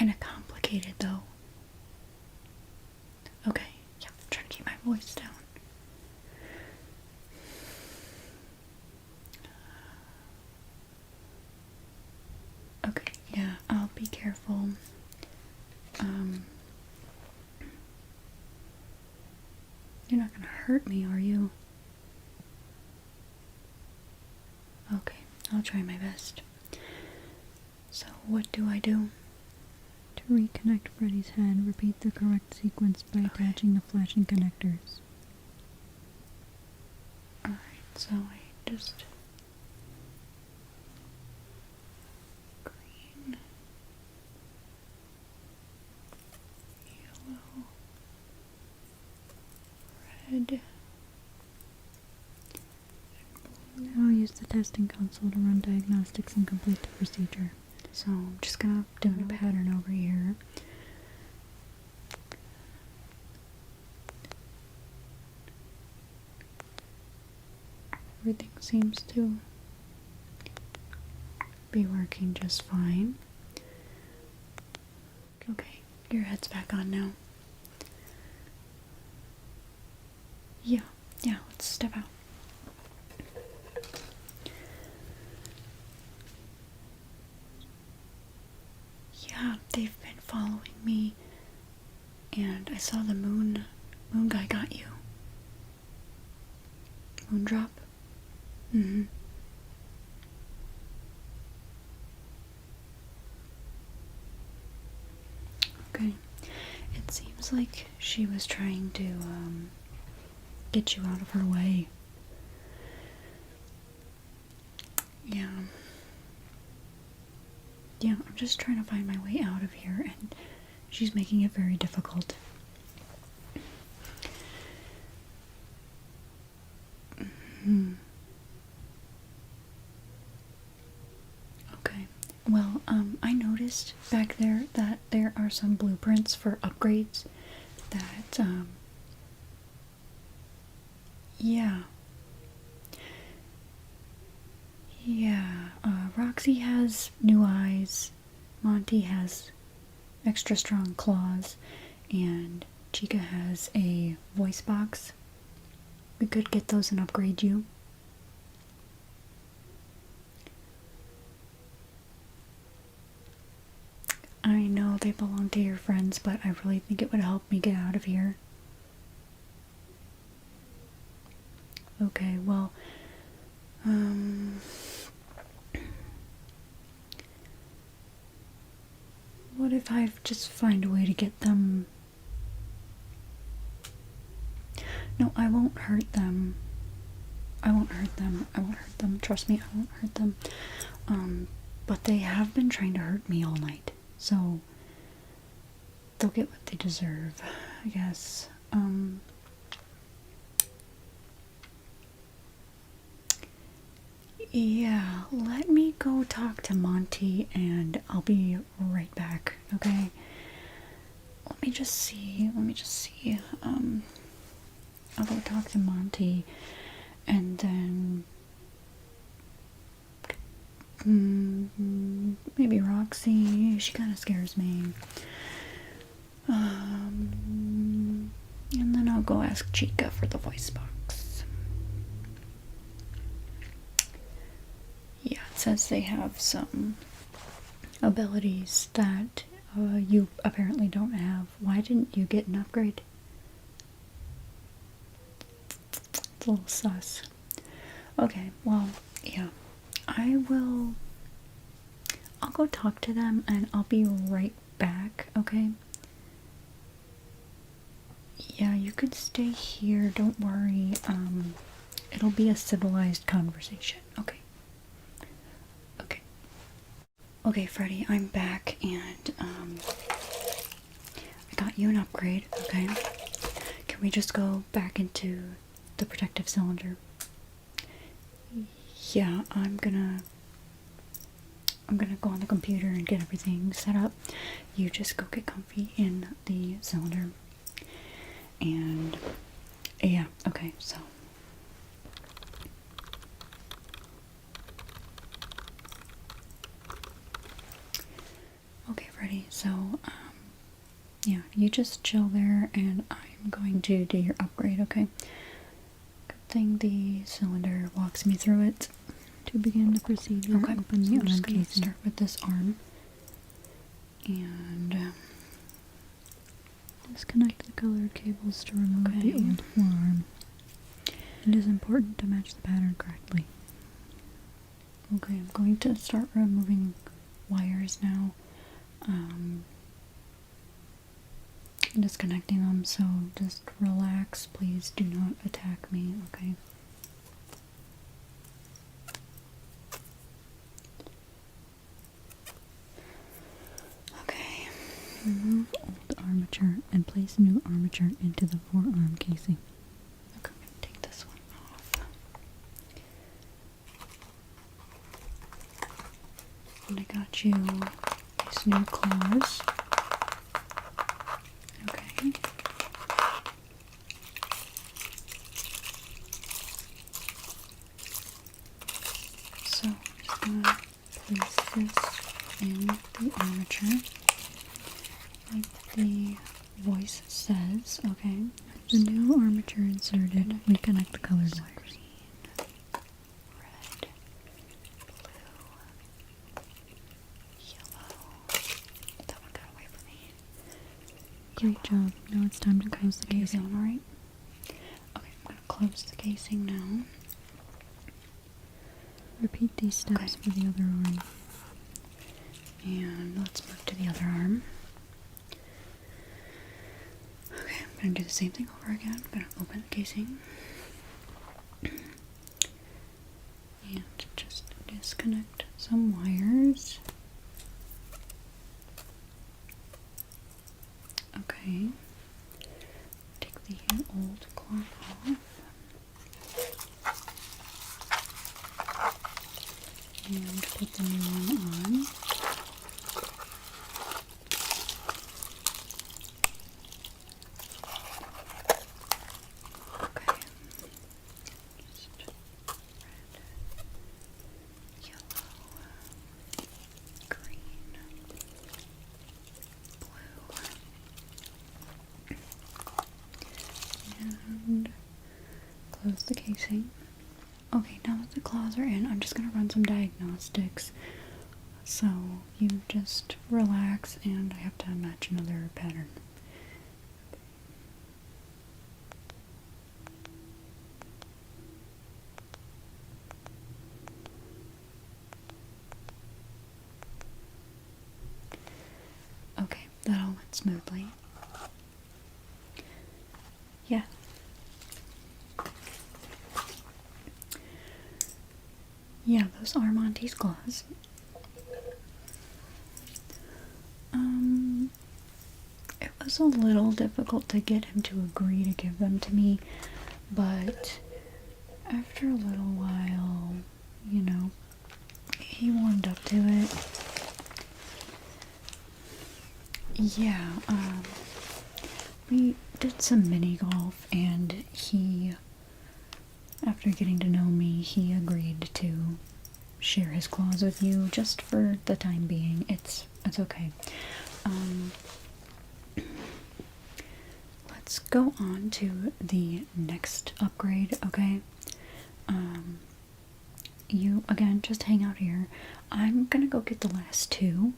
kind of complicated though. Okay, yeah, I'm trying to keep my voice down. Okay, yeah, I'll be careful. You're not gonna hurt me, are you? Okay, I'll try my best. So, what do I do? To reconnect Freddy's head, repeat the correct sequence by attaching the flashing connectors. Alright, so I just... green... yellow... red... Now use the testing console to run diagnostics and complete the procedure. So I'm just gonna do a pattern over here. Everything seems to be working just fine. Okay, your head's back on now. Yeah, let's step out. Yeah, they've been following me, and I saw the moon guy got you. Moon drop? Mm-hmm. Okay. It seems like she was trying to, get you out of her way. Yeah. Yeah, I'm just trying to find my way out of here, and she's making it very difficult. Okay. Well, I noticed back there that there are some blueprints for upgrades that, yeah. Yeah, Roxy has new eyes, Monty has extra strong claws, and Chica has a voice box. We could get those and upgrade you. I know they belong to your friends, but I really think it would help me get out of here. Okay, well, what if I just find a way to get them? No, I won't hurt them. I won't hurt them. I won't hurt them. Trust me, I won't hurt them. But they have been trying to hurt me all night. So they'll get what they deserve, I guess. Yeah, let me go talk to Monty and I'll be right back, okay? Let me just see. I'll go talk to Monty and then maybe Roxy. She kind of scares me. And then I'll go ask Chica for the voice box. Yeah, it says they have some abilities that you apparently don't have. Why didn't you get an upgrade? It's a little sus. Okay, well, yeah. I'll go talk to them and I'll be right back, okay? Yeah, you could stay here, don't worry. It'll be a civilized conversation, okay? Okay, Freddy, I'm back and, I got you an upgrade, okay? Can we just go back into the protective cylinder? Yeah, I'm gonna go on the computer and get everything set up. You just go get comfy in the cylinder. And yeah, okay, so okay, Freddy, Freddy. So, yeah, you just chill there, and I'm going to do your upgrade, okay? Good thing the cylinder walks me through it. To begin the procedure, Okay, open so the I'm just arm going to casing. start with this arm. And, Disconnect the colored cables to remove the Okay. old forearm. It is important to match the pattern correctly. okay, I'm going to start removing wires now. Disconnecting them, so just relax. Please do not attack me, okay? Okay. Remove old armature and place new armature into the forearm casing. Okay, I'm gonna take this one off. And I got you these new claws. Okay. So I'm just gonna place this in the armature, like the voice says. Okay. The new armature inserted, reconnect the colored wires. Red, blue, yellow. That one got away from me. Great job. Now it's time to close the Are you casing. feeling alright? Okay, I'm gonna close the casing now. Repeat these steps Okay. for the other arm. And let's move to the other arm. Okay, I'm gonna do the same thing over again. I'm gonna open the casing. And just disconnect some wires. Okay. Take the old cloth off. And put the new one on. Okay. Just red, yellow, green, blue, and close the casing. Okay, now that the claws are in, I'm just gonna run some diagnostics. So you just relax, and I have to match another pattern. Okay, that all went smoothly. Yeah. Yeah, those are Monty's claws. It was a little difficult to get him to agree to give them to me, but after a little while, you know, he warmed up to it. Yeah, we did some mini golf, and he, after getting to know me, he agreed to share his claws with you just for the time being. It's okay. Let's go on to the next upgrade, okay? You, again, just hang out here. I'm gonna go get the last two,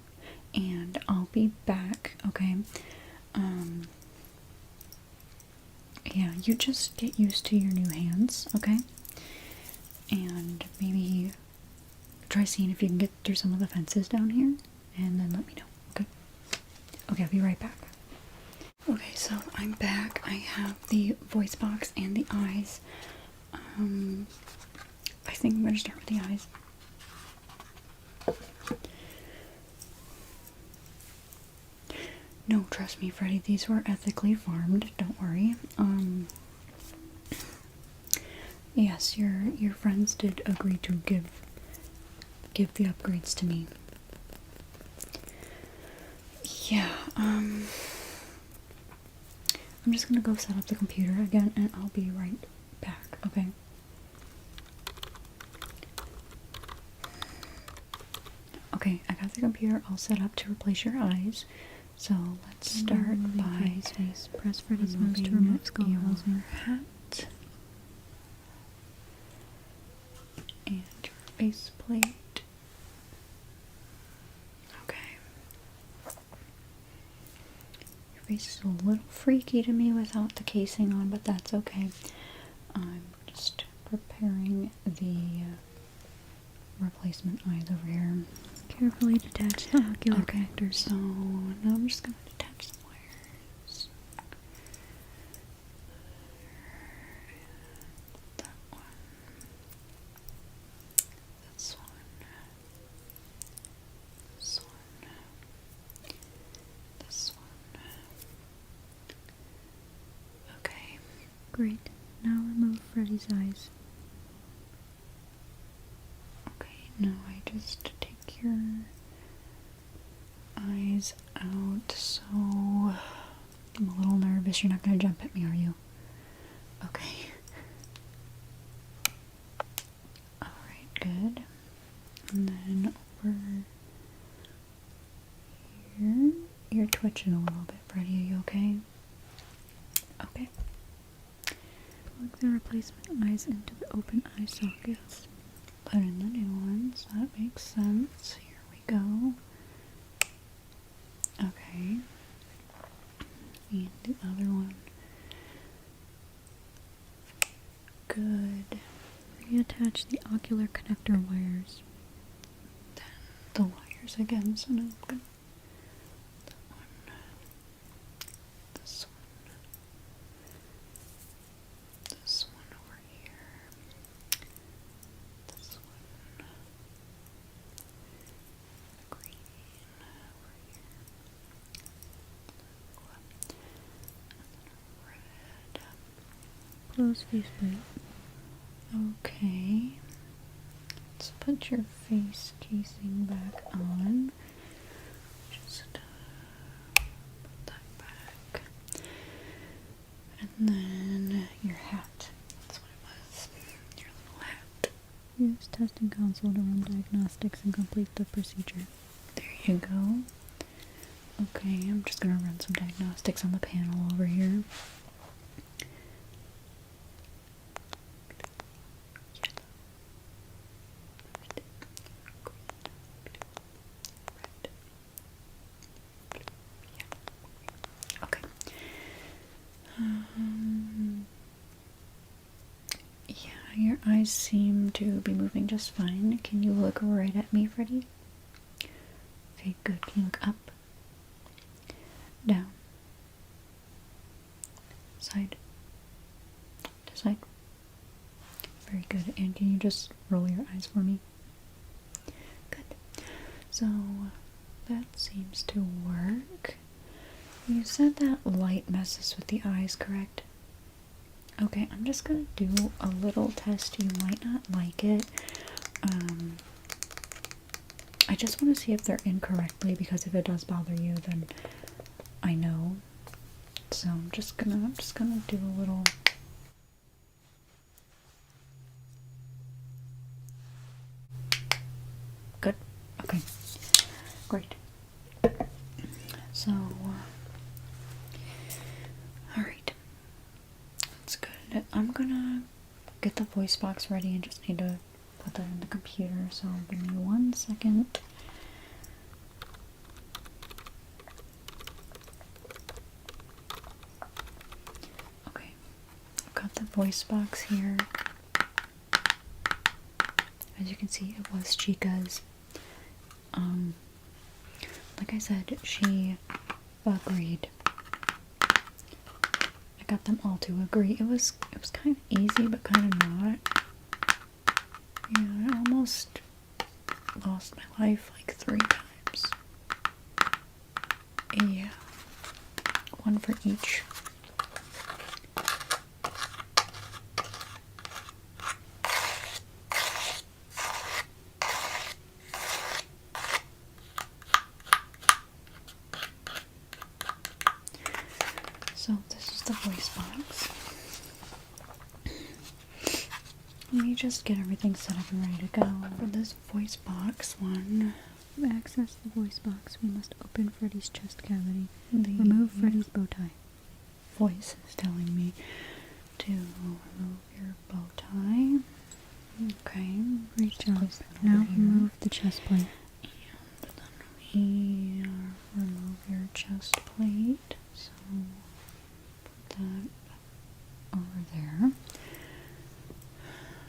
and I'll be back, okay? Yeah, you just get used to your new hands, okay? And maybe try seeing if you can get through some of the fences down here, and then let me know, okay? Okay, I'll be right back. Okay, so I'm back. I have the voice box and the eyes. I think I'm gonna start with the eyes. No, trust me, Freddy, these were ethically farmed. Don't worry. Yes, your friends did agree to give the upgrades to me. Yeah, I'm just gonna go set up the computer again, and I'll be right back, okay? Okay. Okay, I got the computer all set up to replace your eyes. So let's start by Freddy's face. Press Freddy's mouse to removing remove skull your housing. hat and your faceplate. Okay. Your face is a little freaky to me without the casing on, but that's okay. I'm just preparing the replacement eyes over here. Carefully detach the ocular Okay, connectors. so now I'm just going to detach the wires. That one. This one. This one. This one. Okay. Great. Now remove Freddy's eyes. Okay, now I just take your eyes out, so I'm a little nervous. You're not going to jump at me, are you? Okay. Alright, good. And then over here, you're twitching a little bit, Freddy. Are you okay? Okay. Plug the replacement eyes into the open eye sockets. Put in the new ones. That makes sense. Here we go. Okay. And the other one. Good. Reattach the ocular connector wires. Then the wires again. So now I'm gonna that one. This one. This one over here. This one. Green over here. Red. Close faceplate. Okay. Let's put your face casing back on. Just put that back. And then your hat. That's what it was. Your little hat. Use testing console to run diagnostics and complete the procedure. There you go. Okay, I'm just gonna run some diagnostics on the panel over here. Okay. Yeah, your eyes seem to be moving just fine. Can you look right at me, Freddy? Okay, good. Can you look up? Down. Side. To side. Very good. And can you just roll your eyes for me? Good. So, that seems to work. You said that light messes with the eyes, correct? Okay, I'm just gonna do a little test. You might not like it. I just want to see if they're in correctly, because if it does bother you, then I know. So I'm just gonna do a little. Good. Okay. Great. So, alright. That's good. I'm gonna get the voice box ready and just need to put that in the computer, so give me 1 second. Okay. I've got the voice box here. As you can see, it was Chica's. Like I said, she agreed. I got them all to agree. It was kind of easy, but kind of not. Yeah, I almost lost my life like 3 times. Yeah. 1 for each. So this is the voice box. Let me just get everything set up and ready to go. For this voice box one, access the voice box, we must open Freddy's chest cavity. The Remove Freddy's bow tie. voice is telling me to remove your bow tie. Okay. Great job. Place that Now over here. remove the chest plate. And then we remove your chest plate. So put that over there.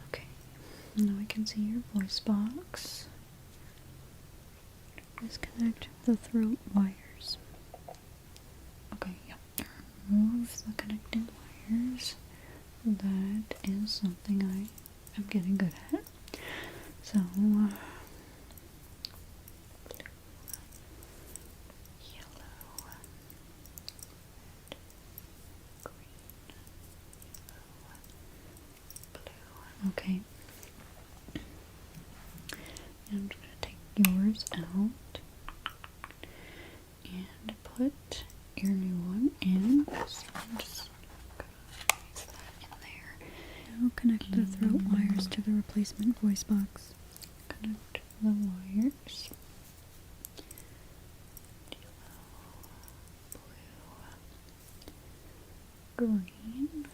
Okay. Now I can see your voice box. Disconnect the throat wires. Okay, yep. Remove the connecting wires. That is something I am getting good at. So, yellow, red, green, yellow, blue. Okay. And I'm just going to take yours out and put your new one in. So I'm just gonna place that in there. Now connect the throat wires to the replacement voice box. Connect the wires. Yellow, blue, green,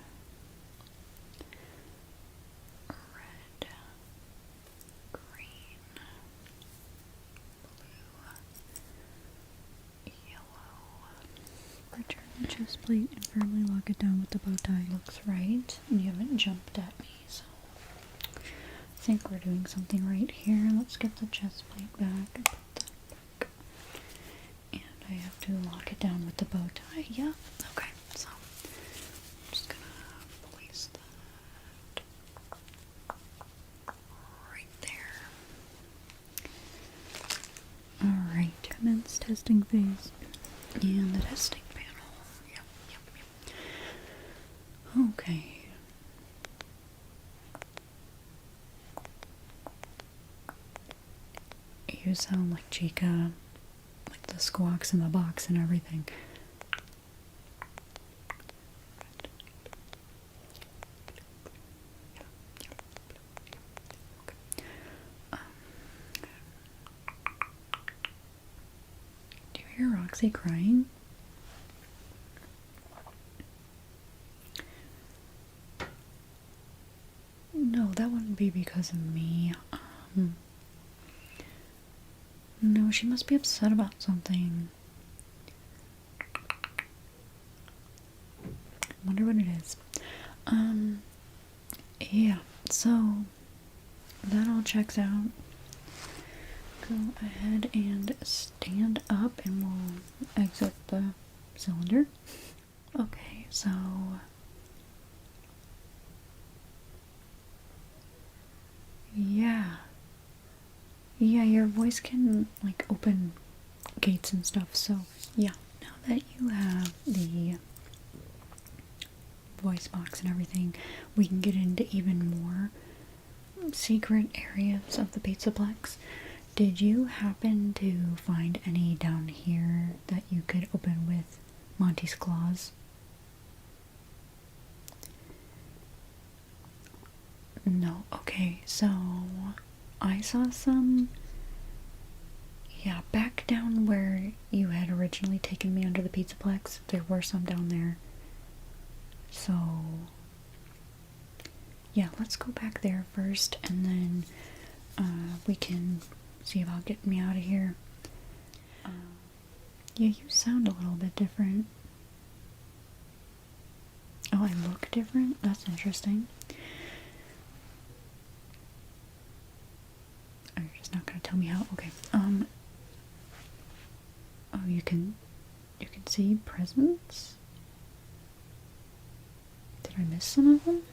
red, green, blue, yellow. Return the chest plate and firmly lock it down with the bow tie. Looks right. And you haven't jumped at me, so I think we're doing something right here. Let's get the chest plate back and put that back. And I have to lock it down with the bow tie. Yeah. Okay. So I'm just gonna place that right there. Alright. Commence testing phase. And the testing panel. Yep, yep, yep. Okay. You sound like Chica, like the squawks in the box and everything. Do you hear Roxy crying? No, that wouldn't be because of me. No, she must be upset about something. I wonder what it is. Yeah, so that all checks out. Go ahead and stand up and we'll exit the cylinder. Okay, so yeah. Yeah, your voice can like open gates and stuff, so yeah. Now that you have the voice box and everything, we can get into even more secret areas of the Pizzaplex. Did you happen to find any down here that you could open with Monty's claws? No, okay, so I saw some, yeah, back down where you had originally taken me under the Pizzaplex. There were some down there. So, yeah, let's go back there first, and then we can see about getting me out of here. Yeah, you sound a little bit different. Oh, I look different? That's interesting. Oh, you're just not gonna tell me how? Okay. Oh, you can see presents? Did I miss some of them?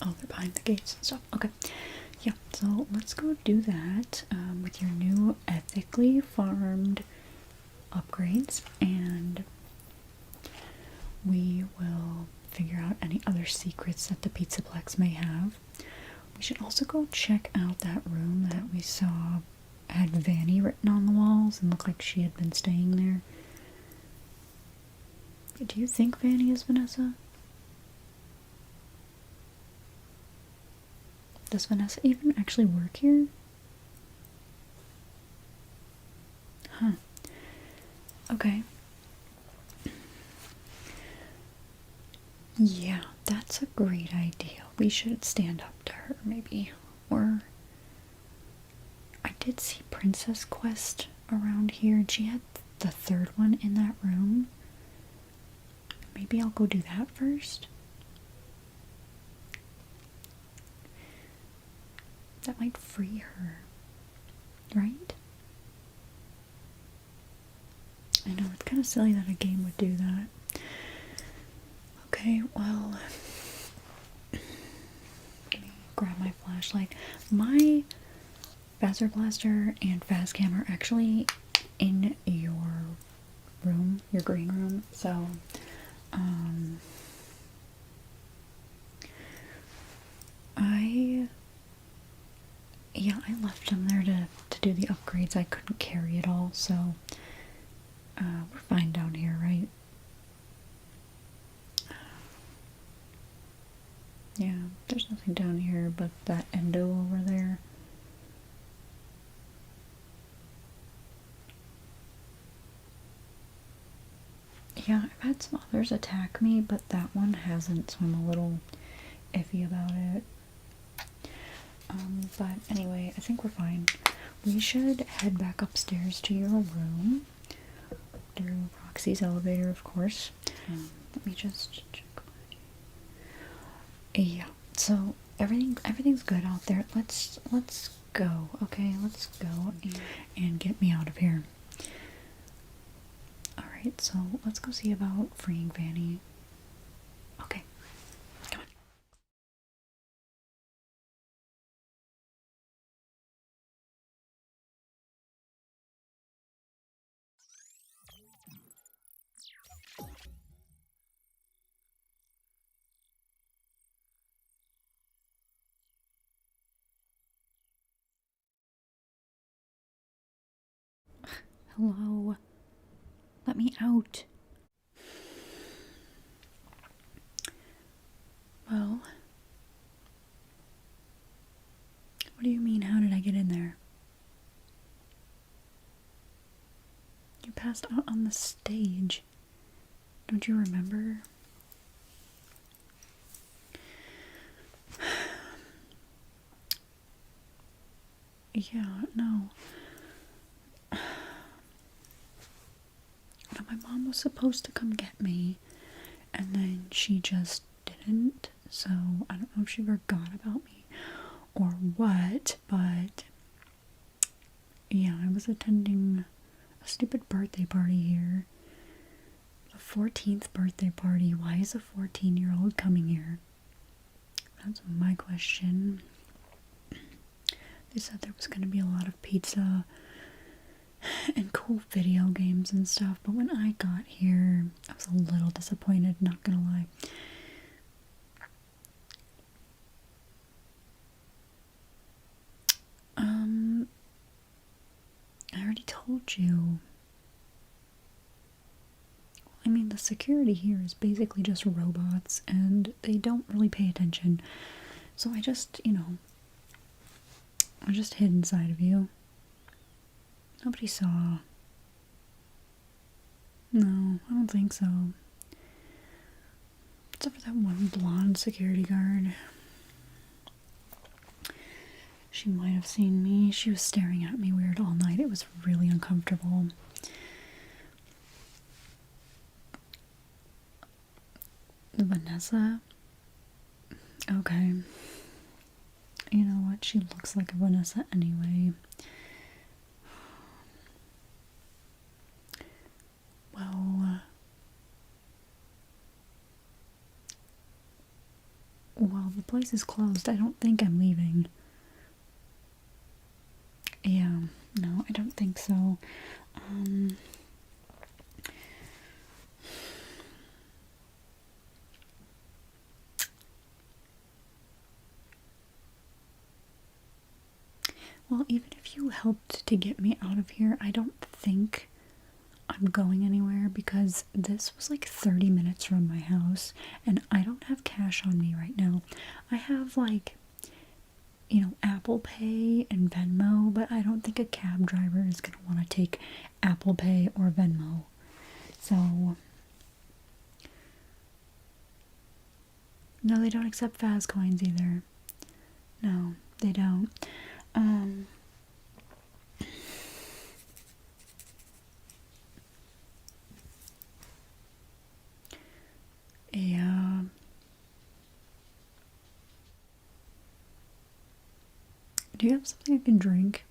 Oh, they're behind the gates and stuff. Okay. Yeah, so let's go do that with your new ethically farmed upgrades, and we will figure out any other secrets that the Pizzaplex may have. We should also go check out that room that we saw had Vanny written on the walls and looked like she had been staying there. Do you think Vanny is Vanessa? Does Vanessa even actually work here? Huh. Okay. Yeah, that's a great idea. We should stand up to her, maybe. Or I did see Princess Quest around here, and she had the third one in that room. Maybe I'll go do that first. That might free her, right? I know, it's kind of silly that a game would do that. Okay, well, let me grab my flashlight. My Faster Blaster and Fast Cam are actually in your room, your green room, so, I left them there to do the upgrades. I couldn't carry it all, so, we're fine down here, right? Yeah, there's nothing down here but that endo over there. Yeah, I've had some others attack me, but that one hasn't, so I'm a little iffy about it. But anyway, I think we're fine. We should head back upstairs to your room. Through Roxy's elevator, of course. Let me just check. Yeah, so everything's good out there. Let's go, okay? Let's go and get me out of here. Alright, so let's go see about freeing Vanny. Okay, come on. Hello? Let me out. Well, what do you mean, how did I get in there? You passed out on the stage. Don't you remember? Yeah, no. No, my mom was supposed to come get me, and then she just didn't, so I don't know if she forgot about me or what, but yeah, I was attending a stupid birthday party here. A 14th birthday party. Why is a 14-year-old coming here? That's my question. They said there was going to be a lot of pizza and cool video games and stuff, but when I got here, I was a little disappointed, not gonna lie. I already told you. I mean, the security here is basically just robots, and they don't really pay attention. So I just, I just hid inside of you. Nobody saw. No, I don't think so. Except for that one blonde security guard. She might have seen me. She was staring at me weird all night. It was really uncomfortable. Vanessa? Okay. You know what? She looks like a Vanessa anyway. Well, the place is closed. I don't think I'm leaving. Yeah, no, I don't think so. Well, even if you helped to get me out of here, I don't think I'm going anywhere because this was like 30 minutes from my house and I don't have cash on me right now. I have like Apple Pay and Venmo, but I don't think a cab driver is going to want to take Apple Pay or Venmo. So, no, they don't accept Faz coins either. No, they don't. Yeah. Do you have something I can drink?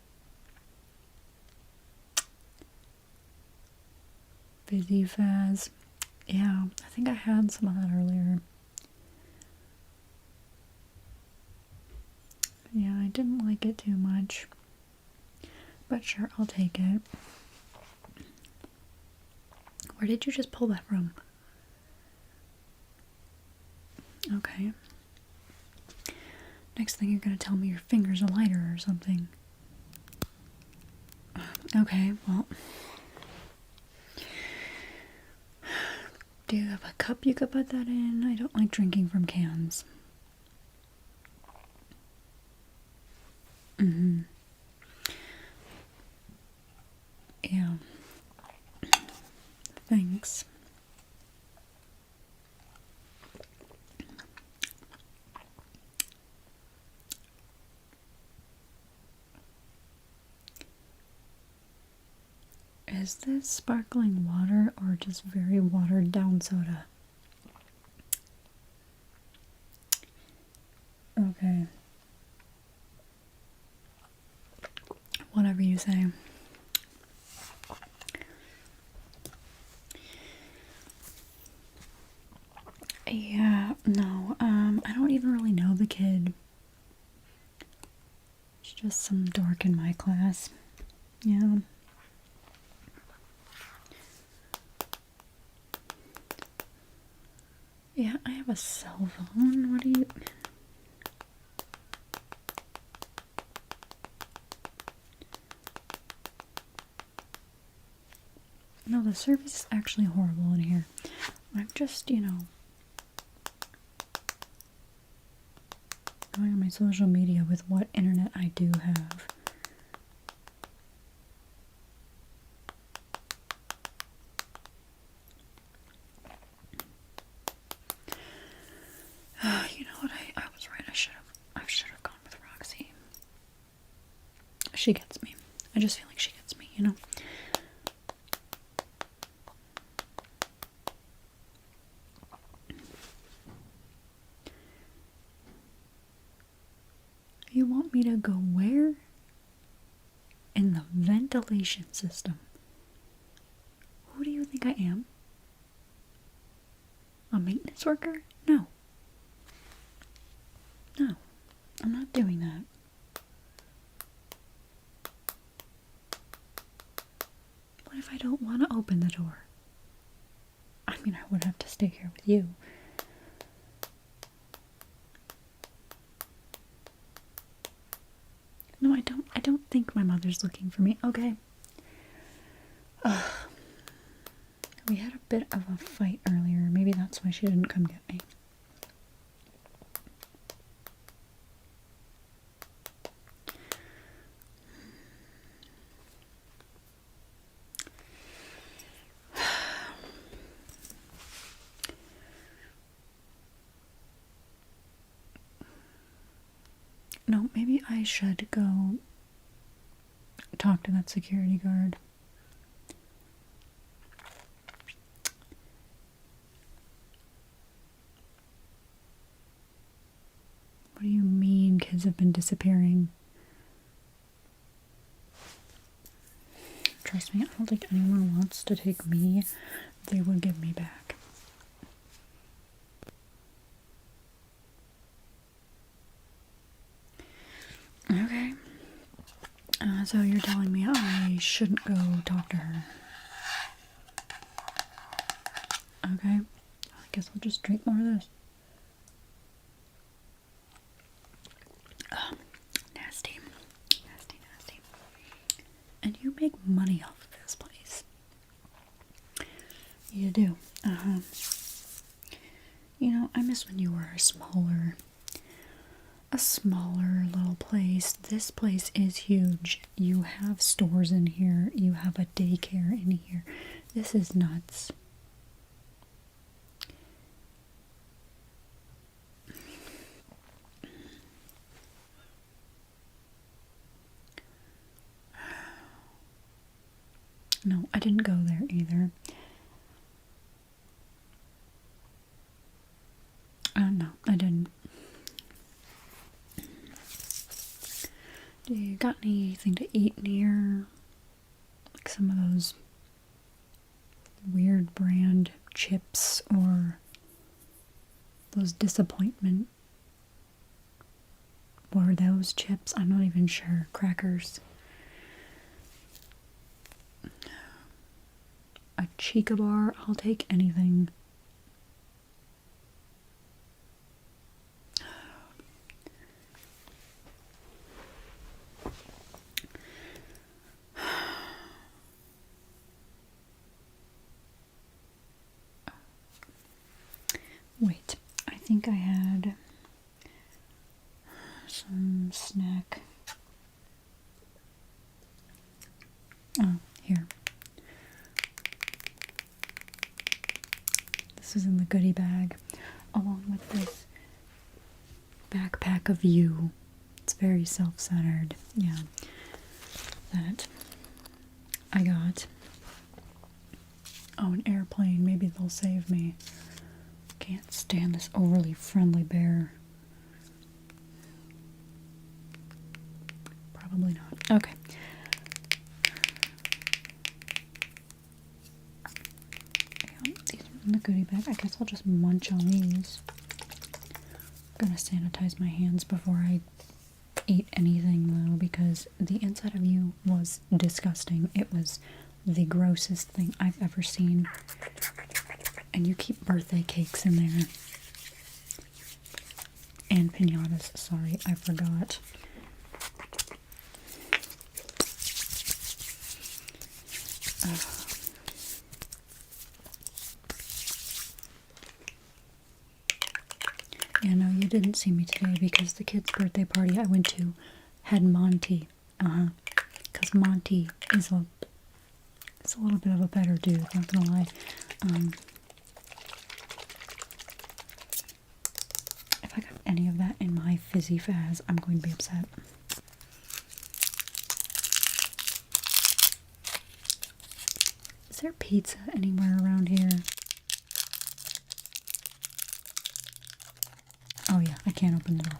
Fizzy Faz. Yeah, I think I had some of that earlier. Yeah, I didn't like it too much. But sure, I'll take it. Where did you just pull that from? Okay. Next thing you're gonna tell me your finger's a lighter or something. Okay, well. Do you have a cup you could put that in? I don't like drinking from cans. Yeah. Thanks. Is this sparkling water or just very watered down soda? Okay. Whatever you say. Yeah, no, I don't even really know the kid. It's just some dork in my class. Yeah. Yeah, I have a cell phone. What do you... No, the service is actually horrible in here. I'm just, going on my social media with what internet I do have. You know what? I was right. I should have gone with Roxy. She gets me. I just feel like she gets me. You want me to go where? In the ventilation system. Who do you think I am? A maintenance worker? No. No. I'm not doing that. What if I don't want to open the door? I mean, I would have to stay here with you. No, I don't think my mother's looking for me. Okay. We had a bit of a fight earlier. Maybe that's why she didn't come get me. No, maybe I should go talk to that security guard. What do you mean kids have been disappearing? Trust me, I don't think anyone wants to take me. They would give me back. Okay. So you're telling me I shouldn't go talk to her. Okay. I guess I'll just drink more of this. Nasty. Nasty, nasty. And you make money off of this place. You do. I miss when you were a smaller little place. This place is huge. You have stores in here. You have a daycare in here. This is nuts. No, I didn't go there either. No, I didn't. Do you got anything to eat near? Like some of those weird brand chips or those disappointment. What are those chips? I'm not even sure. Crackers. A Chica bar. I'll take anything. Wait, I think I had some snack. Oh, here. This is in the goodie bag, along with this backpack of you. It's very self-centered. Yeah, that I got. Oh, an airplane. Maybe they'll save me. Can't stand this overly friendly bear. Probably not. Okay. These are in the goodie bag. I guess I'll just munch on these. I'm gonna sanitize my hands before I eat anything though, because the inside of you was disgusting. It was the grossest thing I've ever seen. And you keep birthday cakes in there. And piñatas. Sorry, I forgot. Yeah, no, you didn't see me today because the kid's birthday party I went to had Monty. Because Monty is it's a little bit of a better dude, not gonna lie. If I got any of that in my fizzy fazz, I'm going to be upset. Is there pizza anywhere around here? Oh yeah, I can't open the door.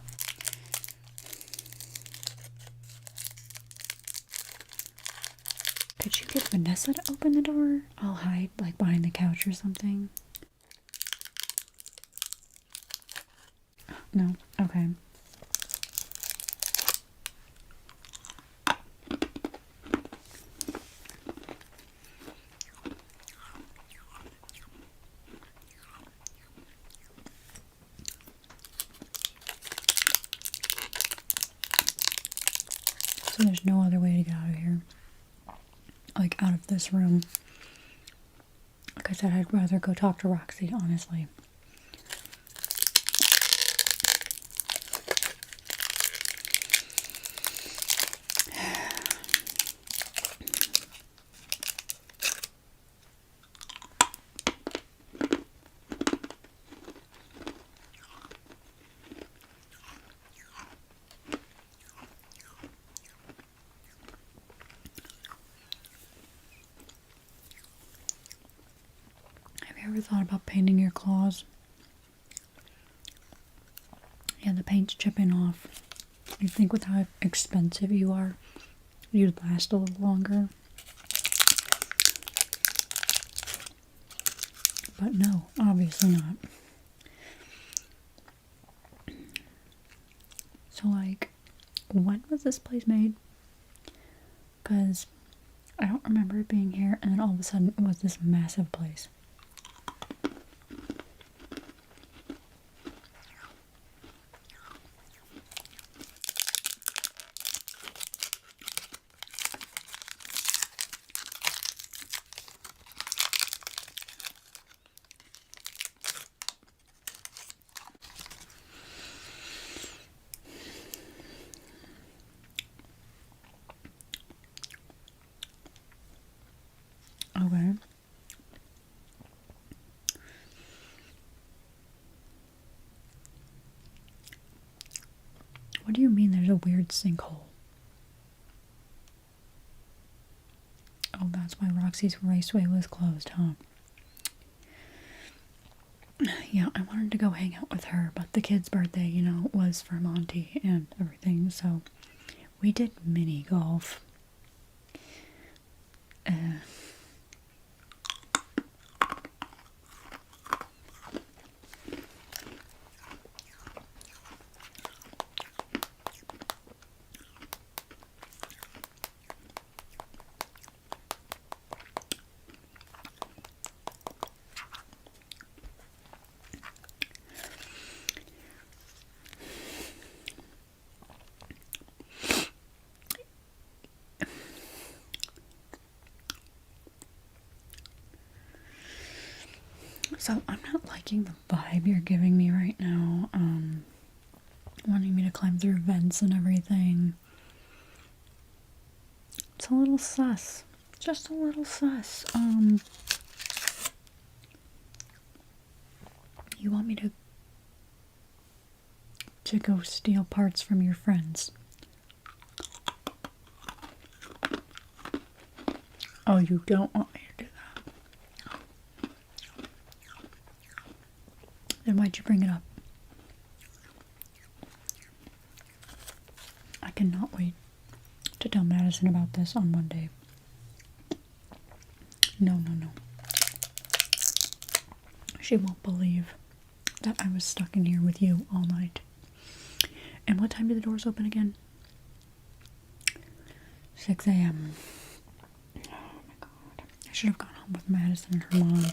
Could you get Vanessa to open the door? I'll hide, like, behind the couch or something. No? Okay. So there's no other way to get out of here. Like, out of this room. Like I said, I'd rather go talk to Roxy, honestly. Have you ever thought about painting your claws? Yeah, the paint's chipping off. You'd think with how expensive you are, you'd last a little longer. But no, obviously not. So, like, when was this place made? Because I don't remember it being here, and then all of a sudden it was this massive place. a weird sinkhole. Oh, that's why Roxy's Raceway was closed, huh? Yeah, I wanted to go hang out with her, but the kid's birthday, you know, was for Monty and everything, so we did mini golf. So I'm not liking the vibe you're giving me right now. Wanting me to climb through vents and everything. It's a little sus. Just a little sus. You want me to go steal parts from your friends? Oh, you don't want me to do that. Then why'd you bring it up? I cannot wait to tell Madison about this on Monday. No, no, no. She won't believe that I was stuck in here with you all night. And what time do the doors open again? 6 a.m. Oh my god. I should have gone home with Madison and her mom.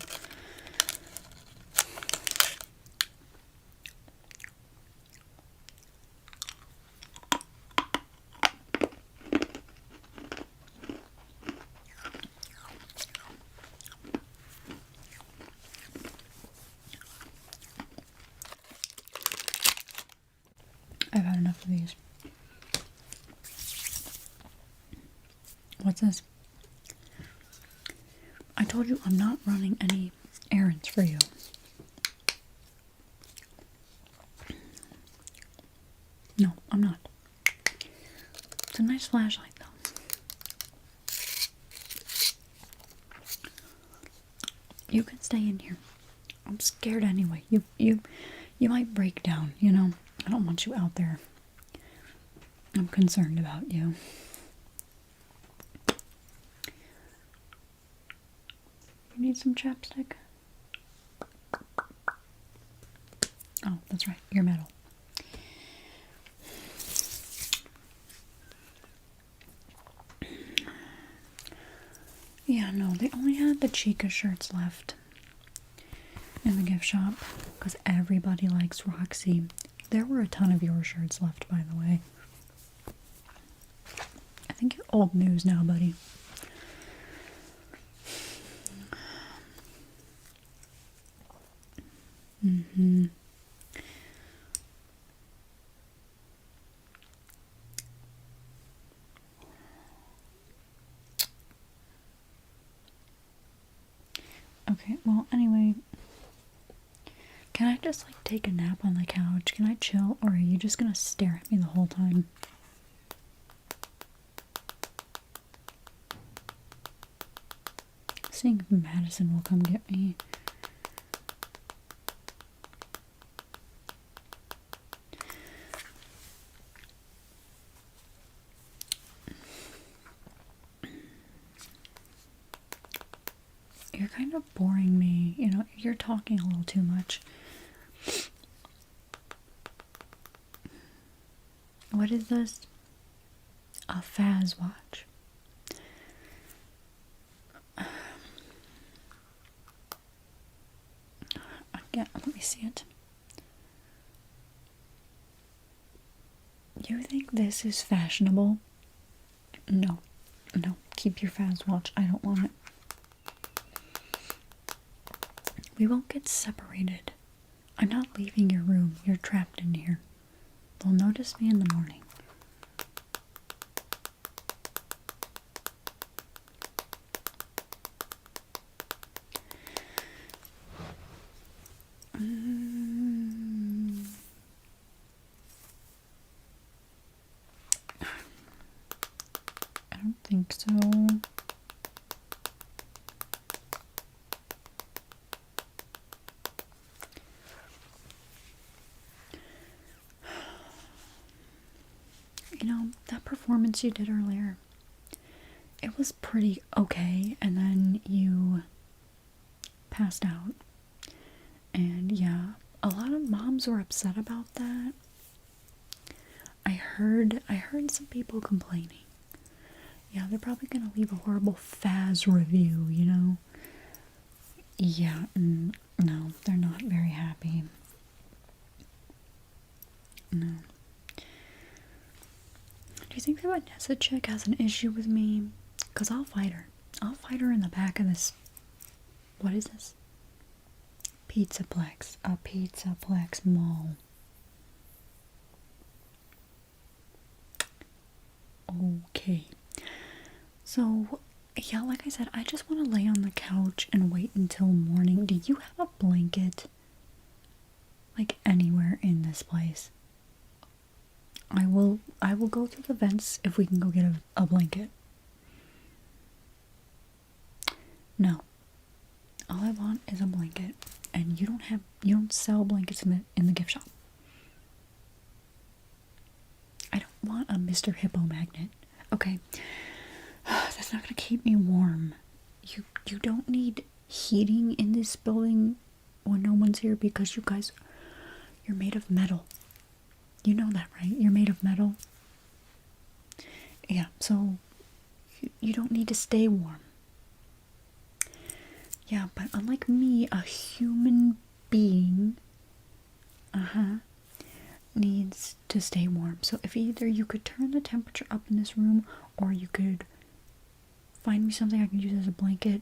I've had enough of these. What's this? I told you I'm not running any errands for you. No, I'm not. It's a nice flashlight, though. You can stay in here. I'm scared anyway. You might break down, you know? I don't want you out there. I'm concerned about you. You need some chapstick? Oh, that's right. You're metal. Yeah, no, they only had the Chica shirts left in the gift shop because everybody likes Roxy. There were a ton of your shirts left, by the way. I think you're old news now, buddy. Mm-hmm. Okay, well, anyway, can I just, like, take a nap on the couch? Can I chill, or are you just gonna stare at me the whole time? Seeing if Madison will come get me. You're kind of boring me. You know, you're talking a little too much. What is this? A Faz watch. Again, let me see it. You think this is fashionable? No. No. Keep your Faz watch. I don't want it. We won't get separated. I'm not leaving your room. You're trapped in here. They'll notice me in the morning. think so. You know, that performance you did earlier, it was pretty okay, and then you passed out. And yeah, a lot of moms were upset about that. I heard some people complaining. Yeah, they're probably gonna leave a horrible Faz review, you know? Yeah, no, they're not very happy. No. Do you think that Vanessa chick has an issue with me? Because I'll fight her. I'll fight her in the back of this. What is this? Pizzaplex. A Pizzaplex mall. Okay. So, yeah, like I said, I just want to lay on the couch and wait until morning. Do you have a blanket? Like anywhere in this place? I will go through the vents if we can go get a blanket. No. All I want is a blanket. And you don't sell blankets in the gift shop. I don't want a Mr. Hippo magnet. Okay. That's not gonna keep me warm. You don't need heating in this building when no one's here because you're made of metal. You know that, right? You're made of metal. Yeah, so you don't need to stay warm. Yeah, but unlike me, a human being, needs to stay warm. So if either you could turn the temperature up in this room, or you could find me something I can use as a blanket,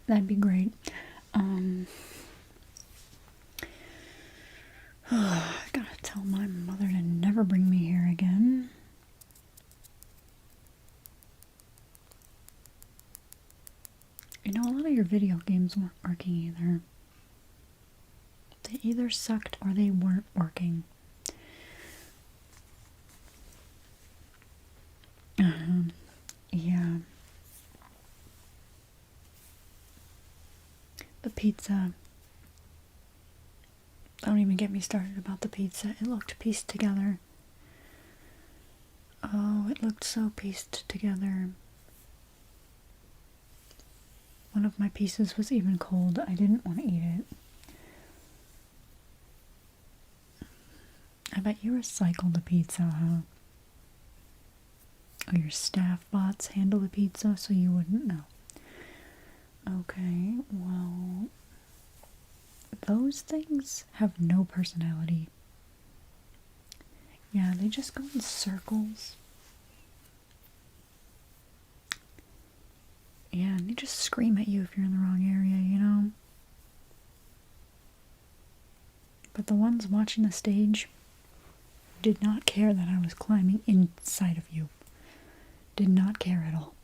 that'd be great. I gotta tell my mother to never bring me here again. You know, a lot of your video games weren't working either. They either sucked or they weren't working. Yeah. The pizza. Don't even get me started about the pizza. It looked pieced together. Oh, it looked so pieced together. One of my pieces was even cold. I didn't want to eat it. I bet you recycle the pizza, huh? Or your staff bots handle the pizza so you wouldn't know. Okay, well, those things have no personality. Yeah, they just go in circles. Yeah, and they just scream at you if you're in the wrong area, you know? But the ones watching the stage did not care that I was climbing inside of you. Did not care at all.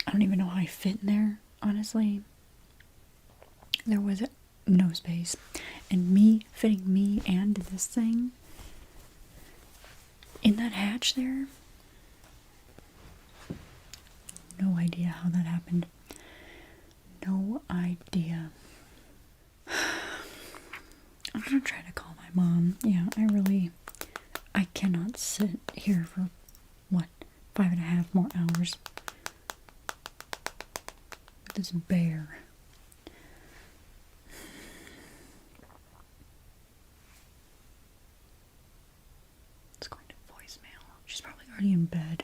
I don't even know how I fit in there, honestly. There was no space. And me fitting me and this thing in that hatch there, no idea how that happened. No idea. I'm gonna try to call my mom. Yeah, I cannot sit here for, 5.5 more hours with this bear. It's going to voicemail. She's probably already in bed.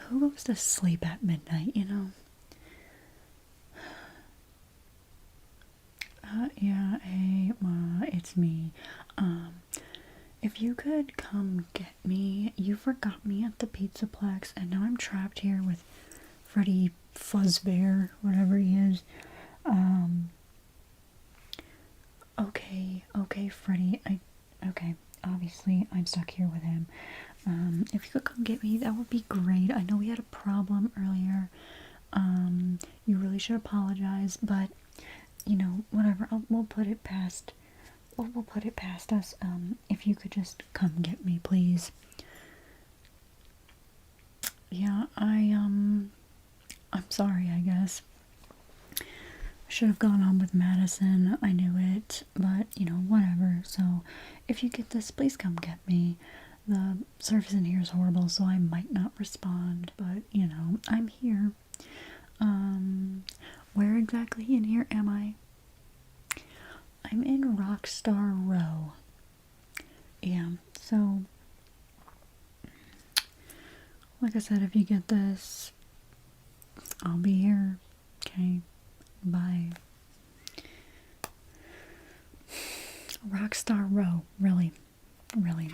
Who goes to sleep at midnight, you know? Yeah, hey, Ma, it's me. If you could come get me, you forgot me at the Pizzaplex, and now I'm trapped here with Freddy Fuzzbear, whatever he is. Okay, Freddy, okay, obviously I'm stuck here with him. If you could come get me, that would be great. I know we had a problem earlier. You really should apologize, but, you know, whatever, we'll put it past we'll put it past us. If you could just come get me, please. Yeah, I'm sorry, I guess. I should have gone on with Madison. I knew it, but, you know, whatever. So, if you get this, please come get me. The service in here is horrible, so I might not respond, but, you know, I'm here. Where exactly in here am I? I'm in Rockstar Row. Yeah, so, like I said, if you get this, I'll be here. Okay, bye. Rockstar Row, really, really.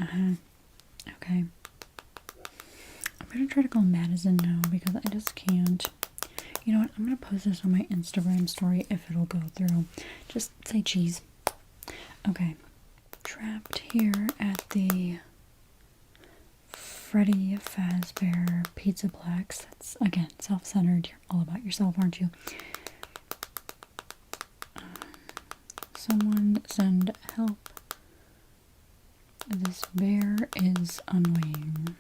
Okay. I'm gonna try to call Madison now because I just can't. You know what? I'm gonna post this on my Instagram story if it'll go through. Just say cheese. Okay. Trapped here at the Freddy Fazbear Pizzaplex. That's, again, self-centered. You're all about yourself, aren't you? Someone send help. This bear is annoying.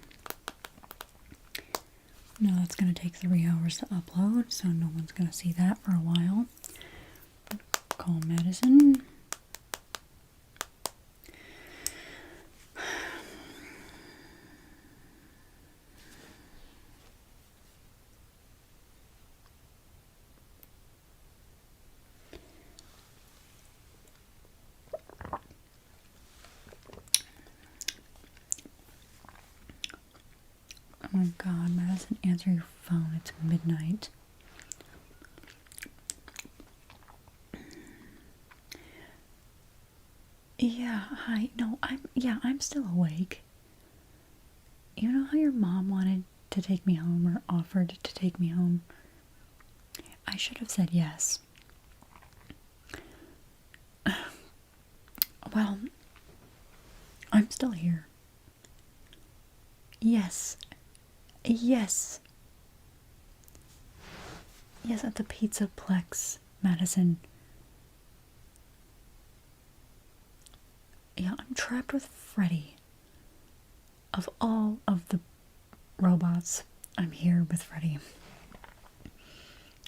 No, that's going to take 3 hours to upload, so no one's going to see that for a while. Call Madison. Oh my god, Madison, answer your phone. It's midnight. Yeah, hi. No, I'm still awake. You know how your mom wanted to take me home or offered to take me home? I should have said yes. Well, I'm still here. Yes. Yes. Yes, at the Pizzaplex, Madison. Yeah, I'm trapped with Freddy. Of all of the robots, I'm here with Freddy.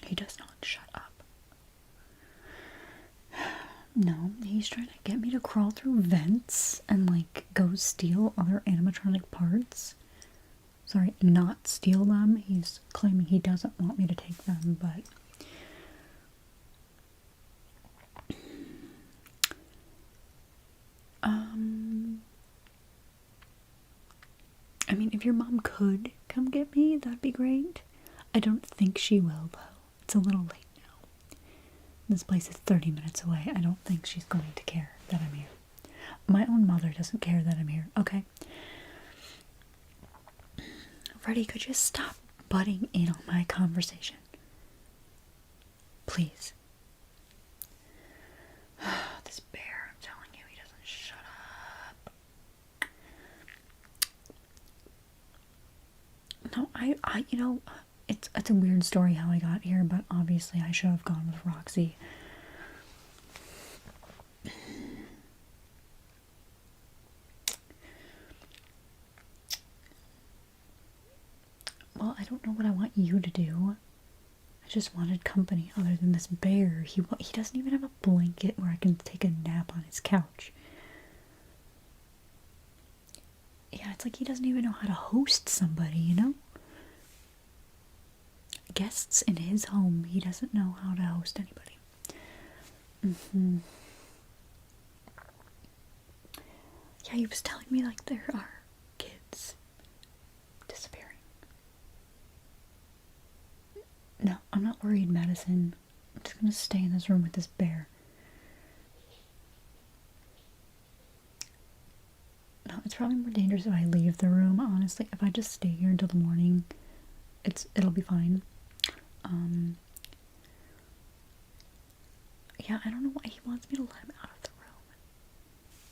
He does not shut up. No, he's trying to get me to crawl through vents and, like, go steal other animatronic parts. Sorry, not steal them. He's claiming he doesn't want me to take them, but... I mean, if your mom could come get me, that'd be great. I don't think she will, though. It's a little late now. This place is 30 minutes away. I don't think she's going to care that I'm here. My own mother doesn't care that I'm here, okay? Freddy, could you stop butting in on my conversation? Please. This bear, I'm telling you, he doesn't shut up. No, you know, it's a weird story how I got here, but obviously I should have gone with Roxy. Well, I don't know what I want you to do. I just wanted company other than this bear. He doesn't even have a blanket where I can take a nap on his couch. Yeah, it's like he doesn't even know how to host somebody, you know? Guests in his home, he doesn't know how to host anybody. Yeah, he was telling me, like, there are kids disappearing. No, I'm not worried, Madison. I'm just gonna stay in this room with this bear. No, it's probably more dangerous if I leave the room, honestly. If I just stay here until the morning, it'll be fine. Yeah, I don't know why he wants me to let him out of the room.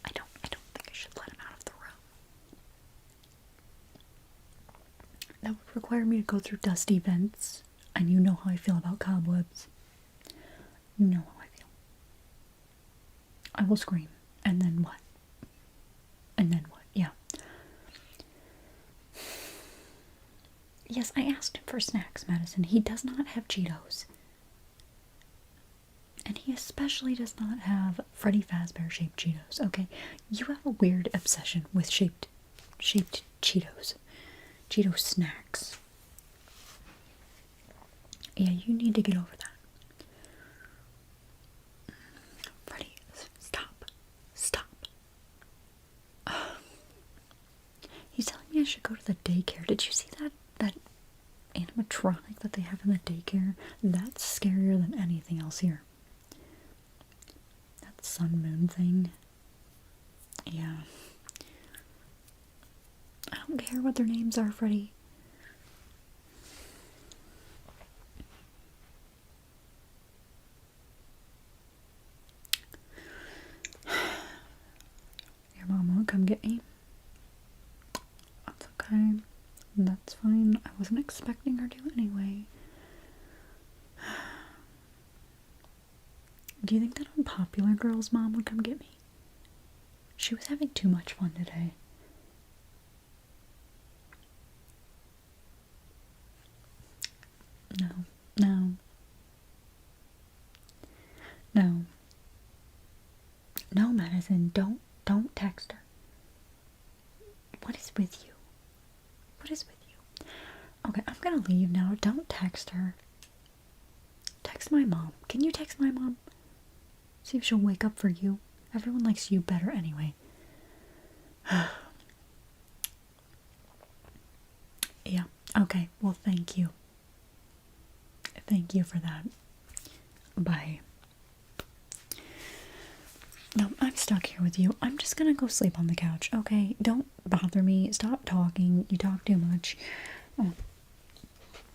I don't think I should let him out of the room. That would require me to go through dusty vents, and you know how I feel about cobwebs. You know how I feel. I will scream. And then what? And then what? Yeah. Yes, I asked him for snacks, Madison. He does not have Cheetos. And he especially does not have Freddy Fazbear shaped Cheetos, okay? You have a weird obsession with shaped Cheetos. Cheeto snacks. Yeah, you need to get over that. Freddy, stop. Stop. He's telling me I should go to the daycare. Did you see that animatronic that they have in the daycare? That's scarier than anything else here. That sun moon thing. Yeah. I don't care what their names are, Freddy. Your mom won't come get me. That's okay. That's fine. I wasn't expecting her to anyway. Do you think that unpopular girl's mom would come get me? She was having too much fun today. No. No. No. No, Madison, don't text her. What is with you? What is with you? Okay, I'm gonna leave now. Don't text her. Text my mom. Can you text my mom? See if she'll wake up for you. Everyone likes you better anyway. Yeah, okay. Well, thank you. Thank you for that. Bye. No, I'm stuck here with you. I'm just gonna go sleep on the couch, okay? Don't bother me. Stop talking. You talk too much. Oh.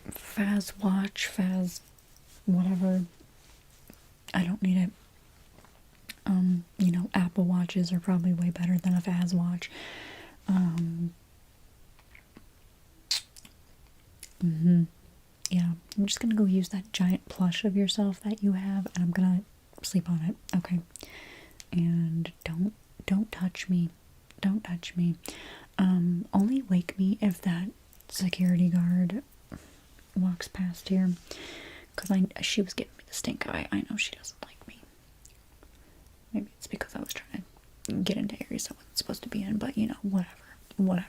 Faz watch, Faz whatever. I don't need it. You know, Apple Watches are probably way better than a Faz watch. Yeah, I'm just gonna go use that giant plush of yourself that you have, and I'm gonna sleep on it, okay? And don't touch me. Don't touch me. Only wake me if that security guard walks past here. Because she was giving me the stink eye. I know she doesn't like me. Maybe it's because I was trying to get into areas I wasn't supposed to be in, but you know, whatever. Whatever.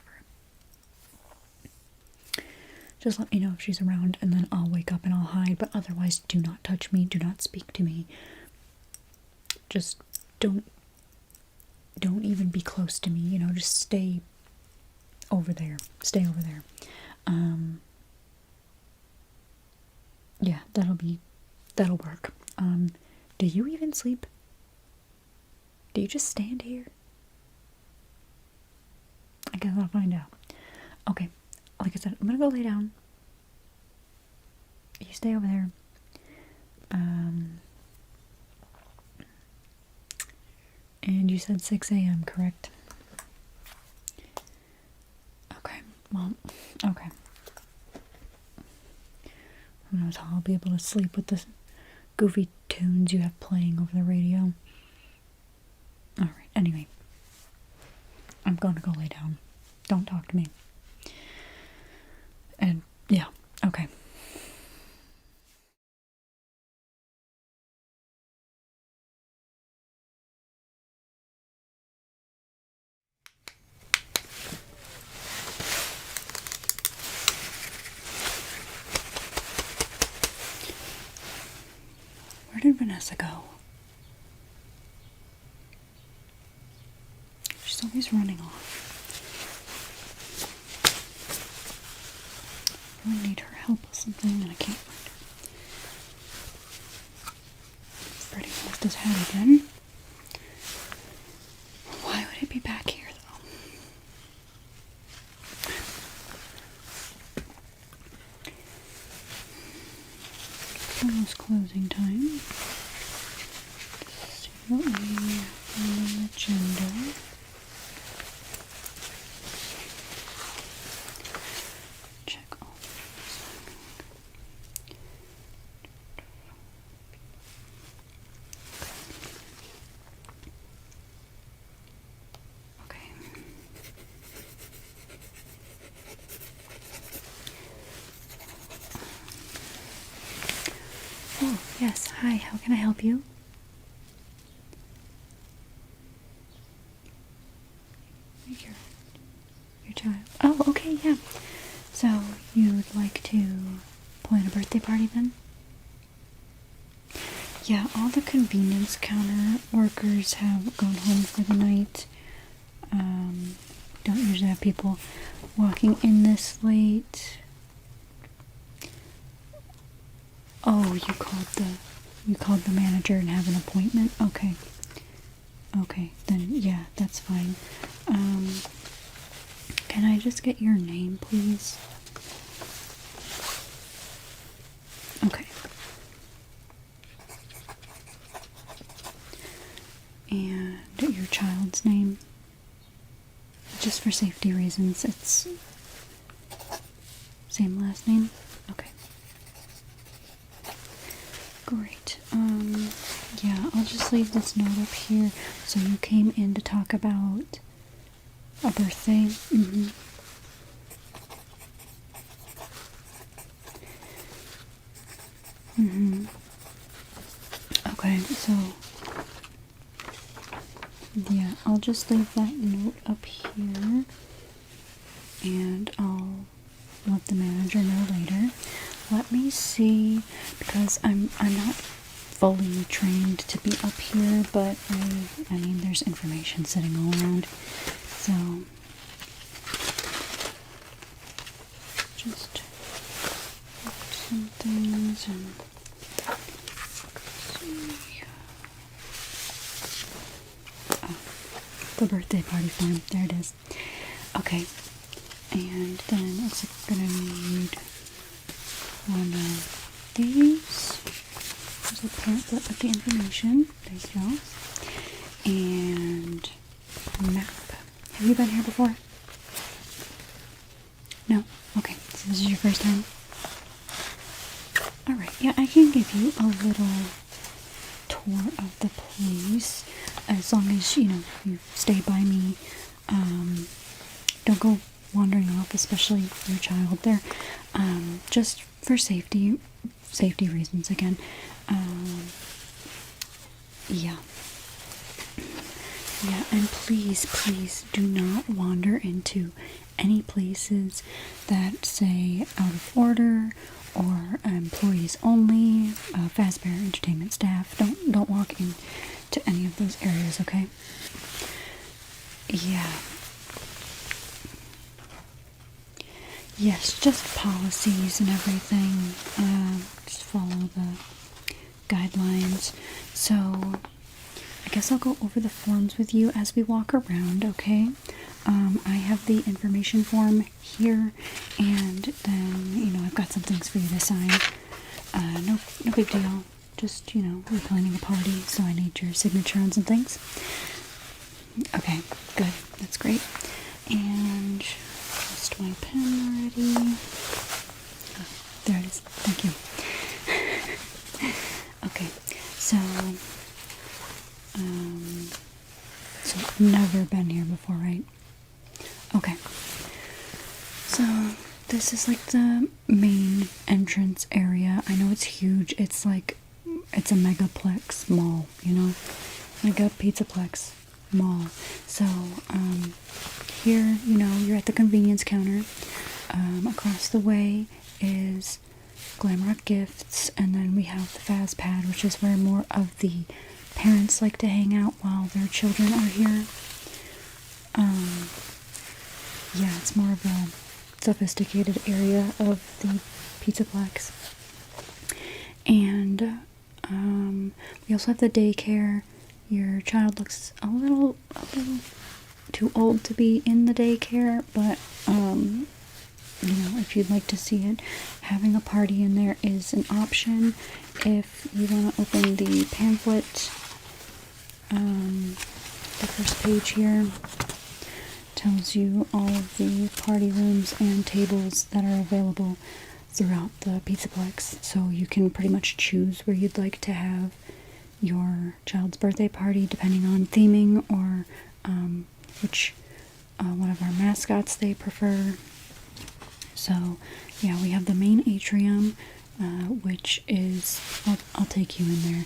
Just let me know if she's around, and then I'll wake up and I'll hide, but otherwise, do not touch me. Do not speak to me. Just don't even be close to me, you know, just stay over there. Stay over there. Yeah, that'll work. Do you even sleep? Do you just stand here? I guess I'll find out. Okay, like I said, I'm gonna go lay down. You stay over there. And you said 6 a.m., correct? Okay, well, okay. Who knows how I'll be able to sleep with the goofy tunes you have playing over the radio. Alright, anyway. I'm going to go lay down. Don't talk to me. And, yeah, okay. Where did Vanessa go? She's always running off. I really need her help with something and I can't find her. Freddy lost his hat again. Why would it be back here though? It's almost closing time. See what we have on the agenda. Check all these. yes. Hi, how can I help you? Your child. Oh, okay, yeah. So, you'd like to plan a birthday party then? Yeah, all the convenience counter workers have gone home for the night. Don't usually have people walking in this late. Oh, you called the manager and have an appointment? Okay. Okay, then yeah, that's fine. Can I just get your name, please? Okay. And your child's name? Just for safety reasons, it's same last name? Okay. Great. Yeah, I'll just leave this note up here. So you came in to talk about a birthday? Mm-hmm. Mm-hmm. Okay, so yeah, I'll just leave that note up here and I'll let the manager know later. Let me see, because I'm not fully trained to be up here, but I mean there's information sitting all around. So just some things and the birthday party form. There it is. Okay. And then it's gonna need one of these. There's a pamphlet with the information. There you go. And a map. Have you been here before? No? Okay. So this is your first time? Alright, yeah, I can give you a little tour of the place as long as, you stay by me. Don't go wandering off, especially your child there. Just for safety reasons again. Yeah. Yeah, and please do not wander into any places that say out of order or employees only, Fazbear Entertainment staff. Don't walk into any of those areas, okay? Yeah. Yes, just policies and everything. Just follow the guidelines. So, I guess I'll go over the forms with you as we walk around, okay? I have the information form here, and then, I've got some things for you to sign. No big deal. Just, we're planning a party, so I need your signature on some things. Okay, good. That's great. And just my pen already. Oh, there it is. Thank you. Okay, so never been here before, right? Okay. So this is like the main entrance area. I know it's huge. It's a megaplex mall, Mega Pizzaplex mall. So, here, you're at the convenience counter. Across the way is Glamrock Gifts, and then we have the Faz Pad, which is where more of the parents like to hang out while their children are here. Yeah, it's more of a sophisticated area of the Pizzaplex. And, we also have the daycare. Your child looks a little too old to be in the daycare, but, if you'd like to see it, having a party in there is an option. If you want to open the pamphlet, the first page here tells you all of the party rooms and tables that are available throughout the Pizzaplex, so you can pretty much choose where you'd like to have your child's birthday party, depending on theming or which one of our mascots they prefer. So, yeah, we have the main atrium, which is, I'll take you in there.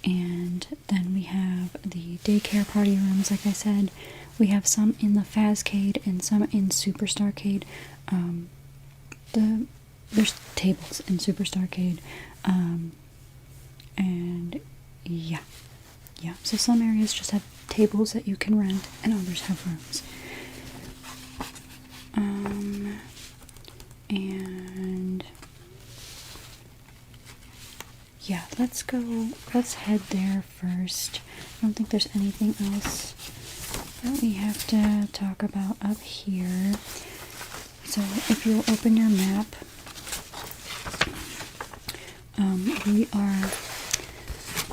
And then we have the daycare party rooms, like I said. We have some in the Fazcade and some in Superstarcade. There's tables in Superstarcade. And yeah. So some areas just have tables that you can rent, and others have rooms. And yeah, let's head there first. I don't think there's anything else that we have to talk about up here. So if you'll open your map,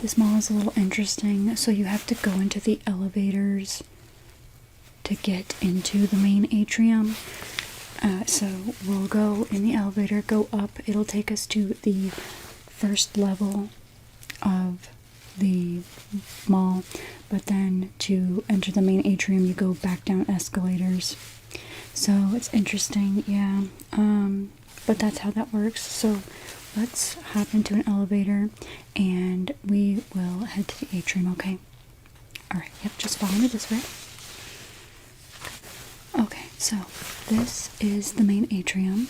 this mall is a little interesting. So you have to go into the elevators to get into the main atrium. So we'll go in the elevator, go up. It'll take us to the first level of the mall, but then to enter the main atrium, you go back down escalators. So it's interesting, yeah. But that's how that works. So let's hop into an elevator and we will head to the atrium, okay? Alright, yep, just follow me this way. Okay, so this is the main atrium.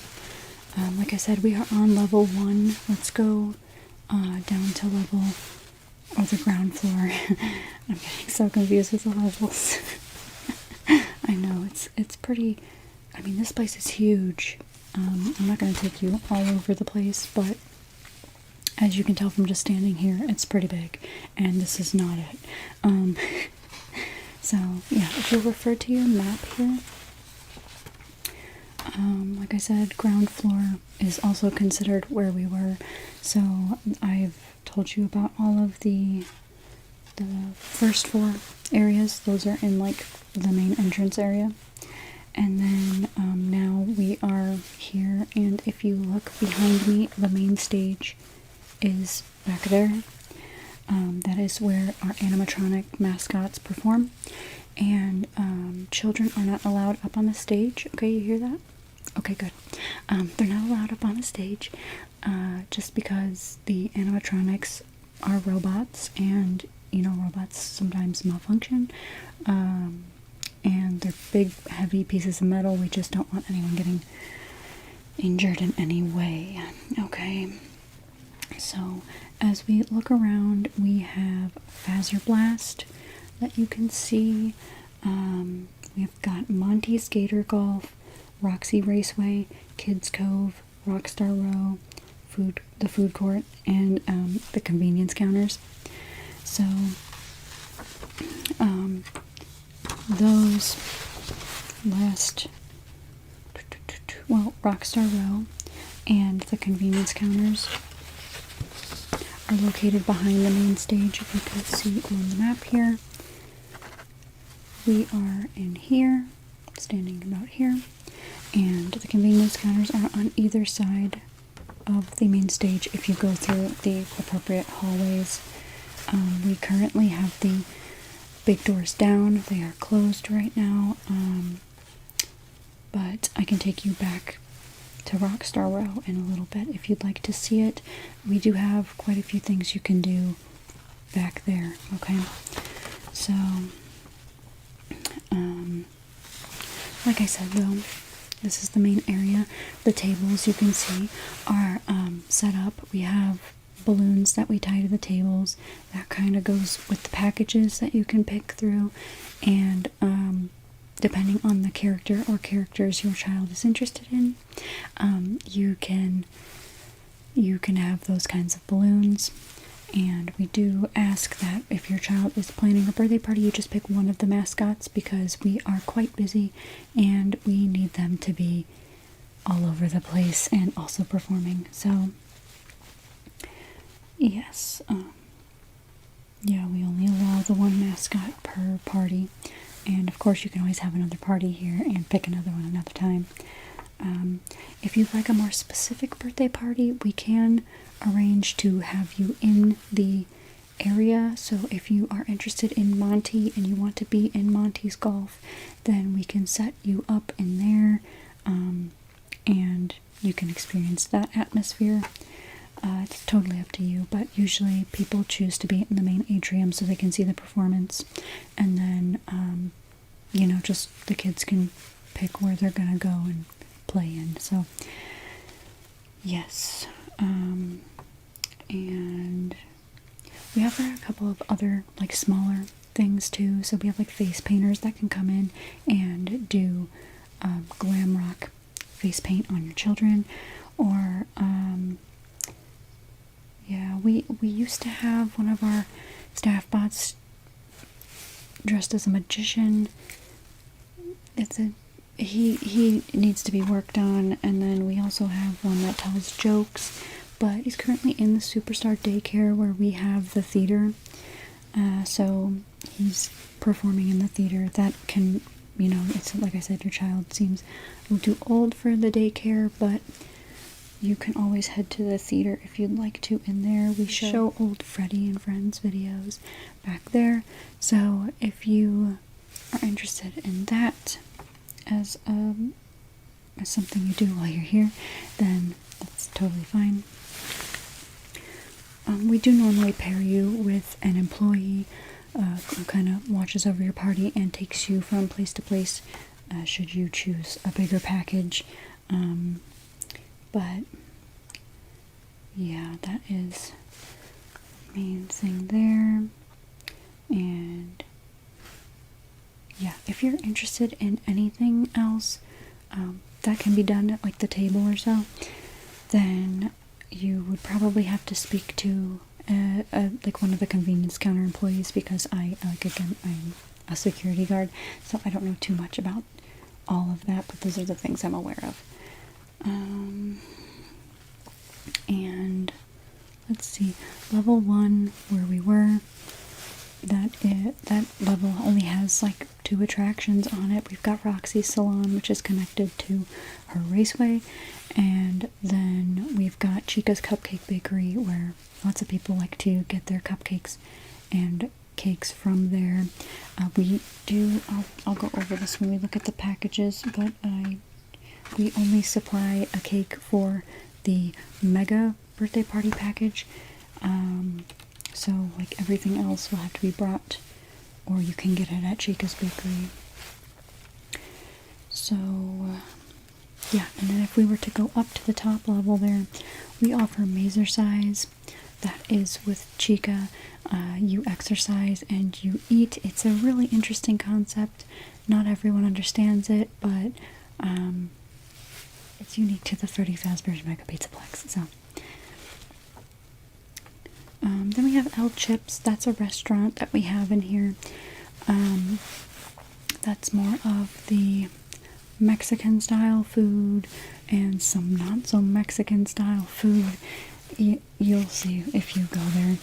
Like I said, we are on level 1. Let's go down to level, or the ground floor. I'm getting so confused with the levels. I know, it's pretty, I mean, this place is huge. I'm not going to take you all over the place, but as you can tell from just standing here, it's pretty big, and this is not it. So, yeah, if you'll refer to your map here, like I said, ground floor is also considered where we were, so I've told you about all of the first 4 areas. Those are in, like, the main entrance area. And then now we are here, and if you look behind me, the main stage is back there. That is where our animatronic mascots perform, and children are not allowed up on the stage. Okay, you hear that? Okay, good. They're not allowed up on the stage just because the animatronics are robots, and you know, robots sometimes malfunction. And they're big, heavy pieces of metal. We just don't want anyone getting injured in any way. Okay. So, as we look around, we have Fazer Blast that you can see. We've got Monty's Gator Golf, Roxy Raceway, Kids Cove, Rockstar Row, the food court, and the convenience counters. So, those last, well, Rockstar Row and the convenience counters are located behind the main stage. If you can see on the map here, we are in here, standing about here, and the convenience counters are on either side of the main stage if you go through the appropriate hallways. We currently have the big doors down. They are closed right now, but I can take you back to Rockstar Row in a little bit if you'd like to see it. We do have quite a few things you can do back there, okay? So, like I said though, this is the main area. The tables, you can see, are set up. We have balloons that we tie to the tables. That kind of goes with the packages that you can pick through, and depending on the character or characters your child is interested in, you can have those kinds of balloons. And we do ask that if your child is planning a birthday party, you just pick one of the mascots, because we are quite busy and we need them to be all over the place and also performing. So yes, yeah, we only allow the one mascot per party, and of course you can always have another party here and pick another one another time. If you'd like a more specific birthday party, we can arrange to have you in the area. So if you are interested in Monty and you want to be in Monty's Golf, then we can set you up in there, and you can experience that atmosphere. It's totally up to you, but usually people choose to be in the main atrium so they can see the performance, and then, you know, just the kids can pick where they're gonna go and play in. So, yes. And we have a couple of other, like, smaller things too. So we have, like, face painters that can come in and do glam rock face paint on your children, or yeah, we used to have one of our staff bots dressed as a magician. He needs to be worked on, and then we also have one that tells jokes, but he's currently in the Superstar daycare where we have the theater, so he's performing in the theater. That can, you know, it's like I said, your child seems a little too old for the daycare, but you can always head to the theater if you'd like to. In there we show old Freddy and Friends videos back there, so if you are interested in that as something you do while you're here, then that's totally fine. We do normally pair you with an employee who kind of watches over your party and takes you from place to place should you choose a bigger package. But yeah, that is the main thing there. And yeah, if you're interested in anything else that can be done at, like, the table or so, then you would probably have to speak to like one of the convenience counter employees, because I'm a security guard, so I don't know too much about all of that, but those are the things I'm aware of. And let's see, level 1 where we were, that level only has like 2 attractions on it. We've got Roxy's Salon, which is connected to her raceway, and then we've got Chica's Cupcake Bakery, where lots of people like to get their cupcakes and cakes from there. I'll go over this when we look at the packages, but we only supply a cake for the mega birthday party package. So, like, everything else will have to be brought, or you can get it at Chica's Bakery. So, yeah, and then if we were to go up to the top level there, we offer Mazercise. That is with Chica. You exercise and you eat. It's a really interesting concept. Not everyone understands it, but it's unique to the Freddy Fazbear's Mega Pizzaplex. So, then we have El Chips. That's a restaurant that we have in here. That's more of the Mexican style food and some not so Mexican style food. You'll see if you go there.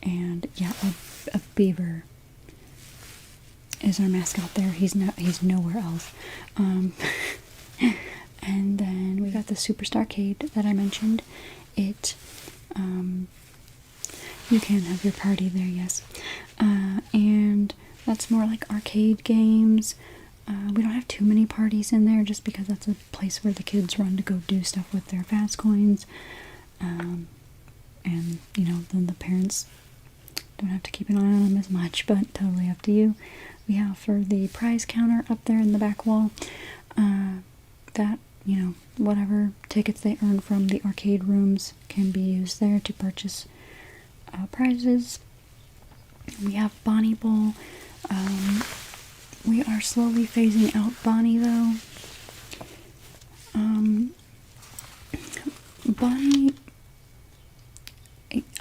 And yeah, a beaver is our mascot there. He's nowhere else. And then we got the Superstar Arcade that I mentioned. You can have your party there, yes. And that's more like arcade games. We don't have too many parties in there, just because that's a place where the kids run to go do stuff with their fast coins. And, you know, then the parents don't have to keep an eye on them as much, but totally up to you. We have for the prize counter up there in the back wall, that, you know, whatever tickets they earn from the arcade rooms can be used there to purchase prizes. We have Bonnie Bowl. We are slowly phasing out Bonnie, though. Bonnie,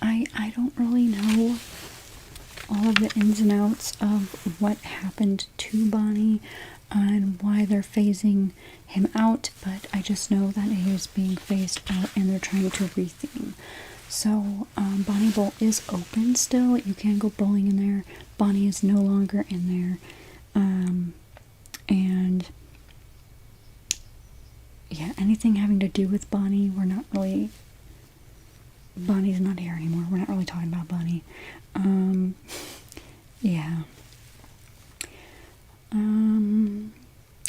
I don't really know all of the ins and outs of what happened to Bonnie and why they're phasing him out, but I just know that he is being phased out and they're trying to retheme. So, Bonnie Bowl is open still. You can go bowling in there. Bonnie is no longer in there. And yeah, anything having to do with Bonnie, Bonnie's not here anymore. We're not really talking about Bonnie. Yeah.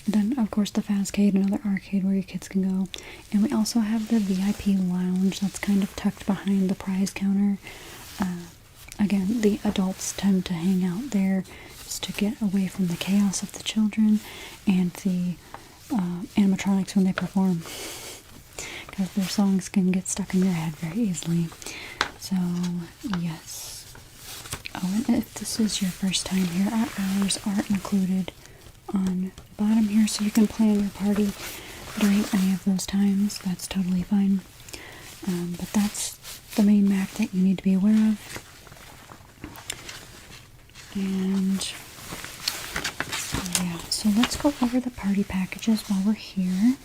Then, of course, the Fazcade, another arcade where your kids can go. And we also have the VIP lounge that's kind of tucked behind the prize counter. Again, the adults tend to hang out there just to get away from the chaos of the children and the animatronics when they perform. Because their songs can get stuck in your head very easily. So, yes. Oh, and if this is your first time here, our hours are included on the bottom here, so you can plan your party during any of those times. That's totally fine. But that's the main map that you need to be aware of. And yeah, so let's go over the party packages while we're here.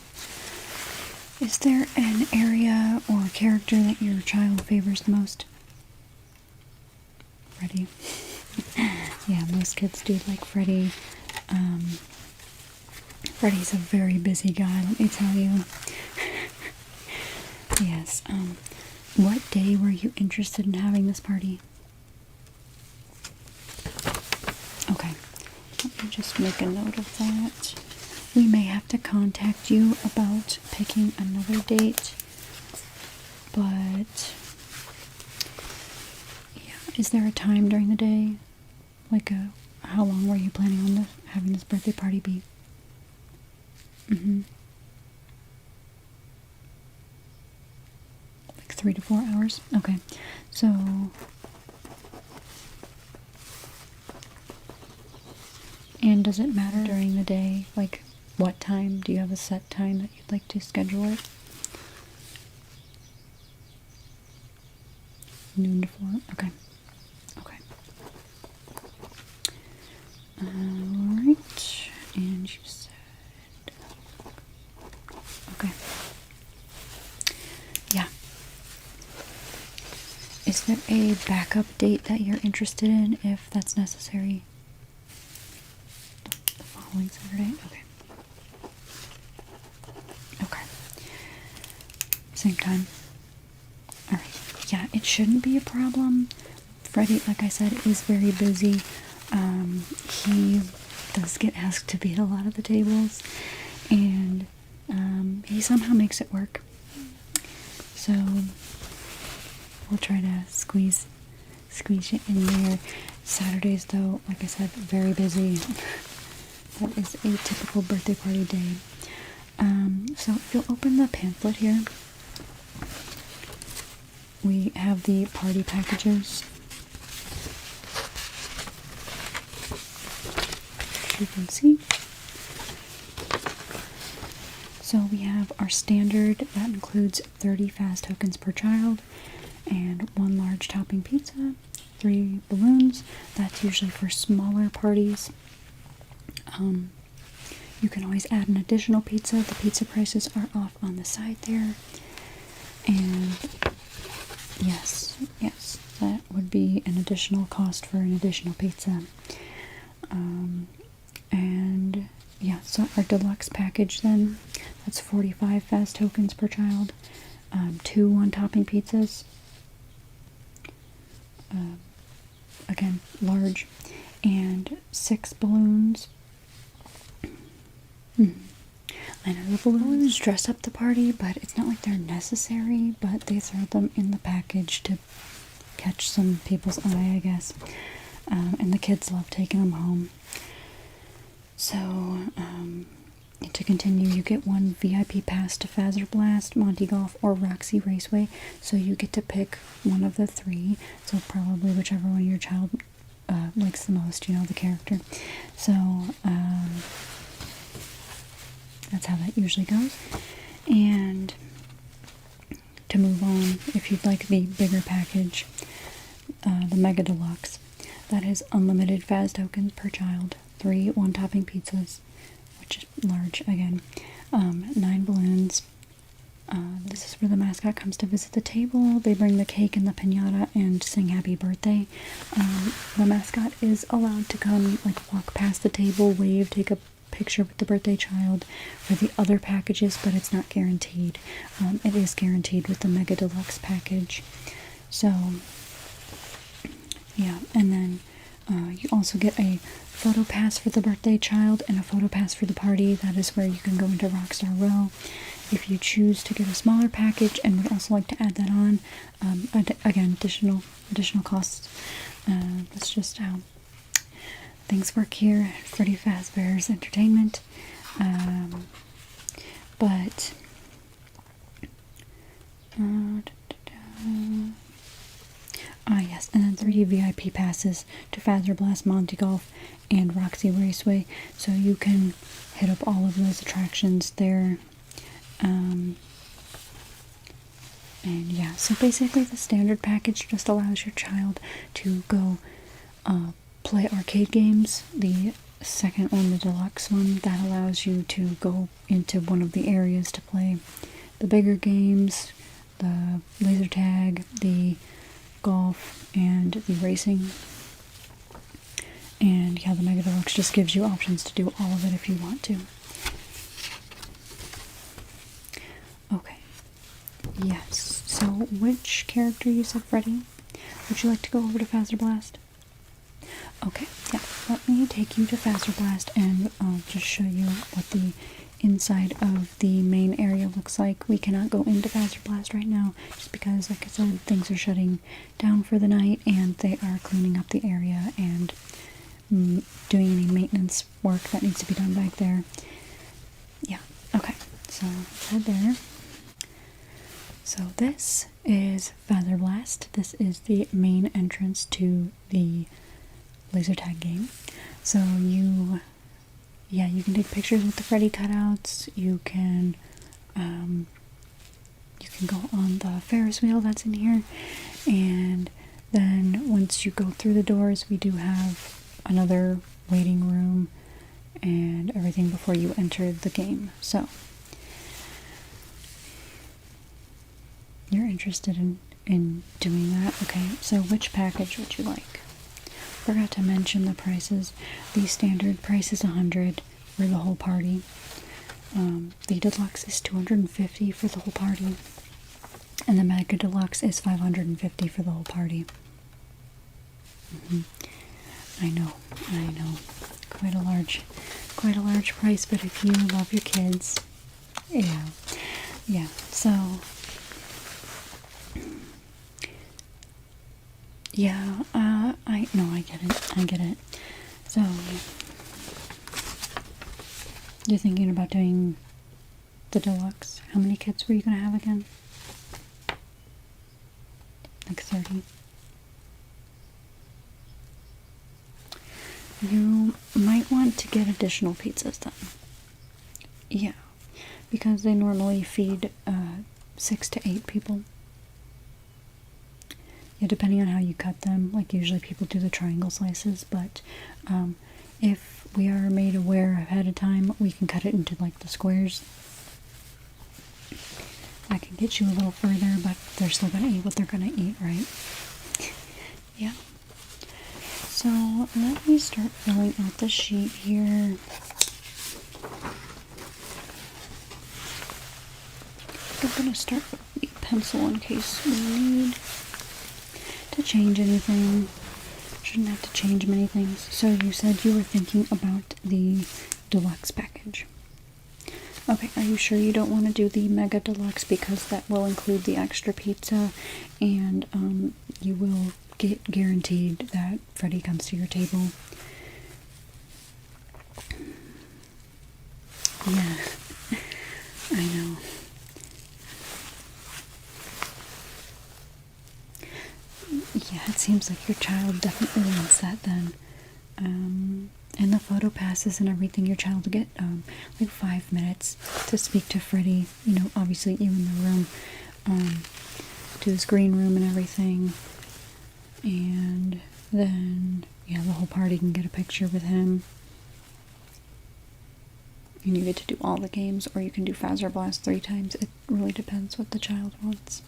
Is there an area or character that your child favors the most? Freddy. Yeah, most kids do like Freddy. Freddy's a very busy guy, let me tell you. Yes, what day were you interested in having this party? Okay, let me just make a note of that. We may have to contact you about picking another date, but yeah, is there a time during the day? Like how long were you planning on having this birthday party be? Like 3 to 4 hours? Okay, so and does it matter during the day? Like, what time? Do you have a set time that you'd like to schedule it? Noon to 4? Okay. Okay. Alright. And you said... Okay. Yeah. Is there a backup date that you're interested in if that's necessary? The following Saturday? Okay. Okay. Same time. Alright. Yeah, it shouldn't be a problem. Freddy, like I said, is very busy. He does get asked to be at a lot of the tables, and he somehow makes it work. So we'll try to squeeze you in there. Saturdays, though, like I said, very busy. That is a typical birthday party day. So if you'll open the pamphlet here, we have the party packages. You can see. So we have our standard that includes 30 fast tokens per child and 1 large topping pizza, 3 balloons. That's usually for smaller parties. You can always add an additional pizza. The pizza prices are off on the side there. And yes, that would be an additional cost for an additional pizza. And yeah, so our deluxe package then, that's 45 fast tokens per child, 2 one-topping pizzas, again, large, and 6 balloons. I know the balloons dress up the party, but it's not like they're necessary, but they throw them in the package to catch some people's eye, I guess. And the kids love taking them home. So, to continue, you get 1 VIP pass to Fazzer Blast, Monty Golf, or Roxy Raceway. So you get to pick one of the 3. So probably whichever one your child likes the most, you know, the character. So, that's how that usually goes. And to move on, if you'd like the bigger package, the Mega Deluxe, that is unlimited Faz tokens per child, 3 one-topping pizzas, which is large again, 9 balloons. This is where the mascot comes to visit the table. They bring the cake and the piñata and sing happy birthday. The mascot is allowed to come, like, walk past the table, wave, take a picture with the birthday child for the other packages, but it's not guaranteed. It is guaranteed with the Mega Deluxe package. So, yeah, and then you also get a photo pass for the birthday child and a photo pass for the party. That is where you can go into Rockstar Row. If you choose to get a smaller package and would also like to add that on, again, additional costs. That's just how things work here at Freddy Fazbear's Entertainment. But yes, and then 3 VIP passes to Fazbear Blast, Monty Golf, and Roxy Raceway, so you can hit up all of those attractions there. And yeah, so basically the standard package just allows your child to go play arcade games. The second one, the deluxe one, that allows you to go into one of the areas to play the bigger games, the laser tag, the golf, and the racing. And yeah, the Mega Deluxe just gives you options to do all of it if you want to. Okay. Yes. So, which character you said, Freddy? Would you like to go over to Fazbear Blast? Okay, yeah. Let me take you to Fazbear Blast and I'll just show you what the inside of the main area looks like. We cannot go into Fazbear Blast right now just because, like I said, things are shutting down for the night and they are cleaning up the area and doing any maintenance work that needs to be done back there. Yeah, okay. So, let's head there. So this is Fazbear Blast. This is the main entrance to the laser tag game. So you can take pictures with the Freddy cutouts. You can go on the Ferris wheel that's in here, and then once you go through the doors, we do have another waiting room and everything before you enter the game. So you're interested in doing that? Okay, so which package would you like? Forgot to mention the prices. The standard price is $100 for the whole party. The deluxe is $250 for the whole party. And the Mega Deluxe is $550 for the whole party. I know. Quite a large price, but if you love your kids, yeah. So, yeah, I get it. So, you're thinking about doing the deluxe. How many kids were you gonna have again? Like 30. You might want to get additional pizzas then. Yeah, because they normally feed 6 to 8 people. Yeah, depending on how you cut them. Like usually people do the triangle slices, but if we are made aware ahead of time, we can cut it into like the squares. I can get you a little further, but they're still gonna eat what they're gonna eat, right? Yeah. So let me start filling out the sheet here. I'm gonna start with the pencil in case we need to change anything. Shouldn't have to change many things. So you said you were thinking about the deluxe package. Okay, are you sure you don't want to do the Mega Deluxe because that will include the extra pizza and you will get guaranteed that Freddy comes to your table? Yeah, I know. Yeah, it seems like your child definitely wants that then. And the photo passes and everything, your child will get like 5 minutes to speak to Freddy. You know, obviously you in the room, to his green room and everything. And then, yeah, the whole party can get a picture with him. And you get to do all the games, or you can do Fazbear Blast 3 times. It really depends what the child wants.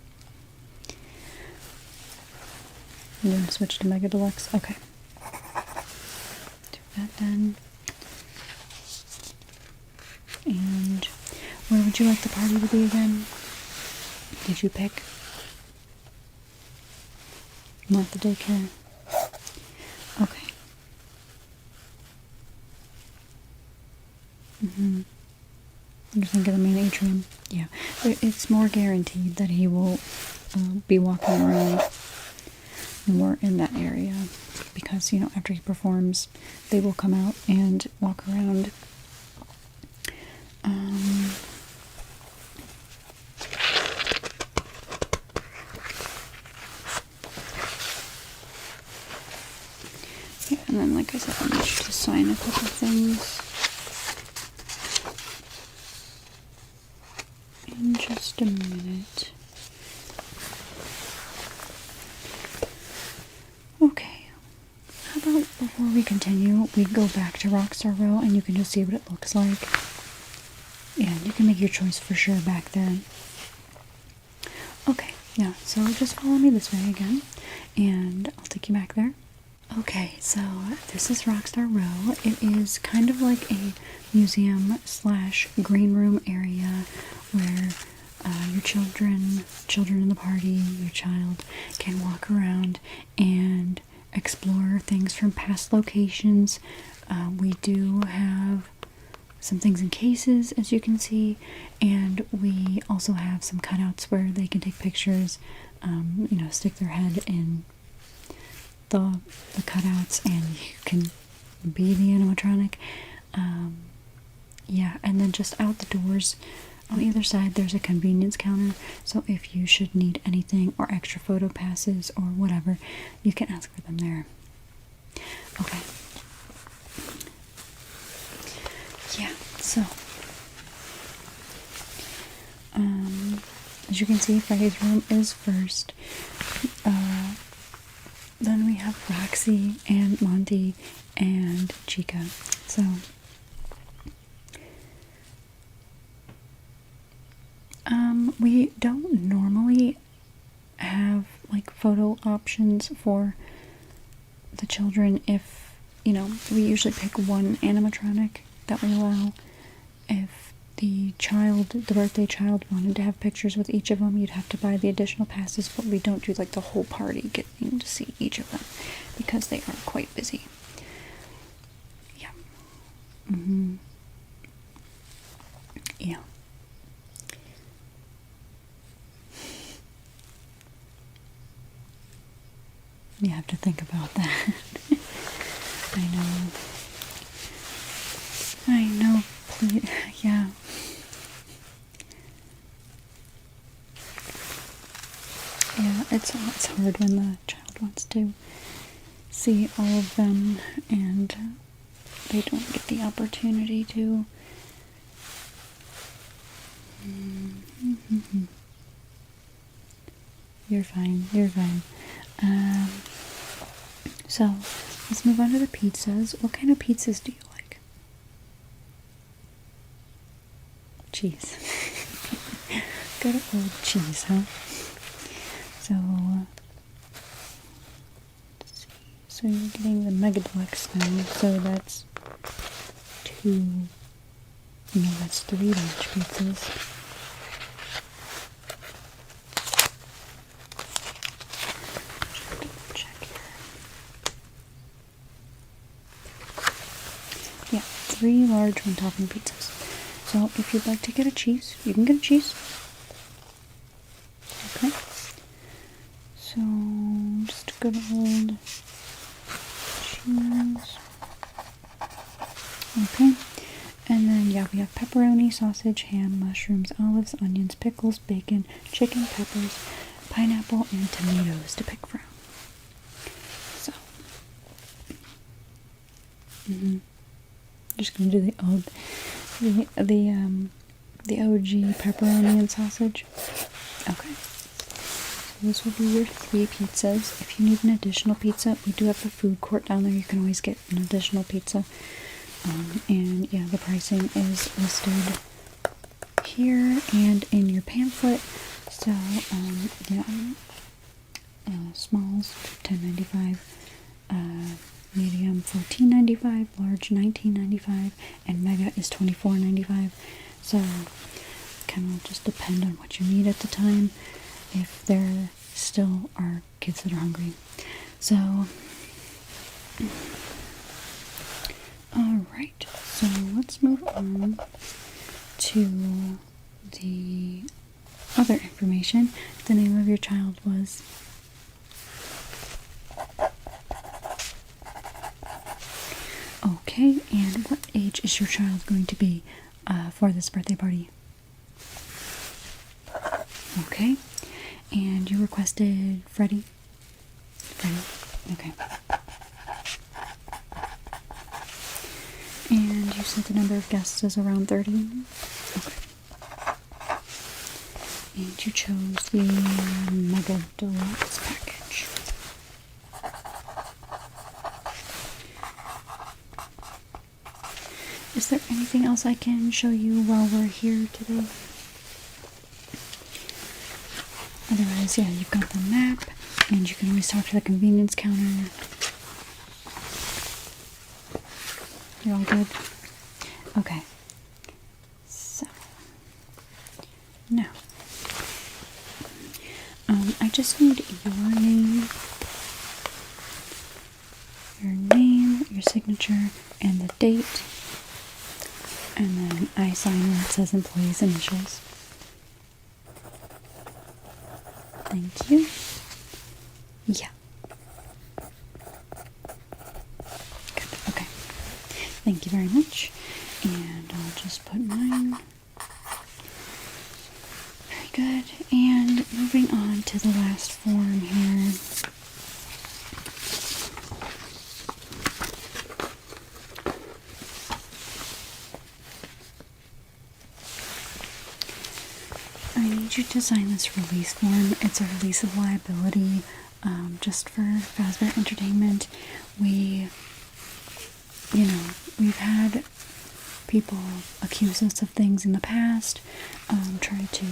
You want to switch to Mega Deluxe? Okay. Do that then. And where would you like the party to be again? Did you pick? Not the daycare? Okay. Mm-hmm. You're thinking the main atrium? Yeah. It's more guaranteed that he will be walking around more in that area. Because, after he performs, they will come out and walk around. Yeah, and then, like I said, I need you to sign a couple things. In just a minute. Okay. How about before we continue, we go back to Rockstar Row and you can just see what it looks like. Yeah, you can make your choice for sure back there. Okay, yeah, so just follow me this way again, and I'll take you back there. Okay, so this is Rockstar Row. It is kind of like a museum / green room area where your children in the party, your child, can walk around and explore things from past locations. We do have some things in cases, as you can see, and we also have some cutouts where they can take pictures, stick their head in the cutouts and you can be the animatronic. Yeah, and then just out the doors on either side there's a convenience counter, so if you should need anything or extra photo passes or whatever, you can ask for them there. Okay. Yeah, so as you can see, Freddy's room is first. Then we have Roxy and Monty and Chica. So we don't normally have like photo options for the children. If we usually pick one animatronic that we allow. If the birthday child wanted to have pictures with each of them, you'd have to buy the additional passes, but we don't do like the whole party getting to see each of them because they are quite busy. Yeah. Yeah. You have to think about that. I know, please, yeah. Yeah, it's hard when the child wants to see all of them and they don't get the opportunity to. You're fine. So, let's move on to the pizzas. What kind of pizzas do you like? Cheese. Good old cheese, huh? So, let's see. So you're getting the Mega Deluxe now. So that's that's 3 large pizzas. Yeah, 3 large one-topping pizzas. So if you'd like to get a cheese, you can get a cheese. Okay. So just good old cheese. Okay. And then we have pepperoni, sausage, ham, mushrooms, olives, onions, pickles, bacon, chicken, peppers, pineapple, and tomatoes to pick from. So just gonna do the OG pepperoni and sausage. Okay. So this will be your 3 pizzas. If you need an additional pizza, we do have the food court down there. You can always get an additional pizza. And yeah, the pricing is listed here and in your pamphlet. So smalls $10.95, medium $14.95, large $19.95, and mega is $24.95. So kind of just depend on what you need at the time. If there still are kids that are hungry, so. Alright, So let's move on to the other information. The name of your child was. Okay, and what age is your child going to be for this birthday party? Okay, and you requested Freddy? Freddy, okay. And you said the number of guests is around 30? Okay. And you chose the Mega Deluxe package. Is there anything else I can show you while we're here today? Otherwise, yeah, you've got the map, and you can always talk to the convenience counter. You're all good? Okay. So, now, I just need your signature, and the date, and then I sign where it says employee's initials. Thank you. Yeah. Good. Okay. Thank you very much. And I'll just put mine. Very good. And moving on to the last form here. I need you to sign this release form. It's a release of liability, just for Fazbear Entertainment. We've had people accuse us of things in the past, try to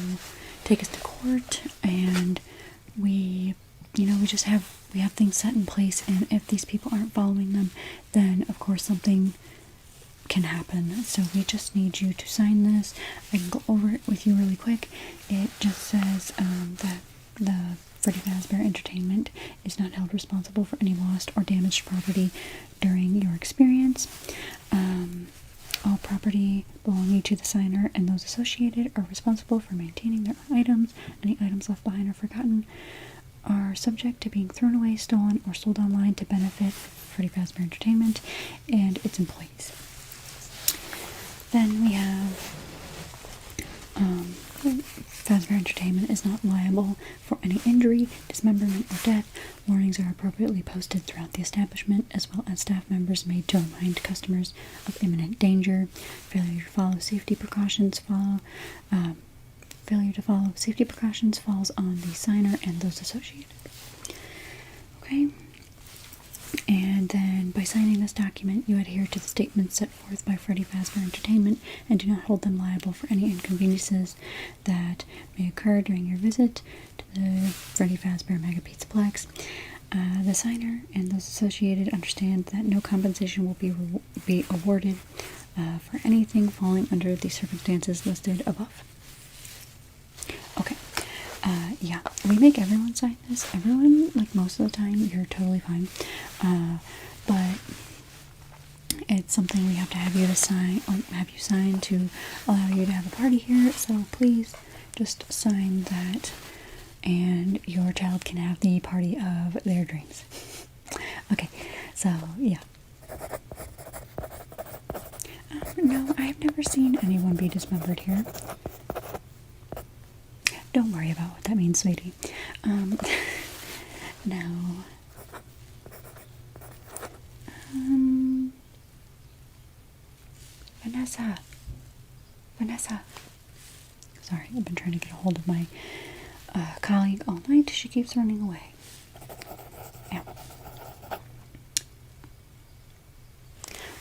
take us to court, and we have things set in place, and if these people aren't following them, then of course something can happen. So we just need you to sign this. I can go over it with you really quick. It just says that the Freddy Fazbear Entertainment is not held responsible for any lost or damaged property during your experience. All property belonging to the signer and those associated are responsible for maintaining their own items. Any items left behind or forgotten are subject to being thrown away, stolen, or sold online to benefit Freddy Fazbear Entertainment and its employees. Then we have Fazbear Entertainment is not liable for any injury, dismemberment, or death. Warnings are appropriately posted throughout the establishment, as well as staff members made to remind customers of imminent danger. Failure to follow safety precautions falls on the signer and those associated. Okay. And then, by signing this document, you adhere to the statements set forth by Freddy Fazbear Entertainment and do not hold them liable for any inconveniences that may occur during your visit to the Freddy Fazbear Mega Pizzaplex. The signer and those associated understand that no compensation will be awarded for anything falling under the circumstances listed above. Okay. Yeah, we make everyone sign this. Everyone, like most of the time, you're totally fine. But it's something we have to have you sign to allow you to have a party here. So please just sign that, and your child can have the party of their dreams. Okay, so yeah. No, I've never seen anyone be dismembered here. Don't worry about what that means, sweetie. Now, Vanessa. Sorry, I've been trying to get a hold of my colleague all night. She keeps running away. Yeah.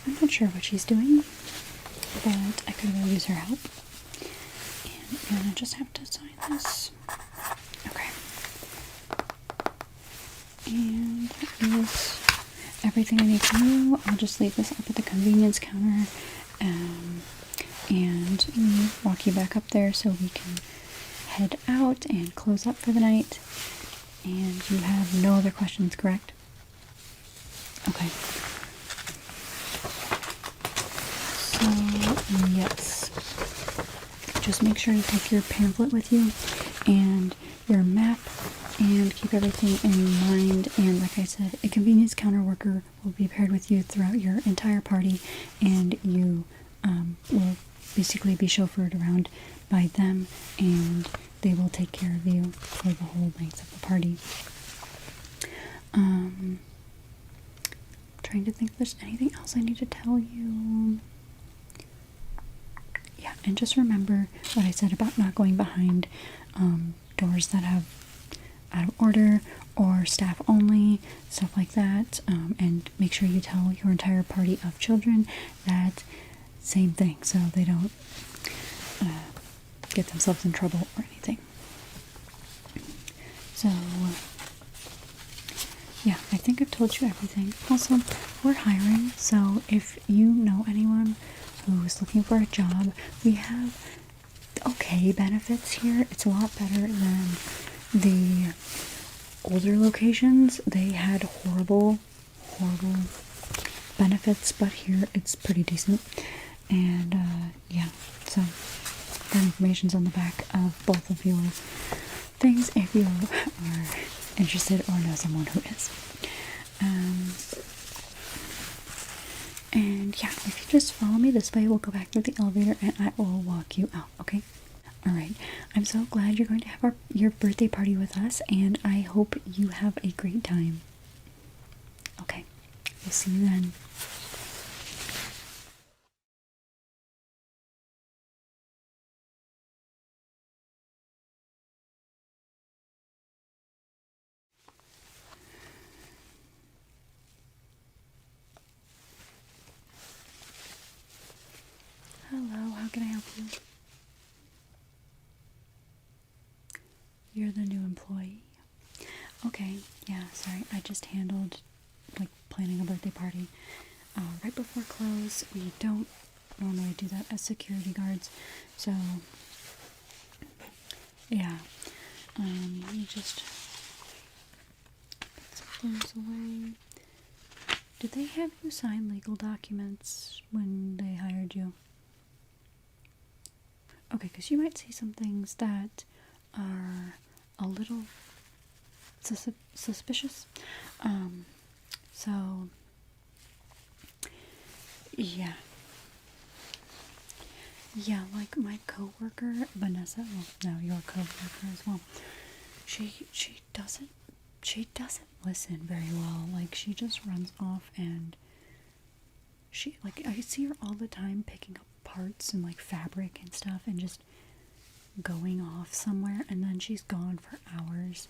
I'm not sure what she's doing, but I could really use her help. And I just have to sign this. Okay. And that is everything I need from you. I'll just leave this up at the convenience counter, and walk you back up there so we can head out and close up for the night. And you have no other questions, correct? Okay. So, Yes. Just make sure you take your pamphlet with you and your map and keep everything in mind. And like I said, a convenience counter worker will be paired with you throughout your entire party, and you will basically be chauffeured around by them, and they will take care of you for the whole length of the party. Trying to think if there's anything else I need to tell you. Yeah, and just remember what I said about not going behind doors that have out of order or staff only, stuff like that. And make sure you tell your entire party of children that same thing, so they don't get themselves in trouble or anything. So, yeah, I think I've told you everything. Also, we're hiring, so if you know anyone who's looking for a job, we have okay benefits here. It's a lot better than the older locations. They had horrible benefits, but here it's pretty decent. And yeah, so that information's on the back of both of your things if you are interested or know someone who is. And yeah, if you just follow me this way, we'll go back through the elevator and I will walk you out, okay? Alright, I'm so glad you're going to have your birthday party with us, and I hope you have a great time. Okay, we'll see you then. Hello, how can I help you? You're the new employee. Okay, yeah, sorry, I just handled, like, planning a birthday party. Right before close, we don't normally do that as security guards, so, yeah, let me just put some things away. Did they have you sign legal documents when they hired you? Okay, because you might see some things that are a little suspicious. So, yeah. Yeah, like my coworker, Vanessa, well, no, your coworker as well. She doesn't listen very well. Like, she just runs off, and like, I see her all the time picking up parts and like fabric and stuff and just going off somewhere, and then she's gone for hours.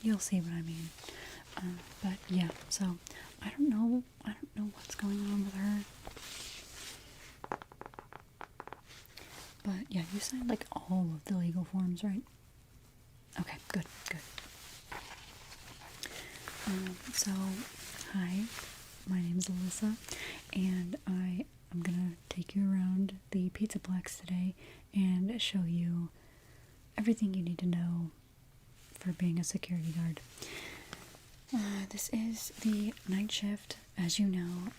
You'll see what I mean. But yeah, so I don't know what's going on with her. But yeah, you signed like all of the legal forms, right? Okay, good. So, hi, my name's Alyssa, and I am gonna take you around the Pizzaplex today and show you everything you need to know for being a security guard. This is the night shift, as you know.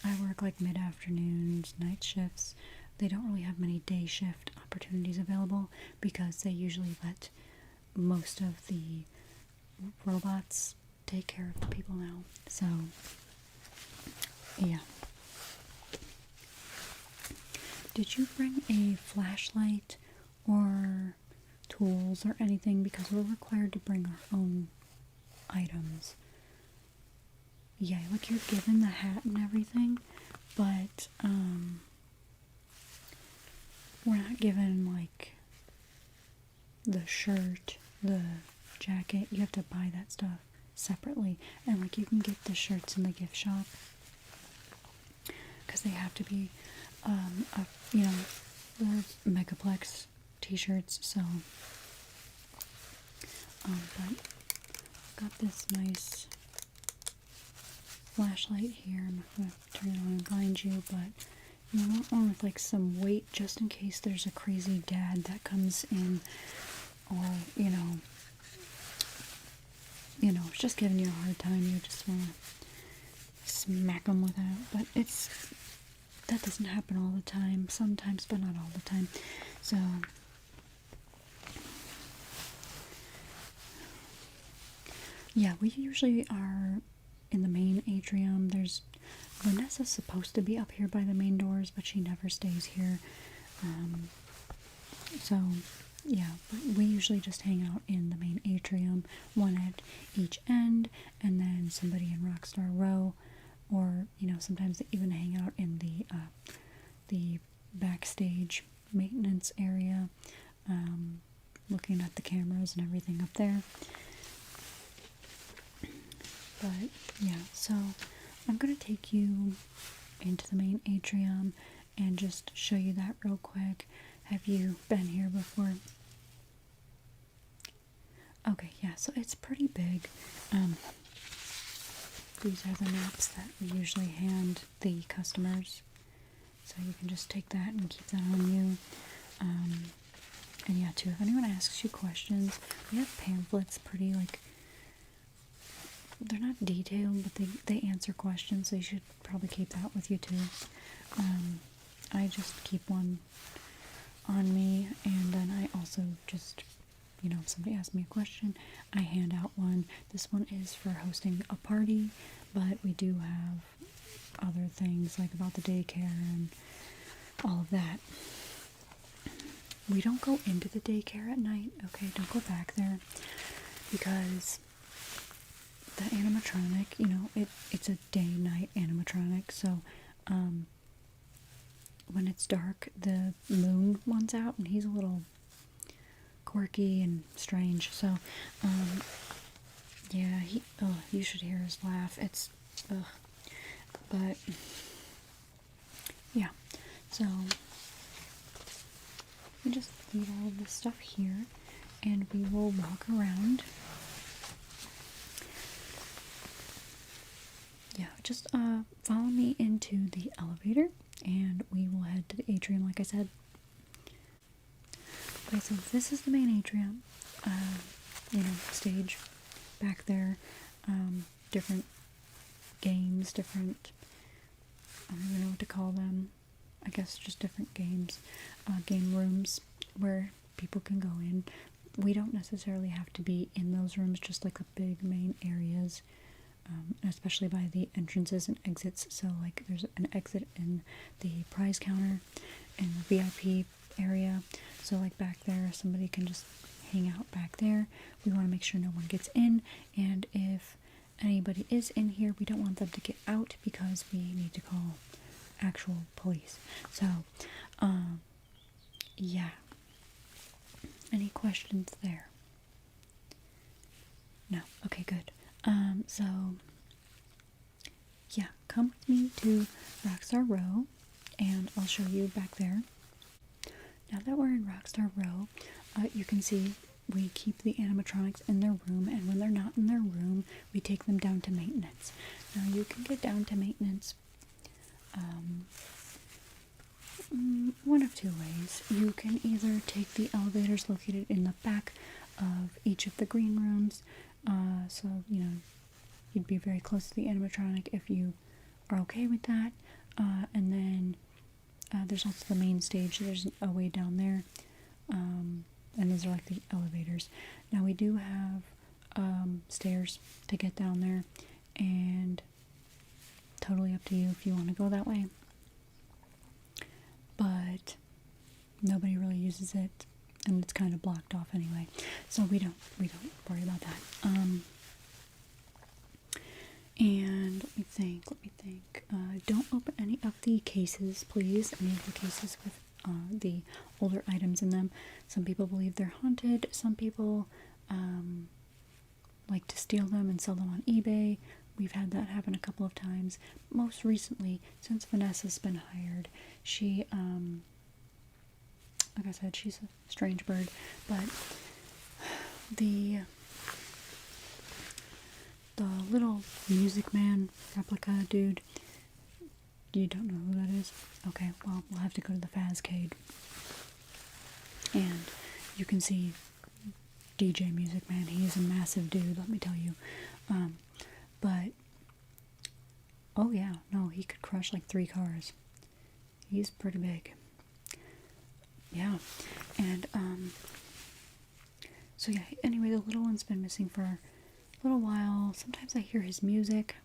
I work like mid-afternoons, night shifts. They don't really have many day shift opportunities available because they usually let most of the robots take care of the people now. So, yeah. Did you bring a flashlight or tools or anything? Because we're required to bring our own items. Yeah, like you're given the hat and everything, but we're not given like the shirt, the jacket. You have to buy that stuff separately, and like you can get the shirts in the gift shop because they have to be the Megaplex t-shirts. So but got this nice flashlight here. I'm not gonna turn it on and blind you, but you want one with like some weight just in case there's a crazy dad that comes in, or it's just giving you a hard time. You just want to smack them with that. But that doesn't happen all the time. Sometimes, but not all the time. So yeah, we usually are in the main atrium. Vanessa's supposed to be up here by the main doors, but she never stays here. So yeah, we usually just hang out in the main atrium, one at each end, and then somebody in Rockstar Row, or sometimes they even hang out in the backstage maintenance area, looking at the cameras and everything up there. But yeah, so I'm gonna take you into the main atrium and just show you that real quick. Have you been here before? Okay, yeah, so it's pretty big. These are the maps that we usually hand the customers. So you can just take that and keep that on you. And yeah, too, if anyone asks you questions, we have pamphlets, pretty, like, they're not detailed, but they answer questions, so you should probably keep that with you too. I just keep one on me, and then I also just, if somebody asks me a question, I hand out one. This one is for hosting a party, but we do have other things, like about the daycare and all of that. We don't go into the daycare at night, okay? Don't go back there, because the animatronic, it's a day-night animatronic, so when it's dark, the moon one's out, and he's a little quirky and strange, so yeah, you should hear his laugh. It's but yeah, so we just leave all of this stuff here, and we will walk around. Yeah, just follow me into the elevator, and we will head to the atrium, like I said. Okay, so this is the main atrium. Stage back there. Different games, I don't even know what to call them. I guess just different games, game rooms where people can go in. We don't necessarily have to be in those rooms, just like the big main areas. Especially by the entrances and exits. So, like, there's an exit in the prize counter in the VIP area. So, like, back there, somebody can just hang out back there. We want to make sure no one gets in, and if anybody is in here, we don't want them to get out because we need to call actual police. So, yeah. Any questions there? No? Okay, good. So, yeah, come with me to Rockstar Row, and I'll show you back there. Now that we're in Rockstar Row, you can see we keep the animatronics in their room, and when they're not in their room, we take them down to maintenance. Now, you can get down to maintenance one of two ways. You can either take the elevators located in the back of each of the green rooms, so, you'd be very close to the animatronic if you are okay with that. And then there's also the main stage. There's a way down there. And those are like the elevators. Now we do have stairs to get down there. And totally up to you if you want to go that way. But nobody really uses it. And it's kind of blocked off anyway. So we don't worry about that. And let me think. Don't open any of the cases, please. Any of the cases with the older items in them. Some people believe they're haunted. Some people like to steal them and sell them on eBay. We've had that happen a couple of times. Most recently, since Vanessa's been hired, she, like I said, she's a strange bird, but the little Music Man replica dude, you don't know who that is? Okay, well, we'll have to go to the Fazcade. And you can see DJ Music Man. He is a massive dude, let me tell you. But Oh yeah, no, he could crush like 3 cars. He's pretty big. Yeah. And so yeah, anyway, the little one's been missing for a little while. Sometimes I hear his music.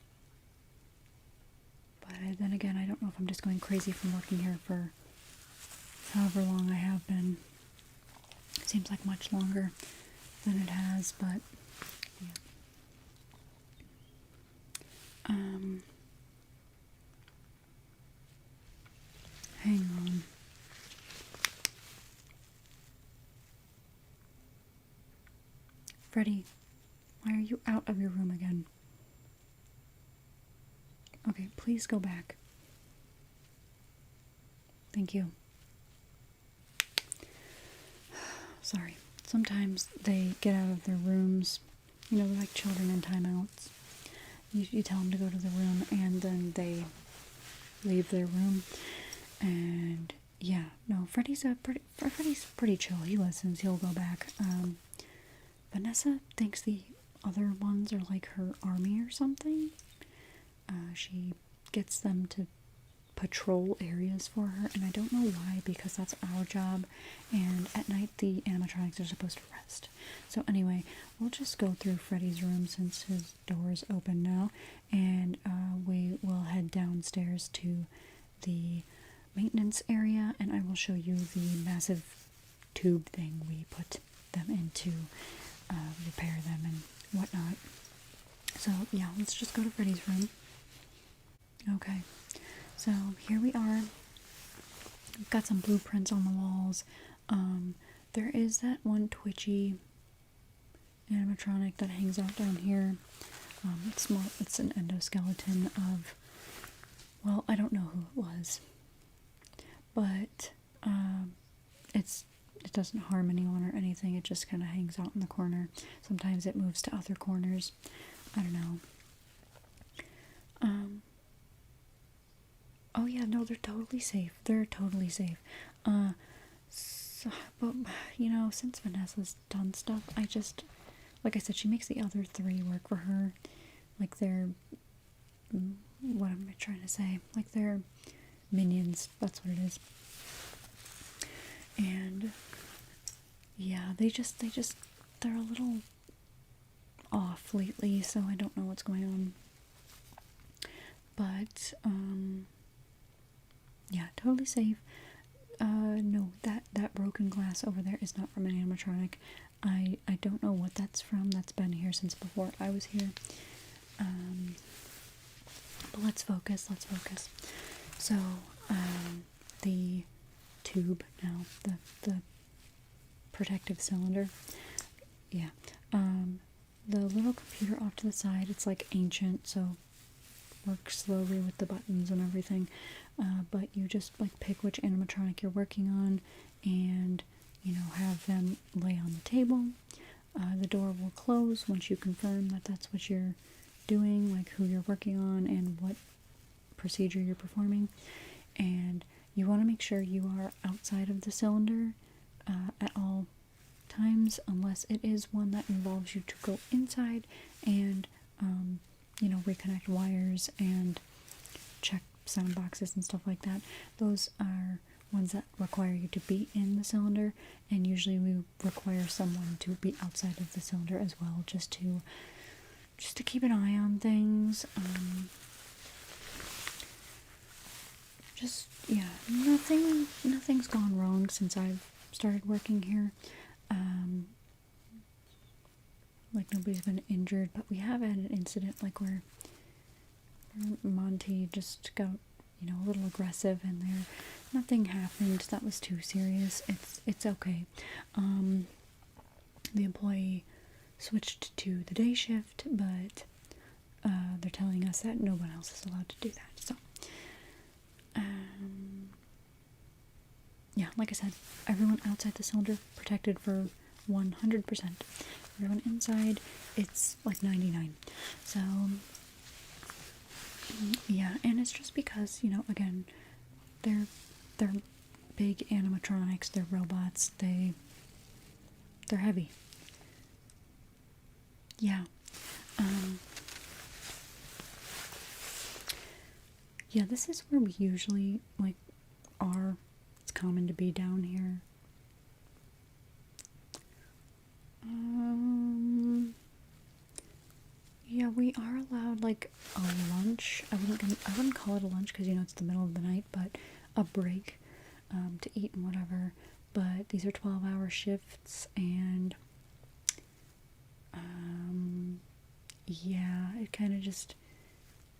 But then again, I don't know if I'm just going crazy from working here for however long I have been. It seems like much longer than it has, but yeah. Hang on. Freddy, why are you out of your room again? Okay, please go back. Thank you. Sorry. Sometimes they get out of their rooms. You know, they're like children in timeouts. You tell them to go to the room, and then they leave their room. And yeah, no, Freddy's pretty chill. He listens. He'll go back. Vanessa thinks the other ones are like her army or something. She gets them to patrol areas for her, and I don't know why, because that's our job, and at night the animatronics are supposed to rest. So anyway, we'll just go through Freddy's room since his door is open now, and we will head downstairs to the maintenance area, and I will show you the massive tube thing we put them into, repair them and whatnot. So yeah, let's just go to Freddy's room. Okay, so here we are. We've got some blueprints on the walls. There is that one twitchy animatronic that hangs out down here. It's an endoskeleton of, well, I don't know who it was, but it doesn't harm anyone or anything. It just kind of hangs out in the corner. Sometimes it moves to other corners. I don't know. Oh yeah, no, they're totally safe. They're totally safe. But you know, since Vanessa's done stuff, like I said, she makes the other 3 work for her. Like they're, what am I trying to say? Like they're minions. That's what it is. And yeah, they're a little off lately, so I don't know what's going on. But yeah, totally safe. No, that broken glass over there is not from an animatronic. I don't know what that's from. That's been here since before I was here. But let's focus. So, the tube now, the protective cylinder. Yeah. The little computer off to the side, it's like ancient, so work slowly with the buttons and everything, but you just like pick which animatronic you're working on, and you know, have them lay on the table. The door will close once you confirm that that's what you're doing, like who you're working on and what procedure you're performing. And you want to make sure you are outside of the cylinder at all times, unless it is one that involves you to go inside and you know, reconnect wires and check sound boxes and stuff like that. Those are ones that require you to be in the cylinder, and usually we require someone to be outside of the cylinder as well, just to keep an eye on things. Just yeah, nothing's gone wrong since I've started working here. Like nobody's been injured, but we have had an incident like where Monty just got, you know, a little aggressive in there. Nothing happened that was too serious. It's okay. The employee switched to the day shift, but they're telling us that no one else is allowed to do that. So, yeah, like I said, everyone outside the cylinder protected for 100%. Everyone inside, it's like 99. So, yeah, and it's just because, you know, again, they're big animatronics, they're robots, they're heavy. Yeah. Yeah, this is where we usually, like, are. It's common to be down here. Yeah, we are allowed, like, a lunch. I wouldn't call it a lunch because, you know, it's the middle of the night, but a break to eat and whatever. But these are 12-hour shifts, and yeah, it kind of just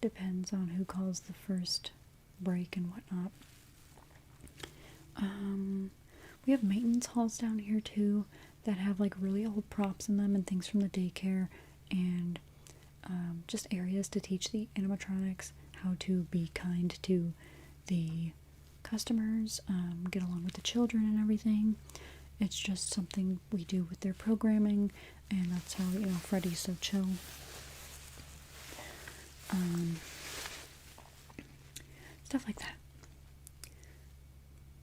depends on who calls the first break and whatnot. We have maintenance halls down here too that have like really old props in them and things from the daycare, and just areas to teach the animatronics how to be kind to the customers, get along with the children and everything. It's just something we do with their programming, and that's how, you know, Freddy's so chill. Stuff like that.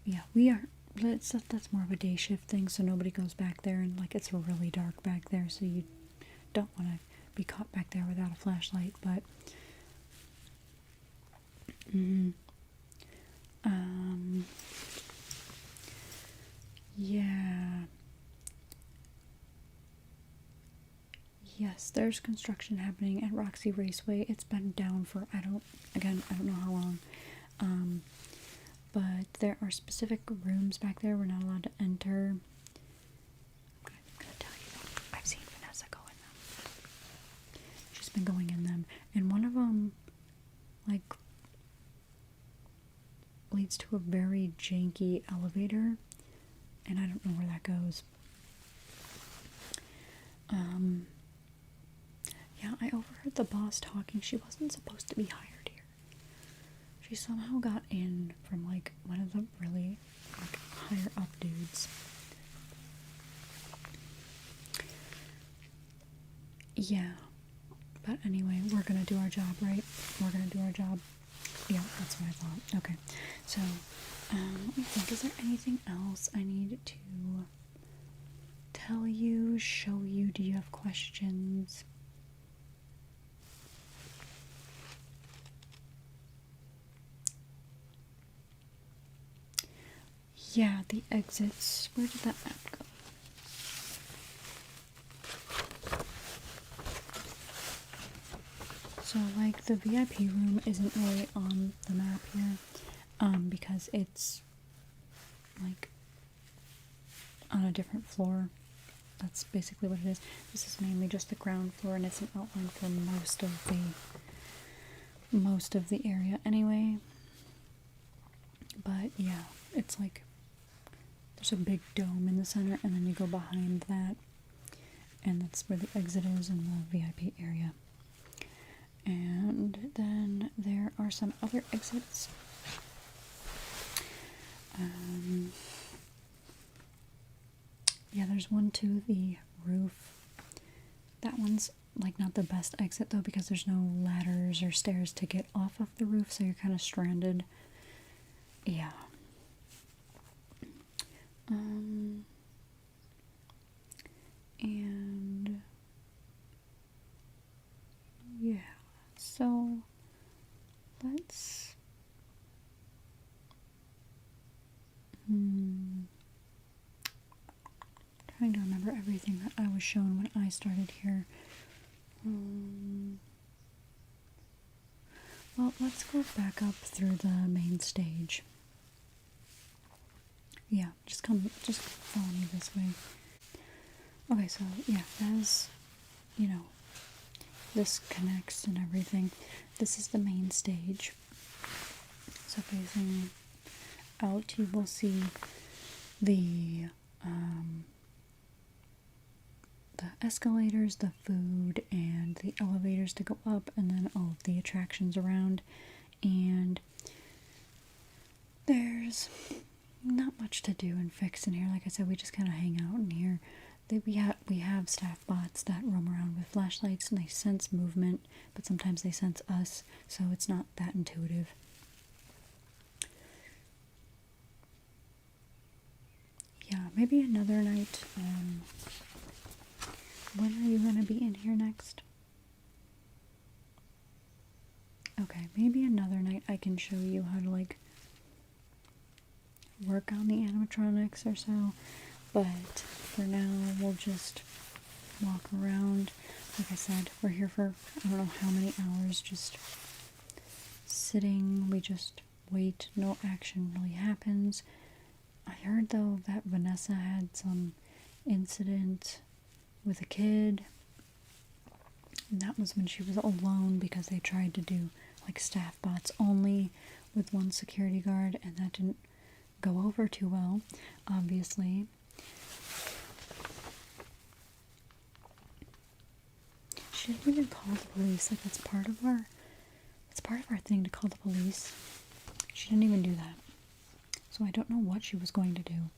Yeah, we are. That's more of a day shift thing, so nobody goes back there, and like it's really dark back there, so you don't want to be caught back there without a flashlight. But yeah. Yes, there's construction happening at Roxy Raceway. It's been down for I don't know how long. But there are specific rooms back there we're not allowed to enter. I'm gonna tell you, I've seen Vanessa go in them. She's been going in them, and one of them, like, leads to a very janky elevator, and I don't know where that goes. Yeah, I overheard the boss talking. She wasn't supposed to be hired here. She somehow got in from, like, one of the really, like, higher up dudes. Yeah. But anyway, we're gonna do our job, right? We're gonna do our job. Yeah, that's what I thought. Okay. So, let me think. Is there anything else I need to tell you, show you? Do you have questions? Yeah, the exits. Where did that map go? So, like, the VIP room isn't really on the map here, because it's, like, on a different floor. That's basically what it is. This is mainly just the ground floor, and it's an outline for most of the area anyway. But yeah, it's like there's a big dome in the center, and then you go behind that, and that's where the exit is in the VIP area. And then there are some other exits. Yeah, there's one to the roof. That one's like not the best exit though, because there's no ladders or stairs to get off of the roof, so you're kind of stranded. Yeah. And yeah, so let's trying to remember everything that I was shown when I started here. Well, let's go back up through the main stage. Yeah, just follow me this way. Okay, so yeah, as you know, this connects and everything. This is the main stage. So facing out, you will see the escalators, the food, and the elevators to go up, and then all of the attractions around. And there's not much to do and fix in here. Like I said, we just kind of hang out in here. We have staff bots that roam around with flashlights, and they sense movement, but sometimes they sense us, so it's not that intuitive. Yeah, maybe another night. When are you going to be in here next? Okay, maybe another night I can show you how to like work on the animatronics or so, but for now we'll just walk around. Like I said, we're here for I don't know how many hours, just sitting. We just wait, no action really happens. I heard though that Vanessa had some incident with a kid, and that was when she was alone because they tried to do like staff bots only with one security guard, and that didn't go over too well, obviously. She didn't even call the police. Like it's part of our thing to call the police. She didn't even do that. So I don't know what she was going to do.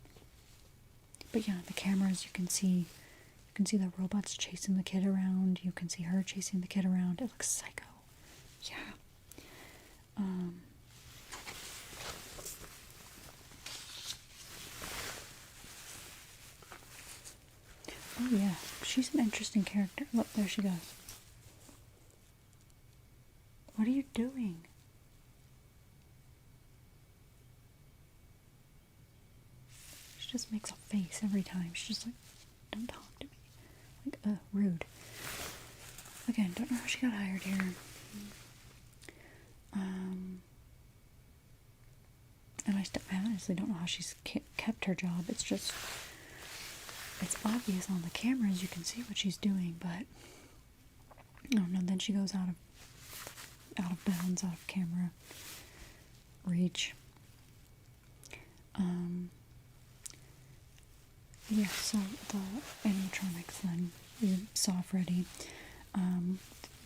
But yeah, the cameras, you can see the robots chasing the kid around. You can see her chasing the kid around. It looks psycho. Yeah. Oh yeah, she's an interesting character. Look, there she goes. What are you doing? She just makes a face every time. She's just like, don't talk to me. Like, rude. Again, don't know how she got hired here. And I honestly don't know how she's kept her job. It's just, it's obvious on the cameras. You can see what she's doing, but I don't know. Then she goes out of bounds, out of camera reach. Yeah, so the animatronics, then you saw Freddy.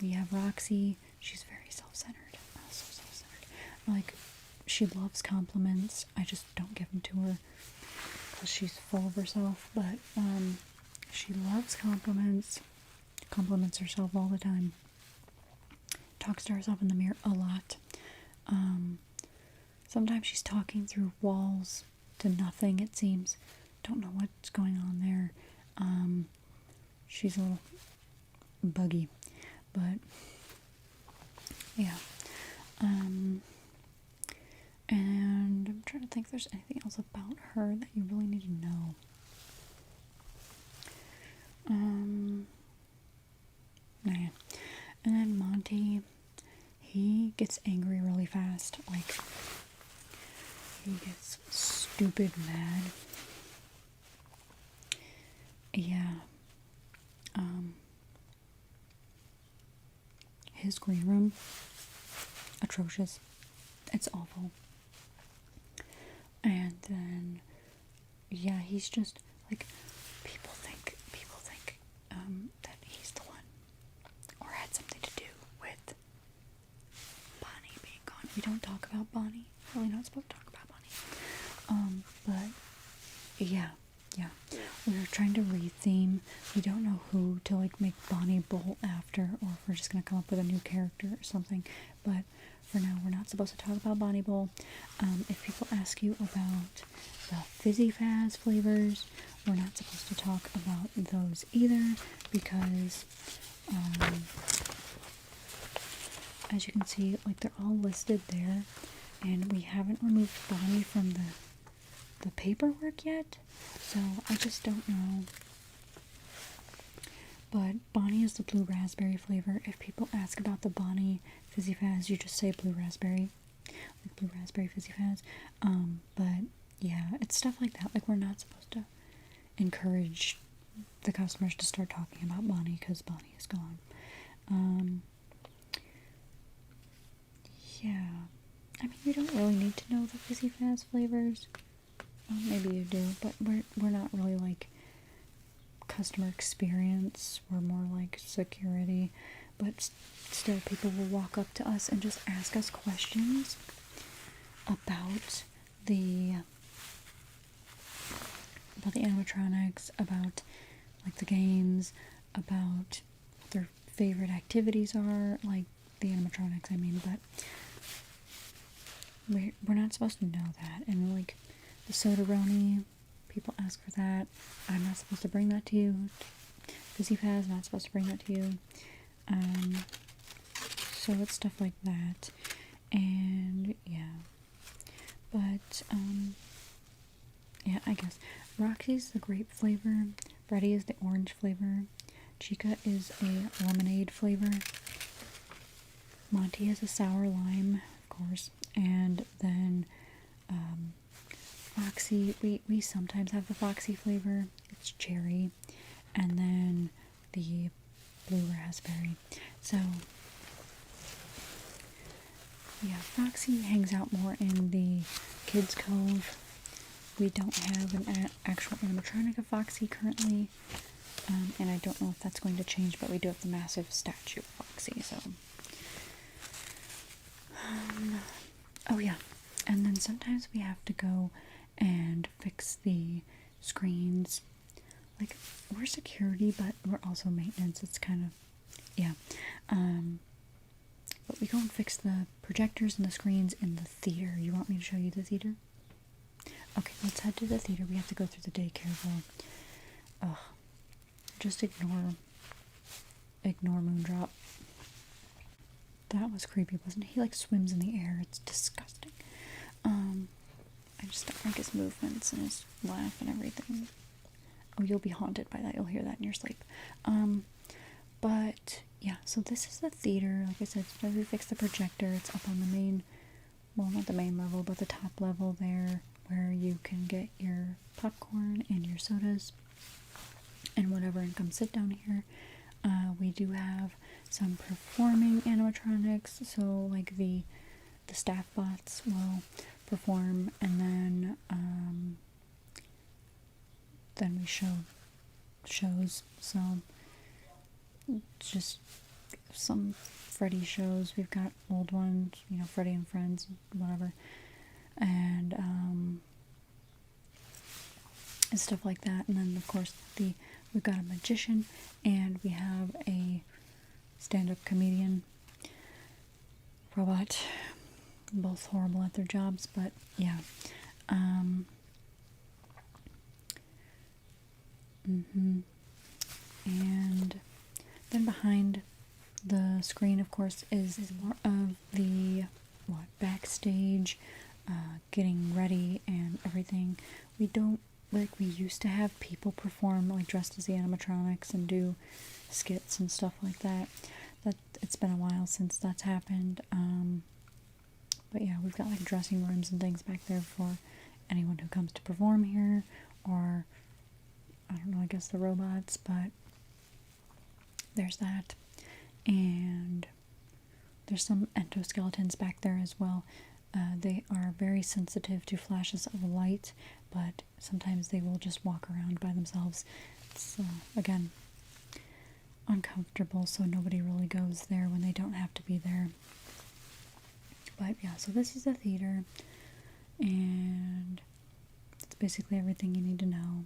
We have Roxy. She's very self-centered. So self-centered. Like, she loves compliments. I just don't give them to her because she's full of herself. But she loves compliments. Compliments herself all the time. Talks to herself in the mirror a lot. Sometimes she's talking through walls to nothing, it seems. Don't know what's going on there. She's a little buggy, but yeah. And I'm trying to think if there's anything else about her that you really need to know. Yeah. And then Monty, he gets angry really fast. Like, he gets stupid mad. Yeah. His green room, atrocious. It's awful. And then, yeah, he's just like, people think that he's the one, or had something to do with Bonnie being gone. We don't talk about Bonnie. We're really not supposed to talk about Bonnie. But yeah. We're trying to retheme. We don't know who to like make Bonnie Bull after, or if we're just gonna come up with a new character or something. But for now, we're not supposed to talk about Bonnie Bull. If people ask you about the Fizzy Fazz flavors, we're not supposed to talk about those either, because as you can see, like, they're all listed there, and we haven't removed Bonnie from the paperwork yet, so I just don't know. But Bonnie is the blue raspberry flavor. If people ask about the Bonnie Fizzy Fazz, you just say blue raspberry, like blue raspberry Fizzy Fazz. But yeah, it's stuff like that. Like, we're not supposed to encourage the customers to start talking about Bonnie because Bonnie is gone. Yeah, I mean, you don't really need to know the Fizzy Fazz flavors. Well, maybe you do, but we're not really like customer experience. We're more like security. But still, people will walk up to us and just ask us questions about the animatronics, about like the games, about what their favorite activities are, like the animatronics, I mean. But we're not supposed to know that. And like the Soda-Roni, people ask for that. I'm not supposed to bring that to you. Fizzy Fazz, not supposed to bring that to you. So so it's stuff like that. And yeah, but yeah, I guess Roxy's the grape flavor, Freddy is the orange flavor, Chica is a lemonade flavor, Monty is a sour lime, of course, and then Foxy, we sometimes have the Foxy flavor, it's cherry, and then the blue raspberry. So yeah, Foxy hangs out more in the Kids Cove. We don't have an actual animatronic of Foxy currently, and I don't know if that's going to change, but we do have the massive statue of Foxy, so. Oh yeah, and then sometimes we have to go and fix the screens. Like, we're security, but we're also maintenance. It's kind of, yeah. But we go and fix the projectors and the screens in the theater. You want me to show you the theater? Okay, let's head to the theater. We have to go through the daycare though. Ugh. Just ignore Moondrop. That was creepy, wasn't it? He like swims in the air. It's disgusting. I just don't like his movements and his laugh and everything. Oh, you'll be haunted by that. You'll hear that in your sleep. But yeah, so this is the theater. Like I said, we fix the projector. It's up on the main, well, not the main level, but the top level there, where you can get your popcorn and your sodas and whatever, and come sit down here. We do have some performing animatronics, so like the staff bots will perform, and then we show shows. So just some Freddy shows. We've got old ones, you know, Freddy and Friends, whatever, and stuff like that. And then of course we've got a magician, and we have a stand-up comedian robot. Both horrible at their jobs, but yeah. And then behind the screen, of course, is more of the backstage, getting ready and everything. We don't, like, we used to have people perform, like, dressed as the animatronics and do skits and stuff like that. It's been a while since that's happened. But yeah, we've got like dressing rooms and things back there for anyone who comes to perform here, or I don't know, I guess the robots, but there's that. And there's some endoskeletons back there as well. They are very sensitive to flashes of light, but sometimes they will just walk around by themselves. It's, again, uncomfortable, so nobody really goes there when they don't have to be there. But yeah, so this is the theater, and it's basically everything you need to know.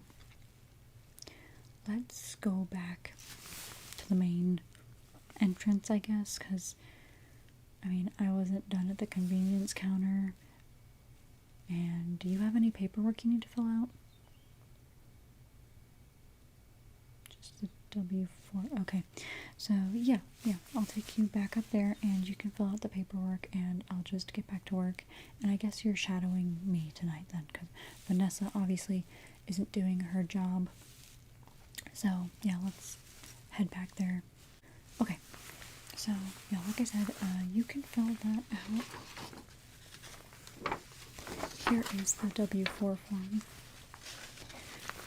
Let's go back to the main entrance, I guess, because, I mean, I wasn't done at the convenience counter. And do you have any paperwork you need to fill out? Just the W4. Okay, so yeah, I'll take you back up there, and you can fill out the paperwork, and I'll just get back to work. And I guess you're shadowing me tonight then, because Vanessa obviously isn't doing her job. So yeah, let's head back there. Okay, so yeah, like I said, you can fill that out. Here is the W4 form.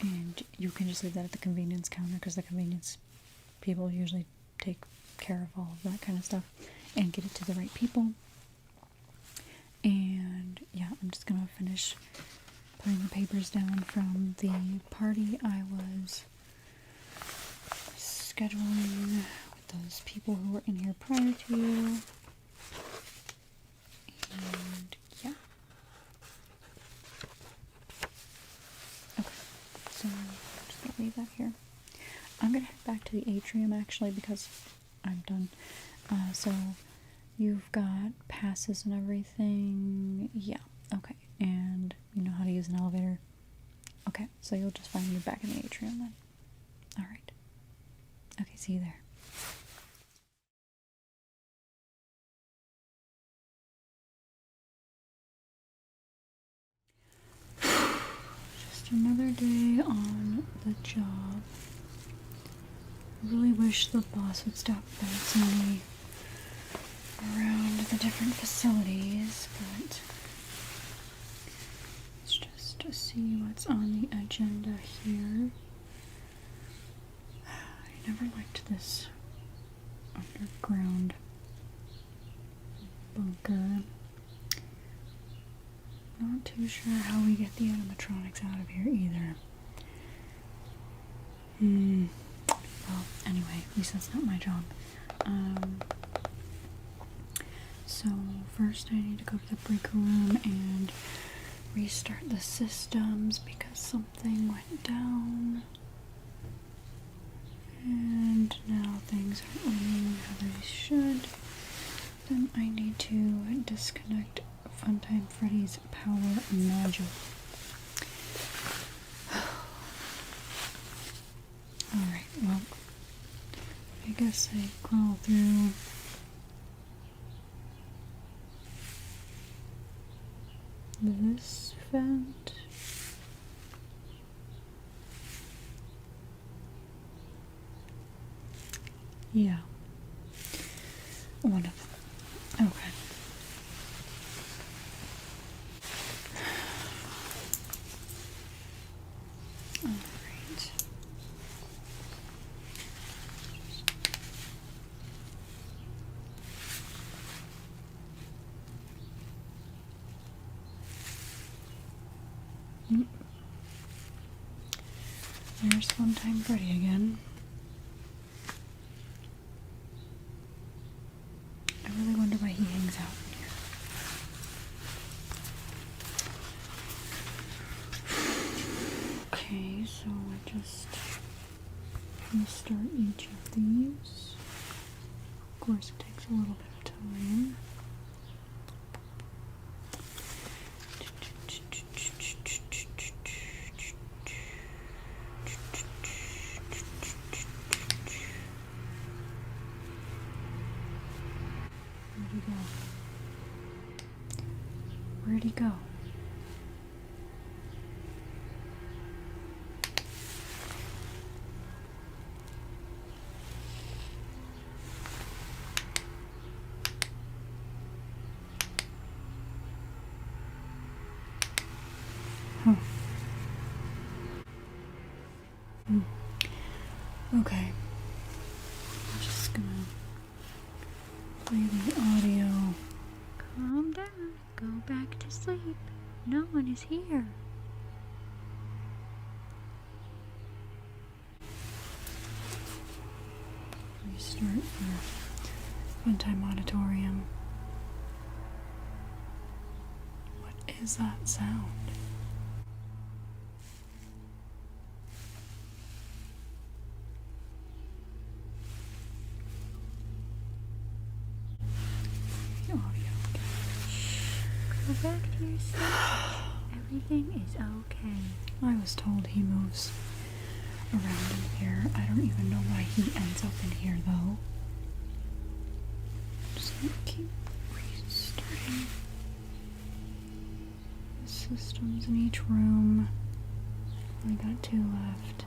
And you can just leave that at the convenience counter, because the convenience people usually take care of all of that kind of stuff and get it to the right people. And yeah, I'm just gonna finish putting the papers down from the party I was scheduling with those people who were in here prior to you. And yeah. Okay, so I'm just gonna leave that here. I'm gonna head back to the atrium actually, because I'm done. So you've got passes and everything. Yeah, okay. And you know how to use an elevator. Okay, so you'll just find me back in the atrium then. Alright. Okay, see you there. Just another day on the job. I really wish the boss would stop bouncing me around the different facilities, but let's just see what's on the agenda here. I never liked this underground bunker. Not too sure how we get the animatronics out of here either. Well, anyway, at least that's not my job. So first I need to go to the break room and restart the systems because something went down. And now things aren't running how they should. Then I need to disconnect Funtime Freddy's power module. Alright, well, I guess I crawl through this vent. Yeah. One of them. Okay. Alright. There's Funtime Freddy again. I really wonder why he hangs out in here. Okay, so I just restart each of these. Of course, it takes a little bit of time. Where'd he go? Where'd he go? Okay. I'm just gonna play the audio. Calm down. Go back to sleep. No one is here. Restart for Funtime Auditorium. What is that sound? The audio. Go back to your sleep. Everything is okay. I was told he moves around in here. I don't even know why he ends up in here though. Just gonna keep restarting the systems in each room. Only got 2 left.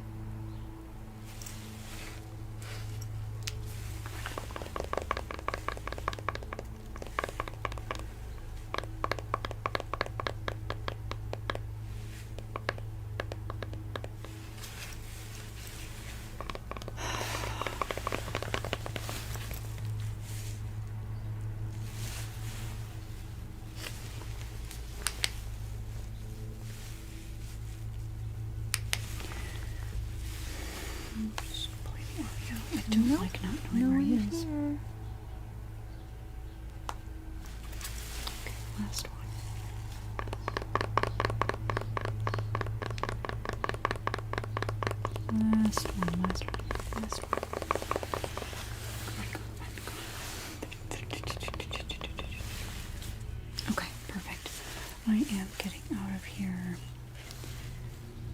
Just play the audio. I don't Nope. like not knowing No where he one is is. here. Okay, last one. Last one, last one, last one. Okay, perfect. I am getting out of here.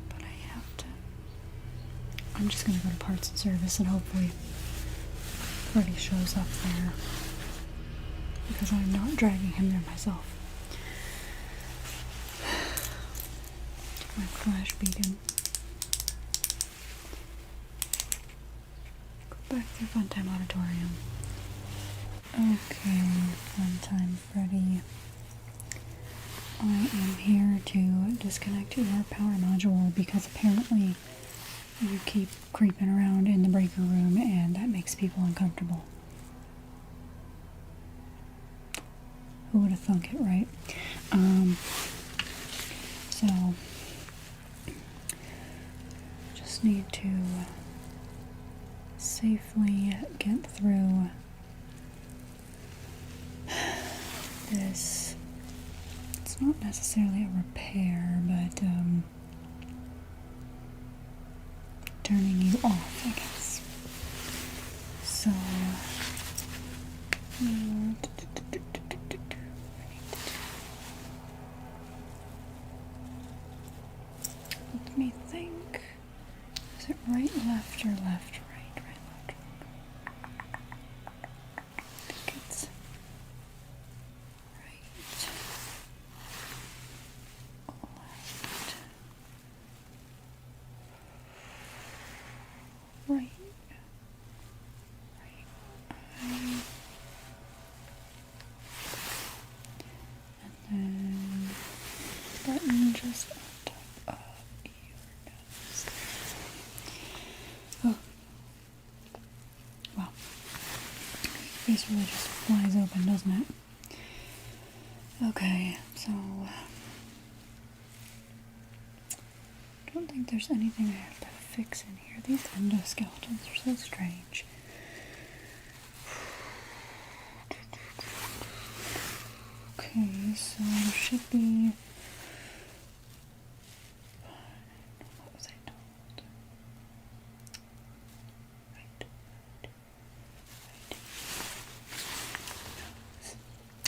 But I have to. I'm just gonna go to parts and service and hopefully Freddy shows up there. Because I'm not dragging him there myself. my flash beacon. Go back to Funtime Auditorium. Okay, Funtime Freddy. I am here to disconnect your power module because apparently you keep creeping around in the breaker room and that makes people uncomfortable. Who would have thunk it, right? So just need to safely get through this. It's not necessarily a repair, but turning you off, I guess. So let me think. Is it right, left, or left, right, left? I think it's right, left, right, and then button just on top of your nose. Oh, wow. Your face really just flies open, doesn't it? Okay, so I don't think there's anything I have to fix in here. These endoskeletons are so strange. Okay, so there should be. What was I told? Right.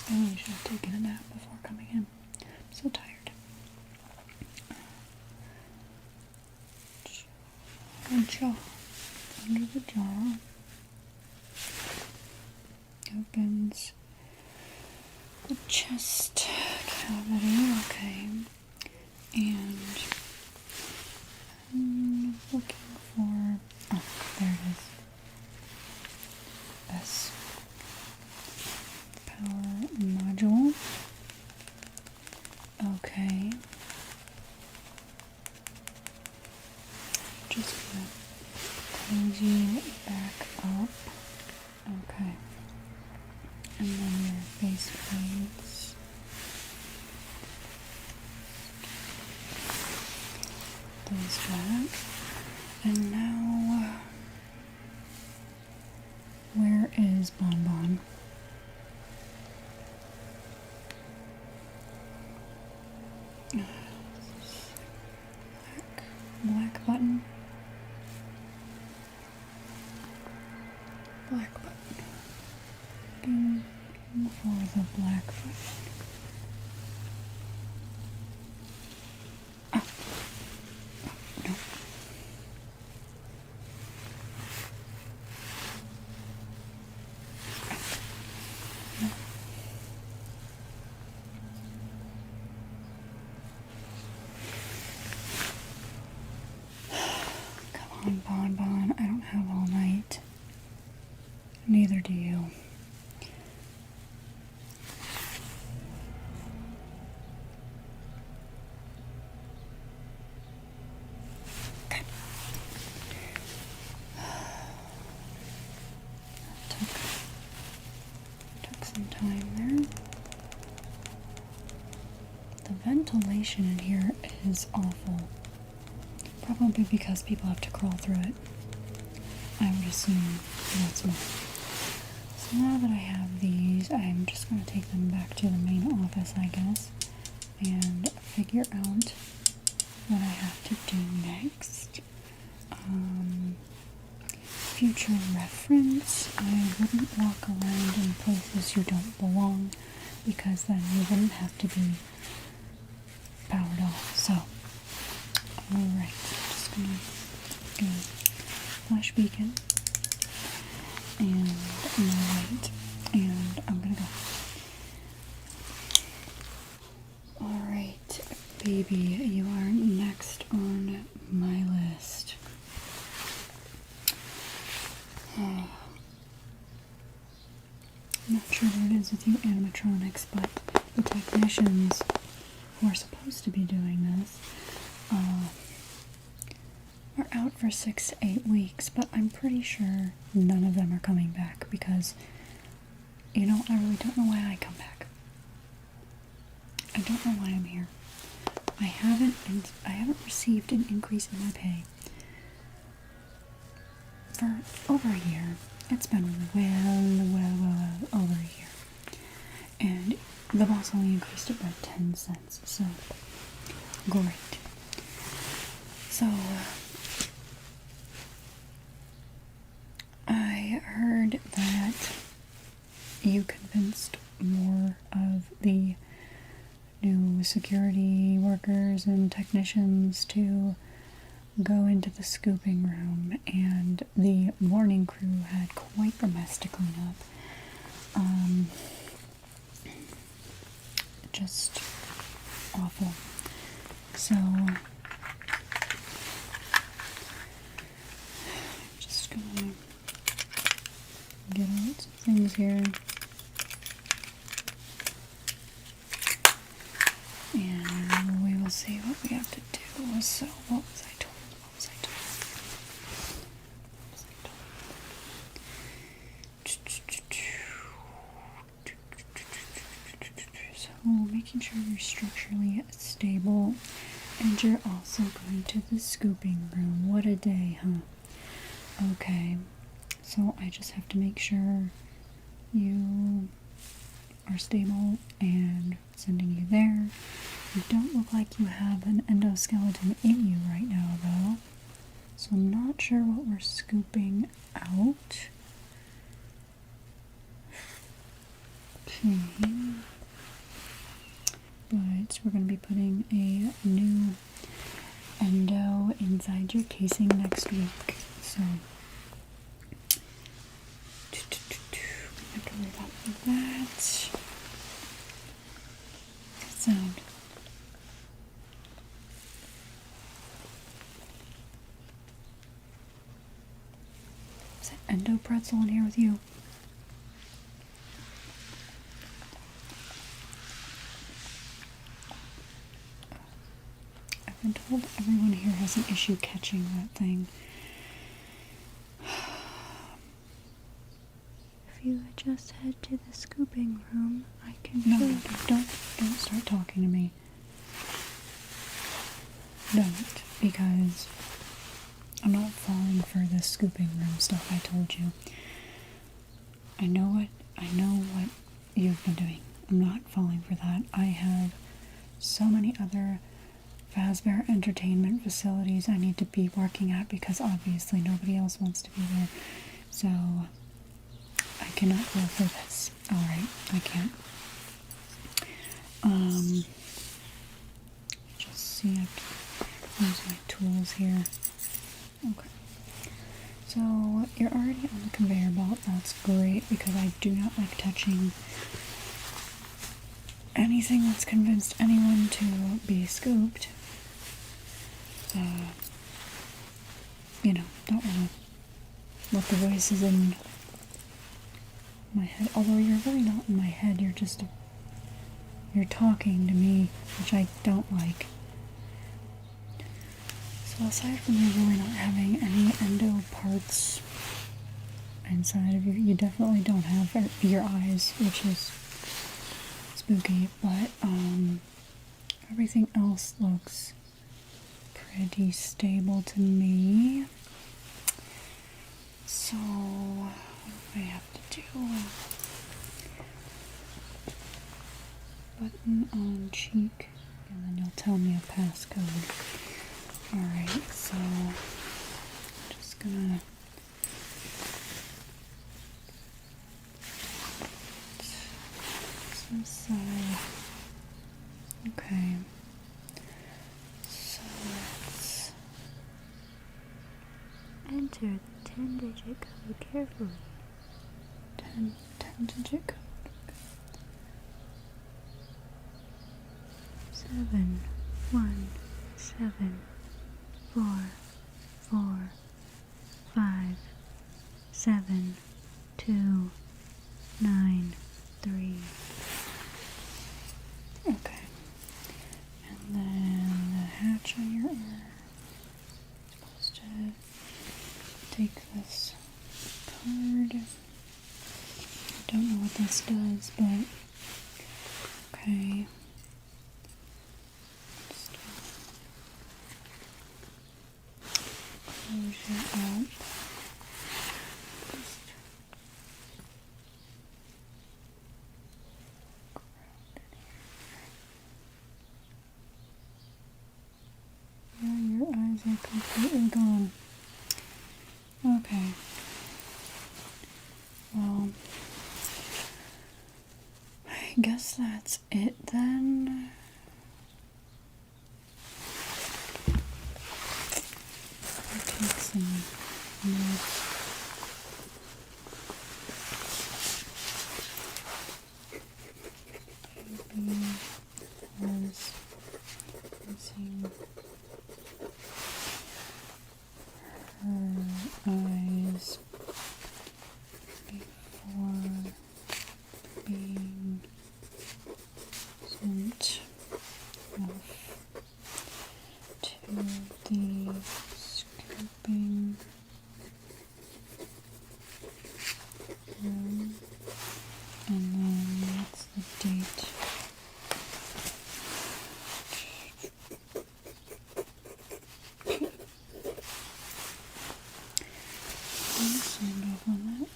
I really should have taken a nap before coming in. I'm so tired. Jaw. Under the jaw. Opens the chest cavity. Okay. And I'm looking for. Oh, there it is. S. Power module. Okay. Just gonna close you back up. Okay. And then your face plates. Those back. And now, where is Bonbon? Black button. Black button. Looking for the black button. Oh. No. No. Come on, Bonbon. I don't have all night. Neither do you. Okay. Took some time there. The ventilation in here is awful. Probably because people have to crawl through it. I would assume that's why. So now that I have these, I'm just going to take them back to the main office, I guess, and figure out what I have to do next. Future reference, I wouldn't walk around in places you don't belong, because then you wouldn't have to be powered off. So, alright, just gonna go flash beacon and light, and I'm gonna go. Alright, baby, you are next on my list. I'm not sure what it is with you animatronics, but the technicians who are supposed to be doing this are out for 6 to 8 weeks, but I'm pretty sure none of them are coming back because, you know, I really don't know why I come back. I don't know why I'm here. I haven't received an increase in my pay for over a year. It's been well over a year. And the boss only increased it by 10 cents, so great. So, I heard that you convinced more of the new security workers and technicians to go into the scooping room, and the morning crew had quite the mess to clean up. Just awful. So, just gonna get out some things here. And we will see what we have to do. So, what was I told? So, making sure you're structurally stable. And you're also going to the scooping room. What a day, huh? Okay. So, I just have to make sure you are stable and sending you there. You don't look like you have an endoskeleton in you right now, though. So I'm not sure what we're scooping out. Okay. But we're going to be putting a new endo inside your casing next week. So we have to worry about that. Good sound. Is that endo pretzel in here with you? I've been told everyone here has an issue catching that thing. If you would just head to the scooping room, I can No, show you. don't start talking to me. Don't, because I'm not falling for the scooping room stuff I told you. I know what you've been doing. I'm not falling for that. I have so many other Fazbear entertainment facilities I need to be working at because obviously nobody else wants to be there. So I cannot go for this. Alright, I can't. Just see, I have to use my tools here. Okay. So you're already on the conveyor belt. That's great because I do not like touching anything that's convinced anyone to be scooped. You know, don't want to let the voices in my head. Although you're really not in my head, you're talking to me, which I don't like. So aside from you really not having any endo parts inside of you, you definitely don't have your eyes, which is spooky, but everything else looks pretty stable to me. So what do I have to do? Button on cheek, and then you'll tell me a passcode. Alright, so I'm just gonna this side. Okay. So let's Enter the 10-digit code carefully. 10-digit code. 7 1, 7, 4, 4, 5, 7, 2, 9, 3. Okay. And then the hatch on your arm. Supposed to take this card. I don't know what this does, but okay. Just close you up. Yeah, your eyes are completely gone. Okay. Well, I guess that's it then. I'll take some notes. Baby was missing her eyes before being sent off to the scooping room, and then that's the date. Okay. I'm gonna sign off on that.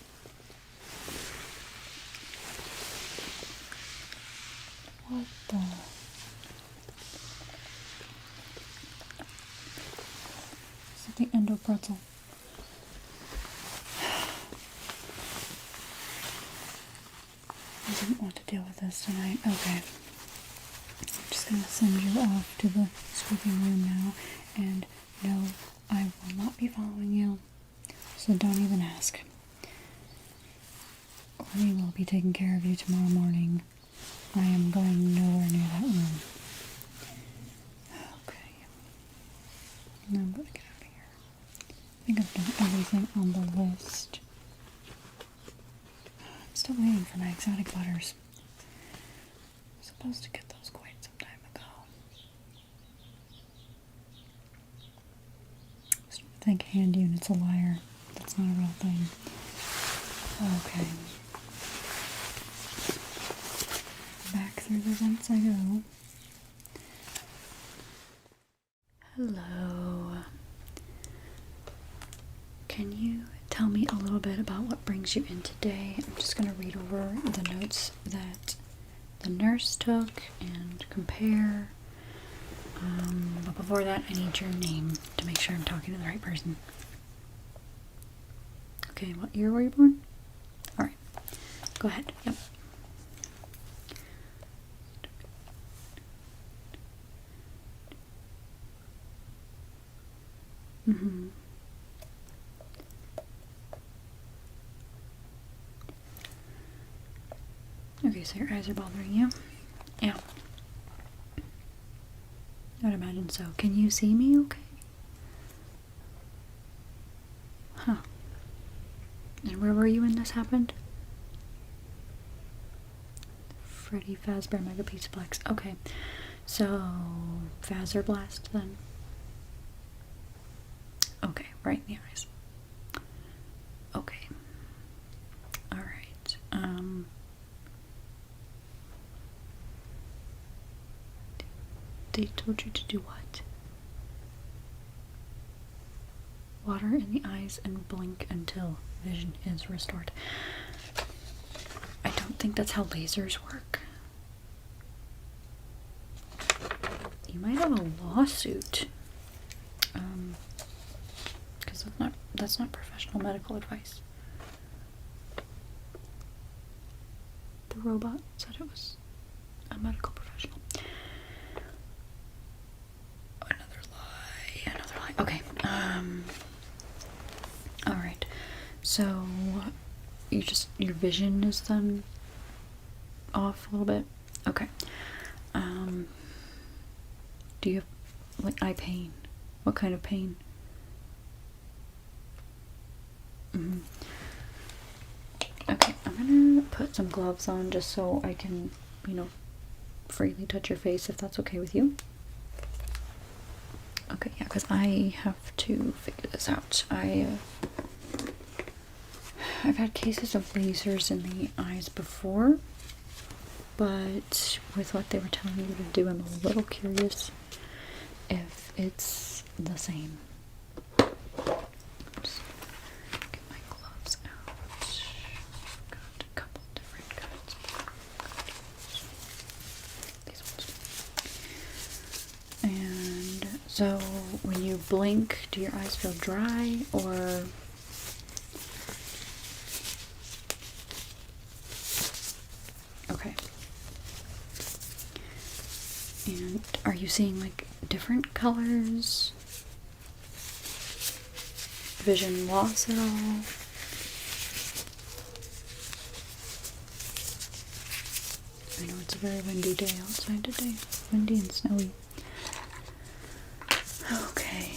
What the? Is it the endo pretzel? I didn't want to deal with this tonight. Okay. I'm just gonna send you off to the scooping room now, and no, I will not be following you, so don't even ask. We will be taking care of you tomorrow morning. I am going nowhere near that room. Okay. Now I'm gonna get out of here. I think I've done everything on the list. I'm still waiting for my exotic butters. I'm supposed to get those quite some time ago. I think hand unit's a liar. That's not a real thing. Okay. Back through the vents I go. Hello. Can you tell me a little bit about what brings you in today? I'm just going to read over the notes that the nurse took and compare. But before that, I need your name to make sure I'm talking to the right person. Okay, what year were you born? Alright, go ahead. Yep. Mm-hmm. Okay, so your eyes are bothering you? Yeah. I'd imagine so. Can you see me okay? Huh. And where were you when this happened? Freddy Fazbear Mega Pizzaplex. Okay. So, Fazer Blast then? Okay, right in the eyes. Okay. Alright. They told you to do what? Water in the eyes and blink until vision is restored. I don't think that's how lasers work. You might have a lawsuit. Because that's not professional medical advice. The robot said it was a medical professional. Another lie. Okay. Alright. So your vision is then off a little bit? Okay. Do you have, like, eye pain? What kind of pain? Okay, I'm gonna put some gloves on just so I can, you know, freely touch your face if that's okay with you. Okay, yeah, because I have to figure this out. I've had cases of lasers in the eyes before, but with what they were telling me to do, I'm a little curious if it's the same. Just get my gloves out. Got a couple different kinds. These ones. And so when you blink, do your eyes feel dry or... Okay. And are you seeing like different colors? Vision loss at all? I know it's a very windy day outside today. Windy and snowy. Okay.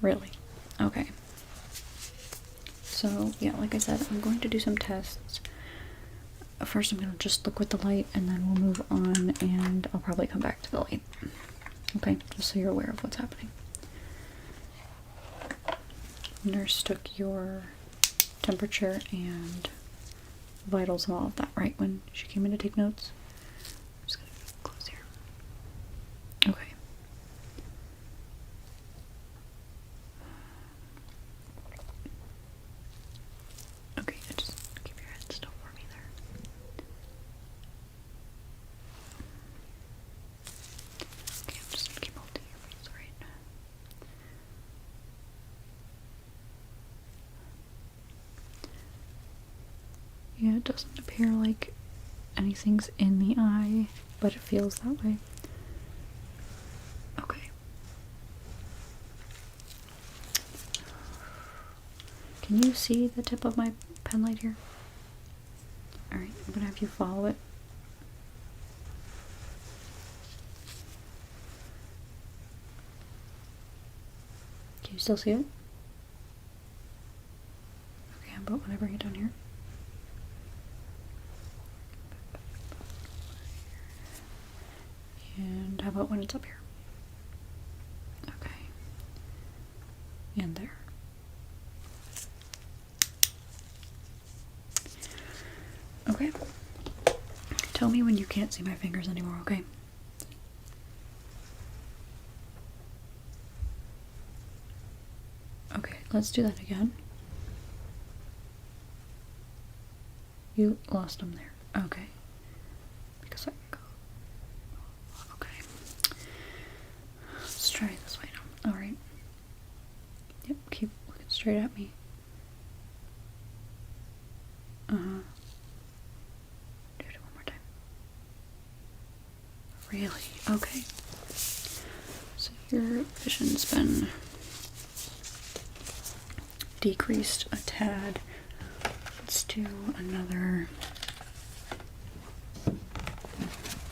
Really? Okay. So, yeah, like I said, I'm going to do some tests. First, I'm going to just look with the light, and then we'll move on, and I'll probably come back to the light. Okay, just so you're aware of what's happening. Nurse took your temperature and vitals and all of that, right, when she came in to take notes? I'm just going to close here. Okay. Okay, just keep your head still for me there. Okay, I'm just gonna keep holding your face, right? Yeah, it doesn't appear like anything's in the eye, but it feels that way. Okay. Can you see the tip of my pen light here? Alright, I'm gonna have you follow it. Can you still see it? Okay, how about when I bring it down here? And how about when it's up here? Okay. And there. Okay. Tell me when you can't see my fingers anymore, okay? Okay, let's do that again. You lost them there. Okay. Because I go. Okay. Let's try this way now. Alright. Yep, keep looking straight at me. Do it one more time. Really? Okay. So your vision's been decreased a tad. Let's do another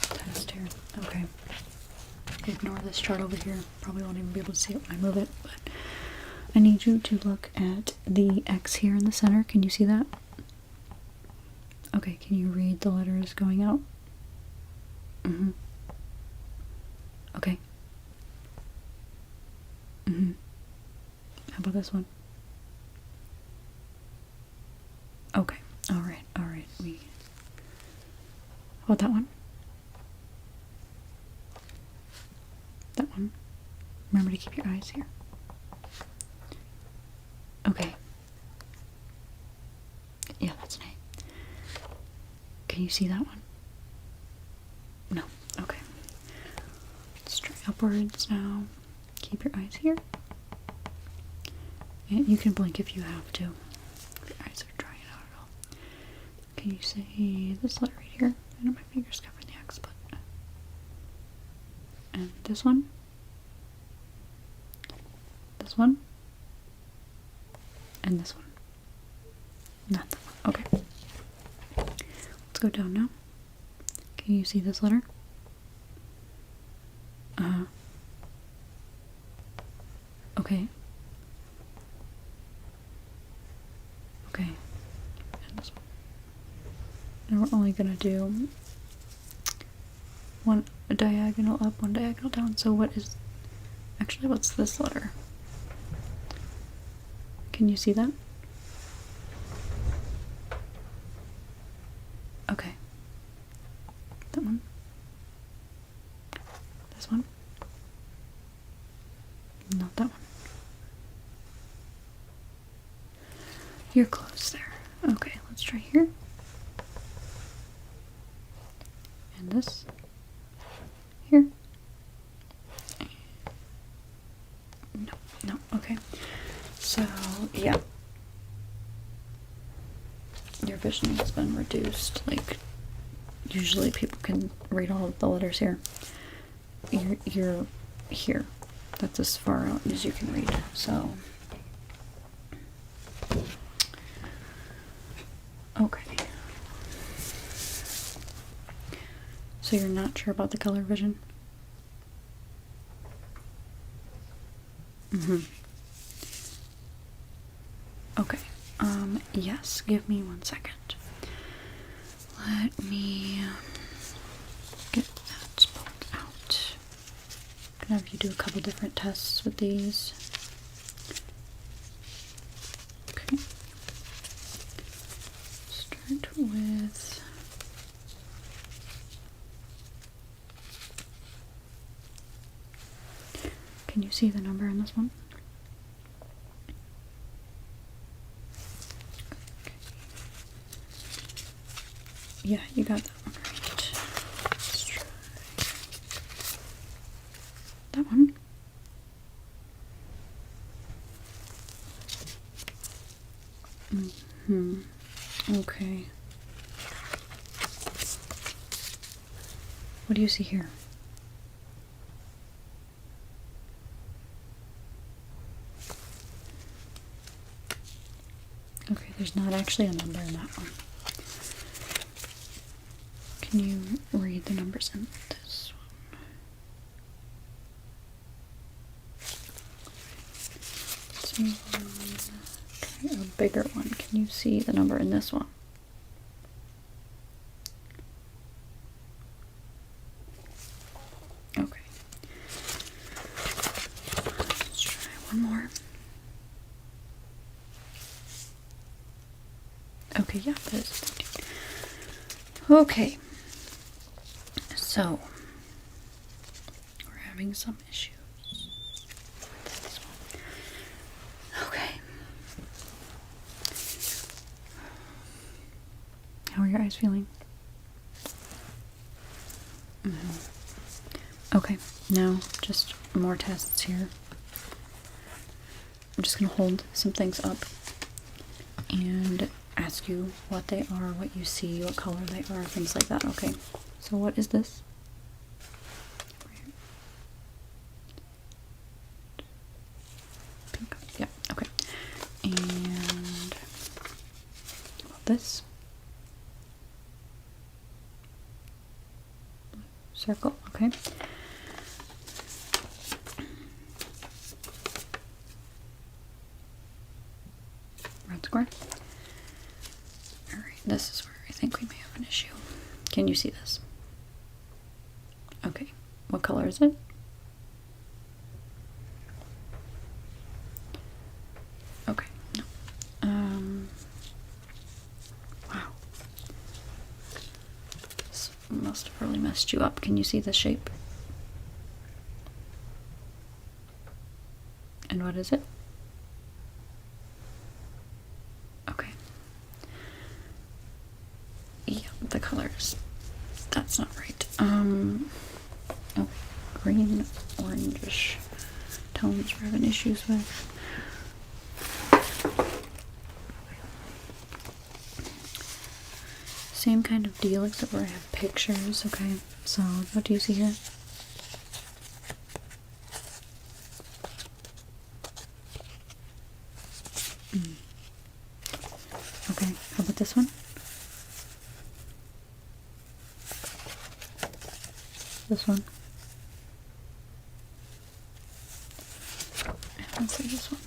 test here. Okay. Ignore this chart over here. Probably won't even be able to see it when I move it, but I need you to look at the X here in the center. Can you see that? Okay, can you read the letters going out? Okay. How about this one? Okay. Alright. How about that one? That one. Remember to keep your eyes here. Okay. Yeah, that's an A. Can you see that one? No. Okay. Let's try upwards now. Keep your eyes here. And you can blink if you have to. If your eyes are drying out at all. Can you see this letter right here? I know my finger's covering the X, but... And this one? This one? And this one? Not that one. Okay. Let's go down now. Can you see this letter? Uh-huh. Okay. Okay. And this one. And we're only gonna do one diagonal up, one diagonal down. So what is... Actually, what's this letter? Can you see that? Okay. That one. This one. Not that one. You're close there. Okay, let's try here. And this. Here. No, no, okay. So, yeah. Your vision has been reduced. Like, usually people can read all of the letters here. You're here. That's as far out as you can read. So, okay. So you're not sure about the color vision? Mm-hmm. Okay. Yes, give me 1 second. Let me get that pulled out. I'm gonna have you do a couple different tests with these. Okay. Start with... Can you see the number in this one? Okay. Yeah, you got that one right. Let's try that one. Okay. What do you see here? Okay, there's not actually a number in that one. Can you read the numbers in this one? Okay, a bigger one. Can you see the number in this one? Okay. Let's try one more. Okay, yeah, that is. Okay. So, we're having some issues with this one. Okay. How are your eyes feeling? Okay, now just more tests here. I'm just gonna hold some things up and ask you what they are, what you see, what color they are, things like that. Okay, so what is this? Pink. Yeah, okay. And this? Circle, okay. Red square. Alright, this is where I think we may have an issue. Can you see this? Okay, what color is it? Okay, no. Wow. This must have really messed you up. Can you see the shape? And what is it? Okay. Yeah, the colors. That's not right. Oh, green, orangish tones we're having issues with. Same kind of deal, except where I have pictures, okay? So, what do you see here? Okay, how about this one? This one? Let's see this one.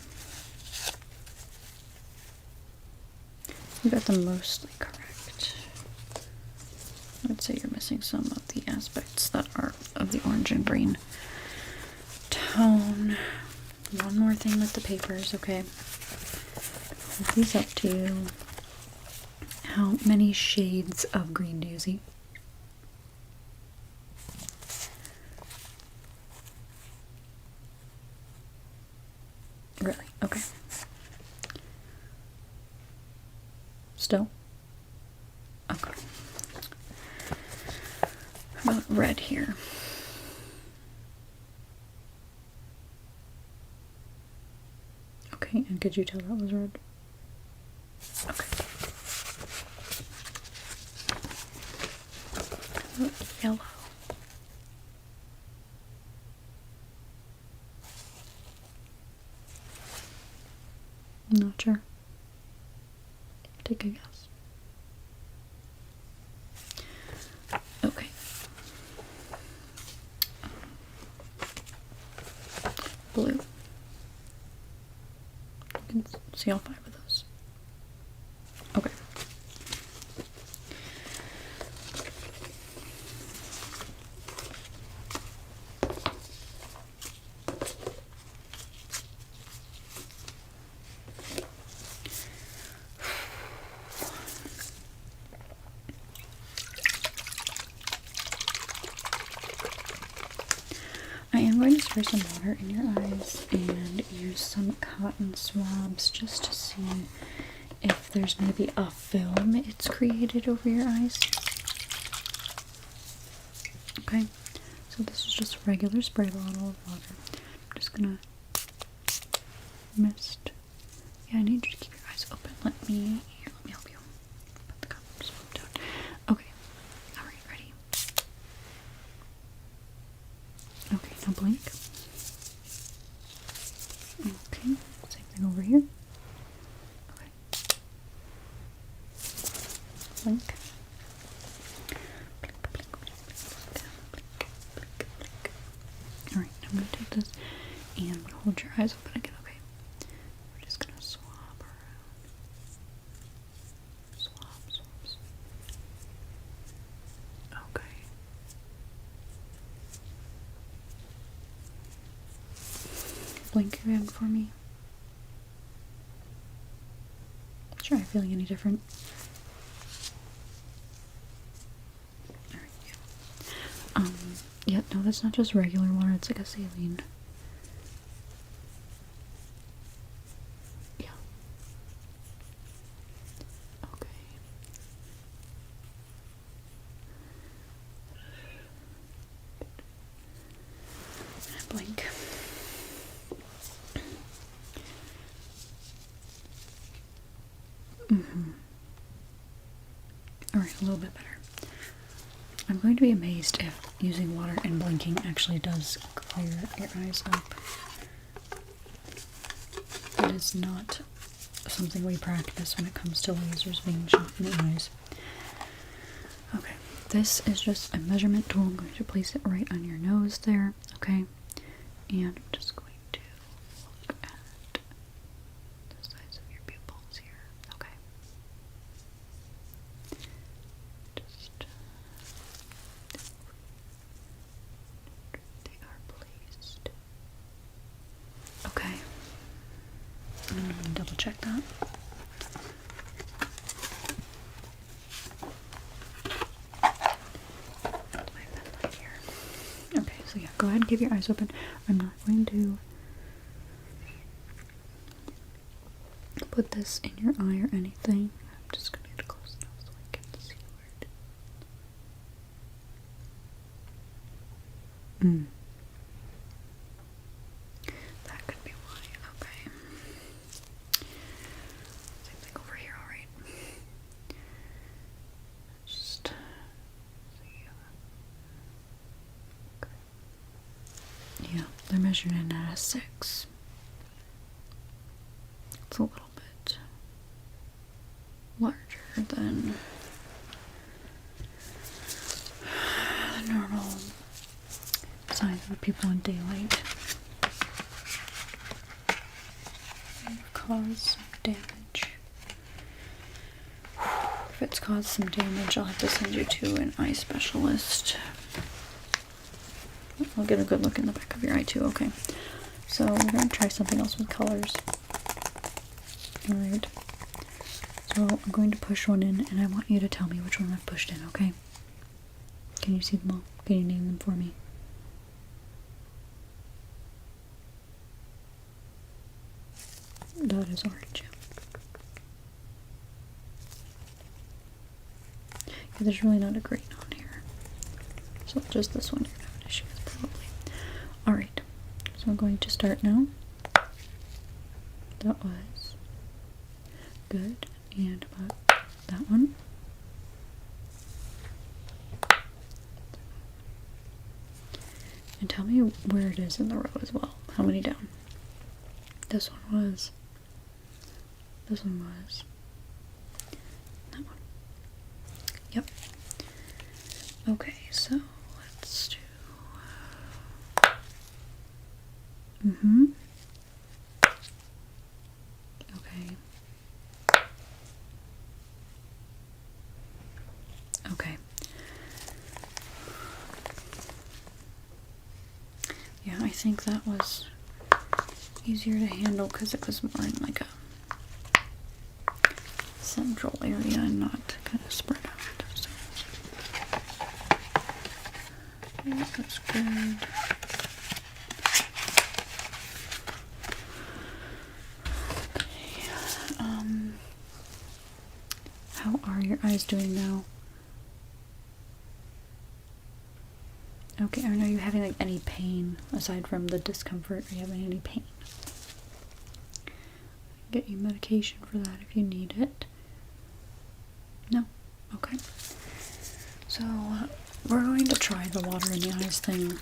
You got them mostly correct. I'd say you're missing some of the aspects that are of the orange and green tone. One more thing with the papers, okay? Hold these up to you. How many shades of green do you see? Really? Okay. Still? Okay. How about red here? Okay, and could you tell that was red? Okay. How about yellow? Not sure. Take a guess. Okay. Blue. You can see all 5 of those. Okay. I am going to spray some water in your eyes and use some cotton swabs just to see if there's maybe a film it's created over your eyes. Okay, so this is just a regular spray bottle of water. I'm just gonna mist. Yeah, I need you to keep your eyes open. Let me help you. Put the cotton swab down. Okay, alright, ready? Okay, now blink. Okay, same thing over here. Okay. Blink. Alright, I'm going to take this and I'm going to hold your eyes open again, okay? We're just going to swab around. Swab, swab, swab. Okay. Blink again for me. Try feeling any different. Alright, yeah. Yeah, no, that's not just regular water, it's like a saline. Yeah. Okay. And blink. Alright, a little bit better. I'm going to be amazed if using water and blinking actually does clear your eyes up. It is not something we practice when it comes to lasers being shot in the eyes. Okay, this is just a measurement tool. I'm going to place it right on your nose there, okay? And I'm just going to look at the size of your pupils here, okay? Just they are placed. Okay. I'm going to double check that. Okay, so yeah, go ahead and keep your eyes open. I'm not going to put this in your eye or anything. I'm just going to get close enough so I can see where it is. That could be why. Okay. Same thing over here, alright. Just see. Okay. Yeah, they're measured in at a 6. It's a little bit larger than the normal size of a pupil in daylight. caused some damage. If it's caused some damage, I'll have to send you to an eye specialist. I'll get a good look in the back of your eye too, okay. So we're going to try something else with colors. Alright. So I'm going to push one in, and I want you to tell me which one I've pushed in, okay? Can you see them all? Can you name them for me? That is orange. Yeah, there's really not a green on here. So just this one you're going to have an issue with, probably. Alright. So I'm going to start now. That was good. And about that one. And tell me where it is in the row as well. How many down? This one was. This one was. That one. Yep. Okay, so let's do. Okay. Okay. Yeah, I think that was easier to handle because it was more in like a central area and not kind of spread out. So yeah, that's good. How are your eyes doing now? Okay, are you having like any pain aside from the discomfort? Are you having any pain? Get you medication for that if you need it. No? Okay. So we're going to try the water in the eyes thing. I'm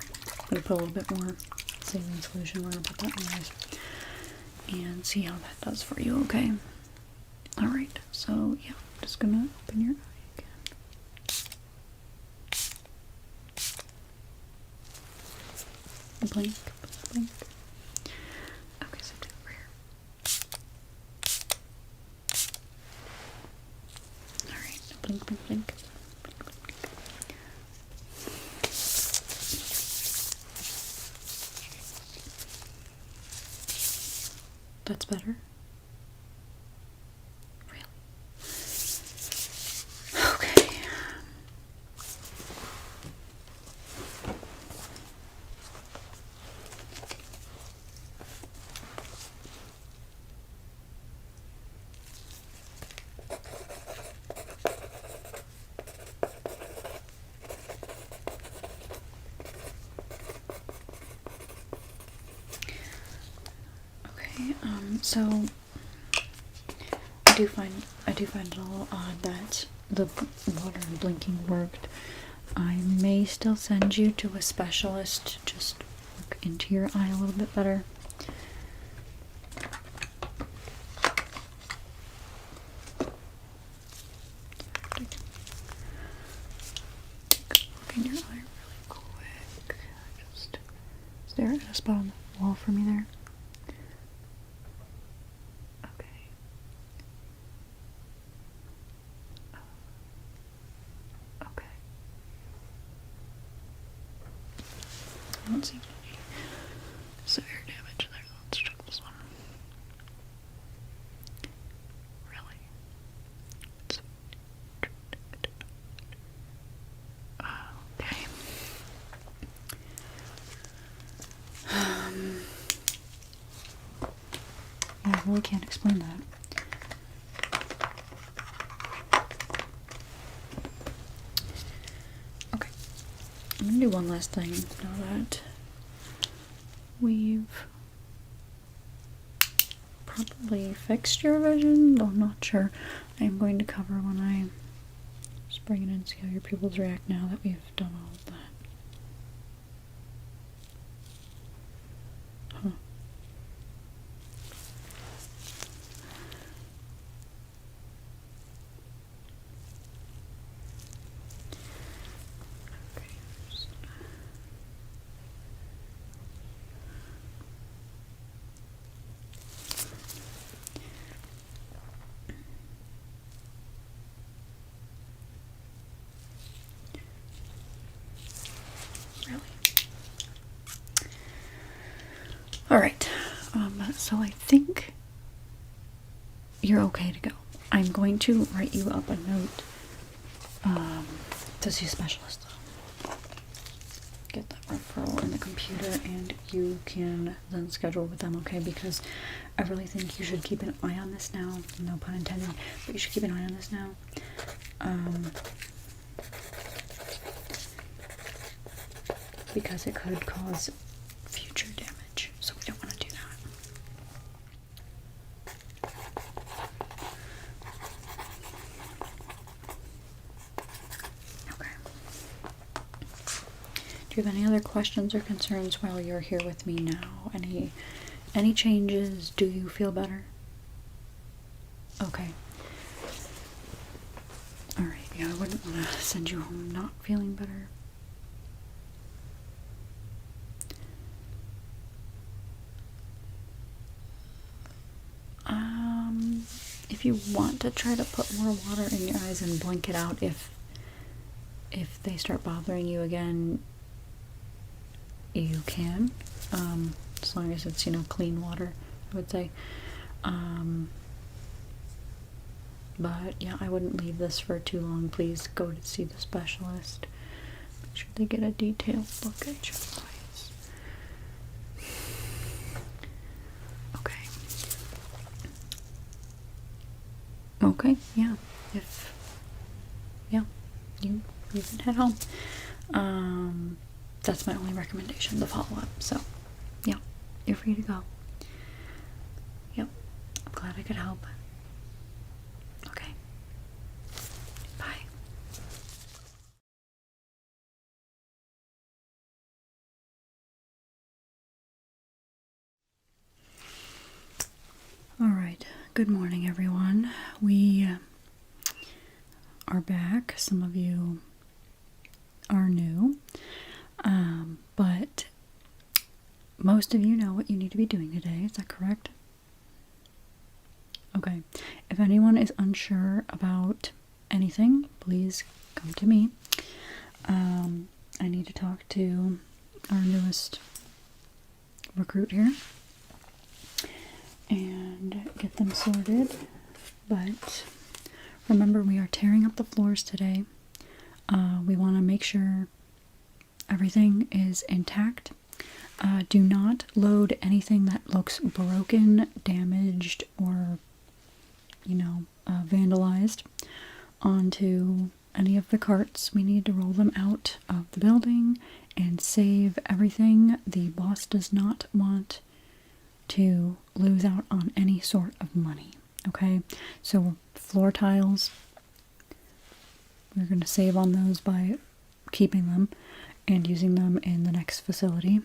going to put a little bit more saline solution. We're going to put that in the eyes and see how that does for you, okay? Alright, so yeah, I'm just going to open your eye again. Blink, blink. Okay, so do it over here. Alright, blink, blink, blink. That's better? Really? Okay. So I do find it a little odd that the water and blinking worked. I may still send you to a specialist to just look into your eye a little bit better. Take a look in your eye really quick. Just stare at a spot on the wall for me there. I don't see any severe damage there. Let's check this one. Really? Okay. Yeah, I really can't explain that. Okay. I'm gonna do one last thing now that we've probably fixed your vision, though I'm not sure. I am going to cover one eye. Just bring it in and see how your pupils react now that we've done all of that. Huh. so I think you're okay to go. I'm going to write you up a note to see a specialist. Get that referral in the computer and you can then schedule with them, okay? Because I really think you should keep an eye on this now. No pun intended, but you should keep an eye on this now. Because it could cause future damage, so we don't want to do that. Okay. Do you have any other questions or concerns while you're here with me now? Any changes? Do you feel better? Okay. Alright, yeah, I wouldn't want to send you home not feeling better. If you want to try to put more water in your eyes and blink it out if they start bothering you again, you can. As long as it's, clean water, I would say. But yeah, I wouldn't leave this for too long. Please go to see the specialist. Make sure they get a detailed look at your eyes. Okay. Okay, yeah. You can head home. That's my only recommendation, the follow-up. So, yeah, you're free to go. Yep, I'm glad I could help. Okay. Bye. Alright, good morning everyone. We are back. Some of you are new, but most of you know what you need to be doing today. Is that correct? Okay. If anyone is unsure about anything, please come to me. I need to talk to our newest recruit here and get them sorted. But remember, we are tearing up the floors today. We want to make sure everything is intact. Do not load anything that looks broken, damaged, or, vandalized onto any of the carts. We need to roll them out of the building and save everything. The boss does not want to lose out on any sort of money. Okay, so floor tiles, we're going to save on those by keeping them and using them in the next facility.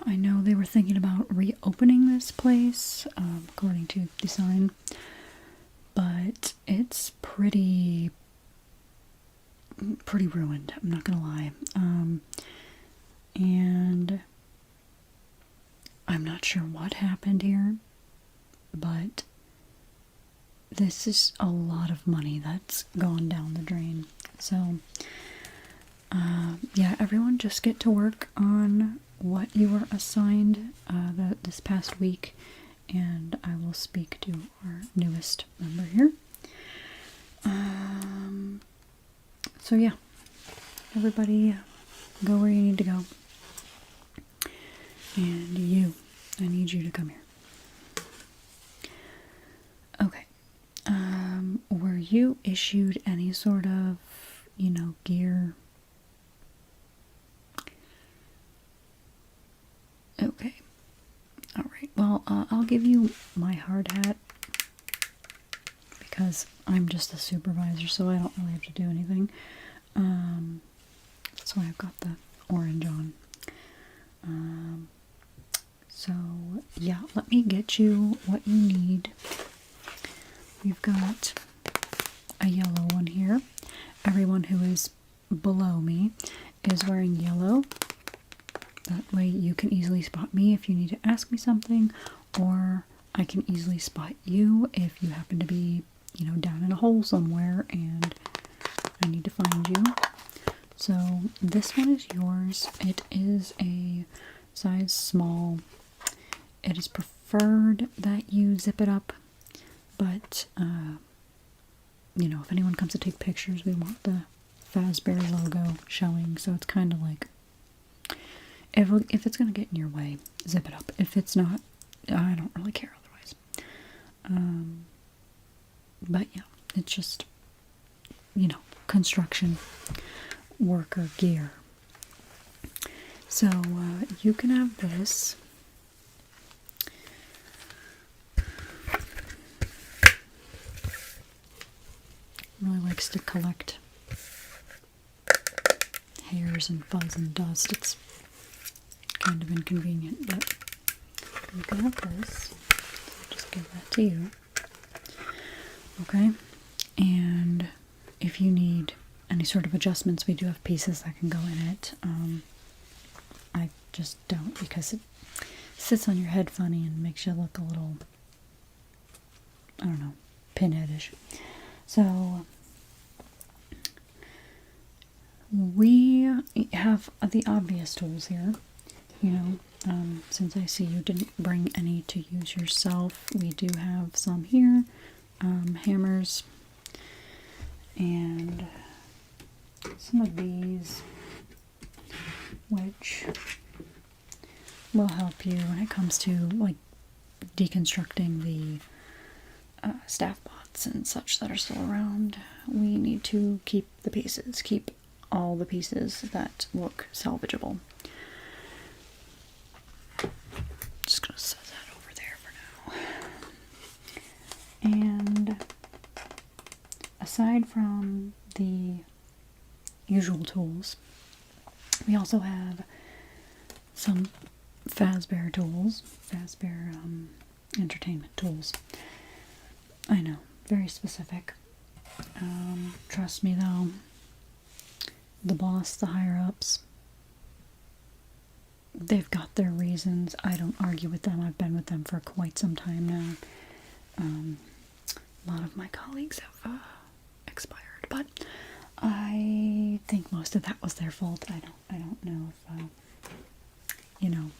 I know they were thinking about reopening this place, according to the sign, but it's pretty ruined, I'm not gonna lie. And I'm not sure what happened here, but this is a lot of money that's gone down the drain. So, yeah, everyone just get to work on what you were assigned this past week, and I will speak to our newest member here. So yeah, everybody go where you need to go. And I need you to come here. Okay. Were you issued any sort of, gear? Okay. Alright, well, I'll give you my hard hat because I'm just a supervisor, so I don't really have to do anything. That's why I've got the orange on. So, yeah, let me get you what you need. We've got a yellow one here. Everyone who is below me is wearing yellow. That way you can easily spot me if you need to ask me something, or I can easily spot you if you happen to be, down in a hole somewhere and I need to find you. So this one is yours. It is a size small. It is preferred that you zip it up, but you know, if anyone comes to take pictures, we want the Fazbear logo showing. So it's kind of like, if it's gonna get in your way, zip it up. If it's not, I don't really care otherwise. But yeah, it's just, you know, construction worker gear. So you can have this. Really likes to collect hairs and fuzz and dust. It's kind of inconvenient, but you can have this. I'll just give that to you. Okay, and if you need any sort of adjustments, we do have pieces that can go in it. I just don't, because it sits on your head funny and makes you look a little, I don't know, pinheadish. So we have the obvious tools here, you know, since I see you didn't bring any to use yourself, we do have some here, hammers, and some of these, which will help you when it comes to, like, deconstructing the staff bots and such that are still around. We need to keep the pieces, keep all the pieces that look salvageable. Just gonna set that over there for now. And aside from the usual tools, we also have some Fazbear tools, Fazbear entertainment tools. I know, very specific. Trust me though, the boss, the higher-ups, they've got their reasons. I don't argue with them. I've been with them for quite some time now. A lot of my colleagues have expired, but I think most of that was their fault. I don't know if you know,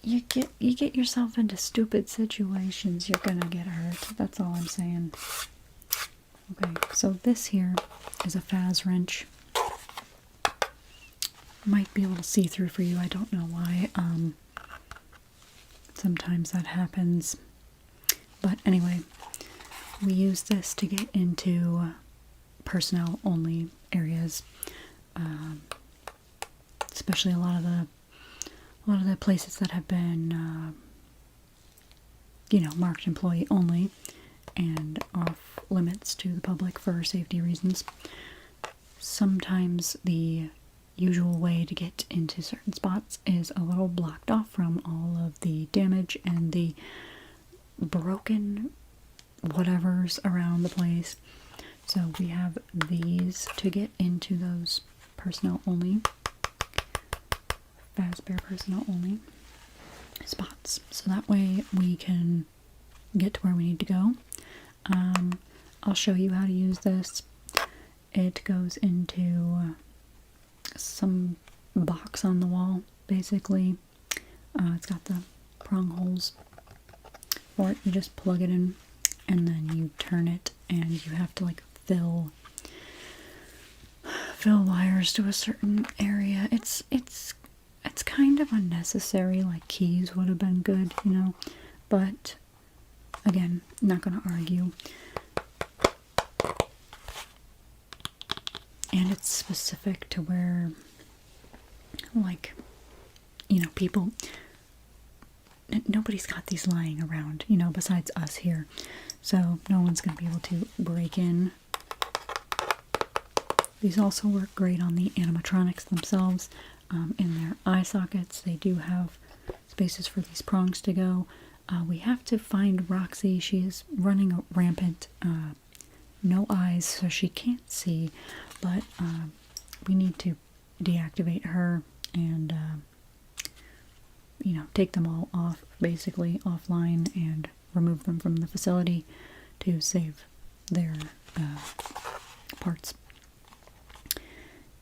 you get yourself into stupid situations, you're gonna get hurt. That's all I'm saying. Okay, so this here is a Faz wrench. Might be a little see-through for you, I don't know why. Sometimes that happens. But anyway, we use this to get into personnel only areas. Especially a lot of the places that have been you know, marked employee only and off limits to the public for safety reasons. Sometimes the usual way to get into certain spots is a little blocked off from all of the damage and the broken whatevers around the place. So we have these to get into those personnel only, Fazbear personnel only spots. So that way we can get to where we need to go. I'll show you how to use this. It goes into some box on the wall, basically. It's got the prong holes for it. You just plug it in and then you turn it, and you have to like fill wires to a certain area. It's kind of unnecessary. Like, keys would have been good, you know, but again, not gonna argue. And it's specific to where, like, you know, people, nobody's got these lying around, you know, besides us here. So no one's going to be able to break in. These also work great on the animatronics themselves. In their eye sockets, they do have spaces for these prongs to go. We have to find Roxy. She is running rampant. No eyes, so she can't see. But we need to deactivate her and, you know, take them all off, basically offline, and remove them from the facility to save their parts.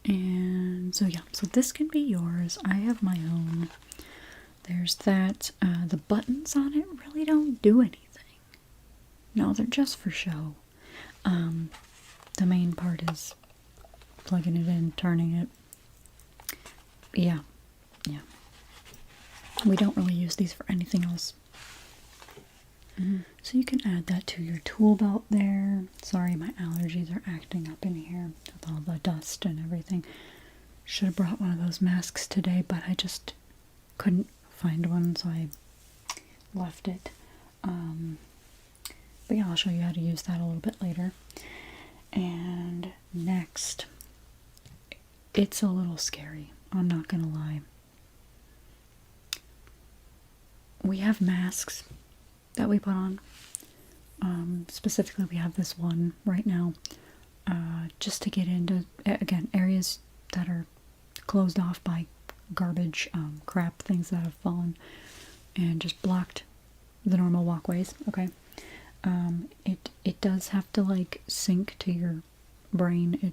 And so yeah, so this can be yours. I have my own. There's that. The buttons on it really don't do anything. No, they're just for show. The main part is plugging it in, turning it. Yeah, yeah. We don't really use these for anything else. So you can add that to your tool belt there. Sorry, my allergies are acting up in here with all the dust and everything. Should have brought one of those masks today, but I just couldn't find one, so I left it. But yeah, I'll show you how to use that a little bit later. And next, it's a little scary, I'm not gonna lie. We have masks that we put on. Specifically, we have this one right now, just to get into, again, areas that are closed off by garbage, crap, things that have fallen and just blocked the normal walkways. Okay. It does have to like sync to your brain.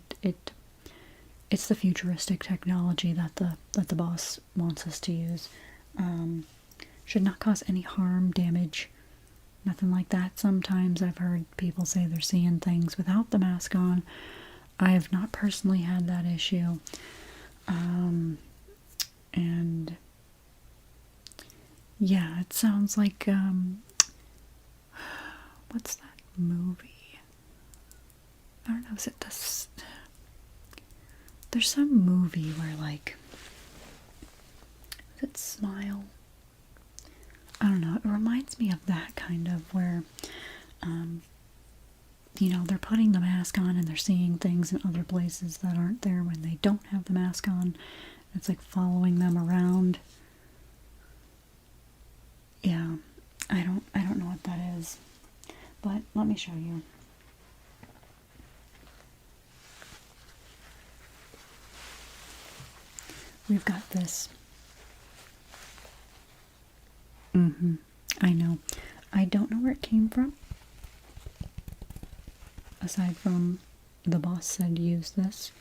It's the futuristic technology that the boss wants us to use. Should not cause any harm, damage, nothing like that. Sometimes I've heard people say they're seeing things without the mask on. I have not personally had that issue. And yeah, it sounds like, what's that movie? I don't know, is it this? There's some movie where, like, is it Smile? I don't know, it reminds me of that kind of where, you know, they're putting the mask on and they're seeing things in other places that aren't there when they don't have the mask on. It's like following them around. Yeah, I don't know what that is, but let me show you. We've got this. I know. I don't know where it came from. Aside from the boss said use this.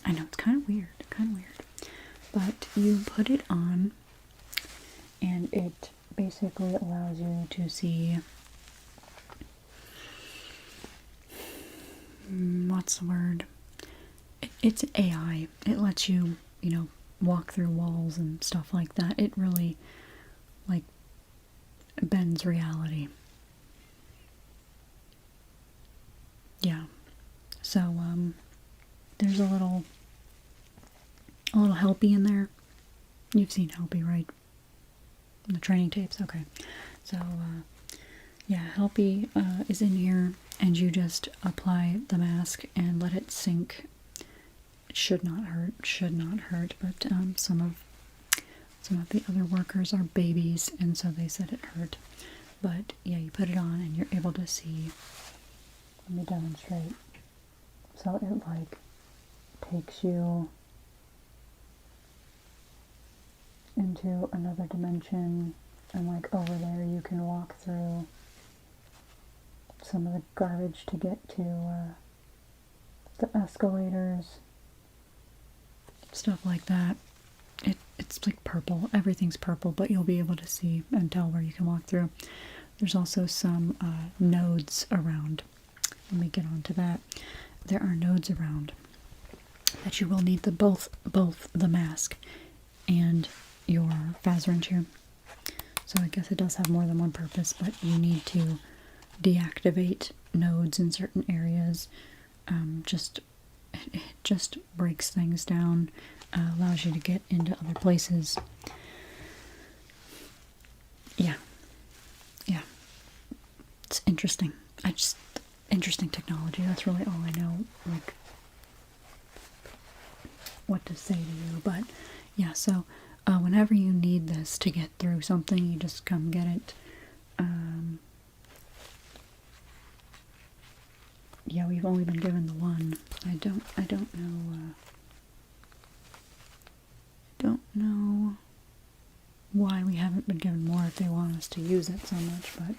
I know, it's kind of weird, but you put it on and it basically allows you to see, what's the word? It's AI. It lets you, you know, walk through walls and stuff like that. It really, like, bends reality. Yeah. So, there's a little helpy in there. You've seen helpy, right? The training tapes. Okay. So, yeah, helpy is in here, and you just apply the mask and let it sink. It should not hurt, but some of the other workers are babies, and so they said it hurt. But yeah, you put it on and you're able to see. Let me demonstrate. So it like takes you into another dimension, and like over there you can walk through some of the garbage to get to the escalators, stuff like that. It's like purple. Everything's purple, but you'll be able to see and tell where you can walk through. There's also some nodes around. Let me get on to that. There are nodes around that you will need both the mask and your Faz wrench here. So I guess it does have more than one purpose, but you need to deactivate nodes in certain areas. It just breaks things down, allows you to get into other places. Yeah. It's interesting. Interesting technology. That's really all I know, like, what to say to you. But yeah, so whenever you need this to get through something, you just come get it. Yeah, we've only been given the one. I don't know why we haven't been given more if they want us to use it so much, but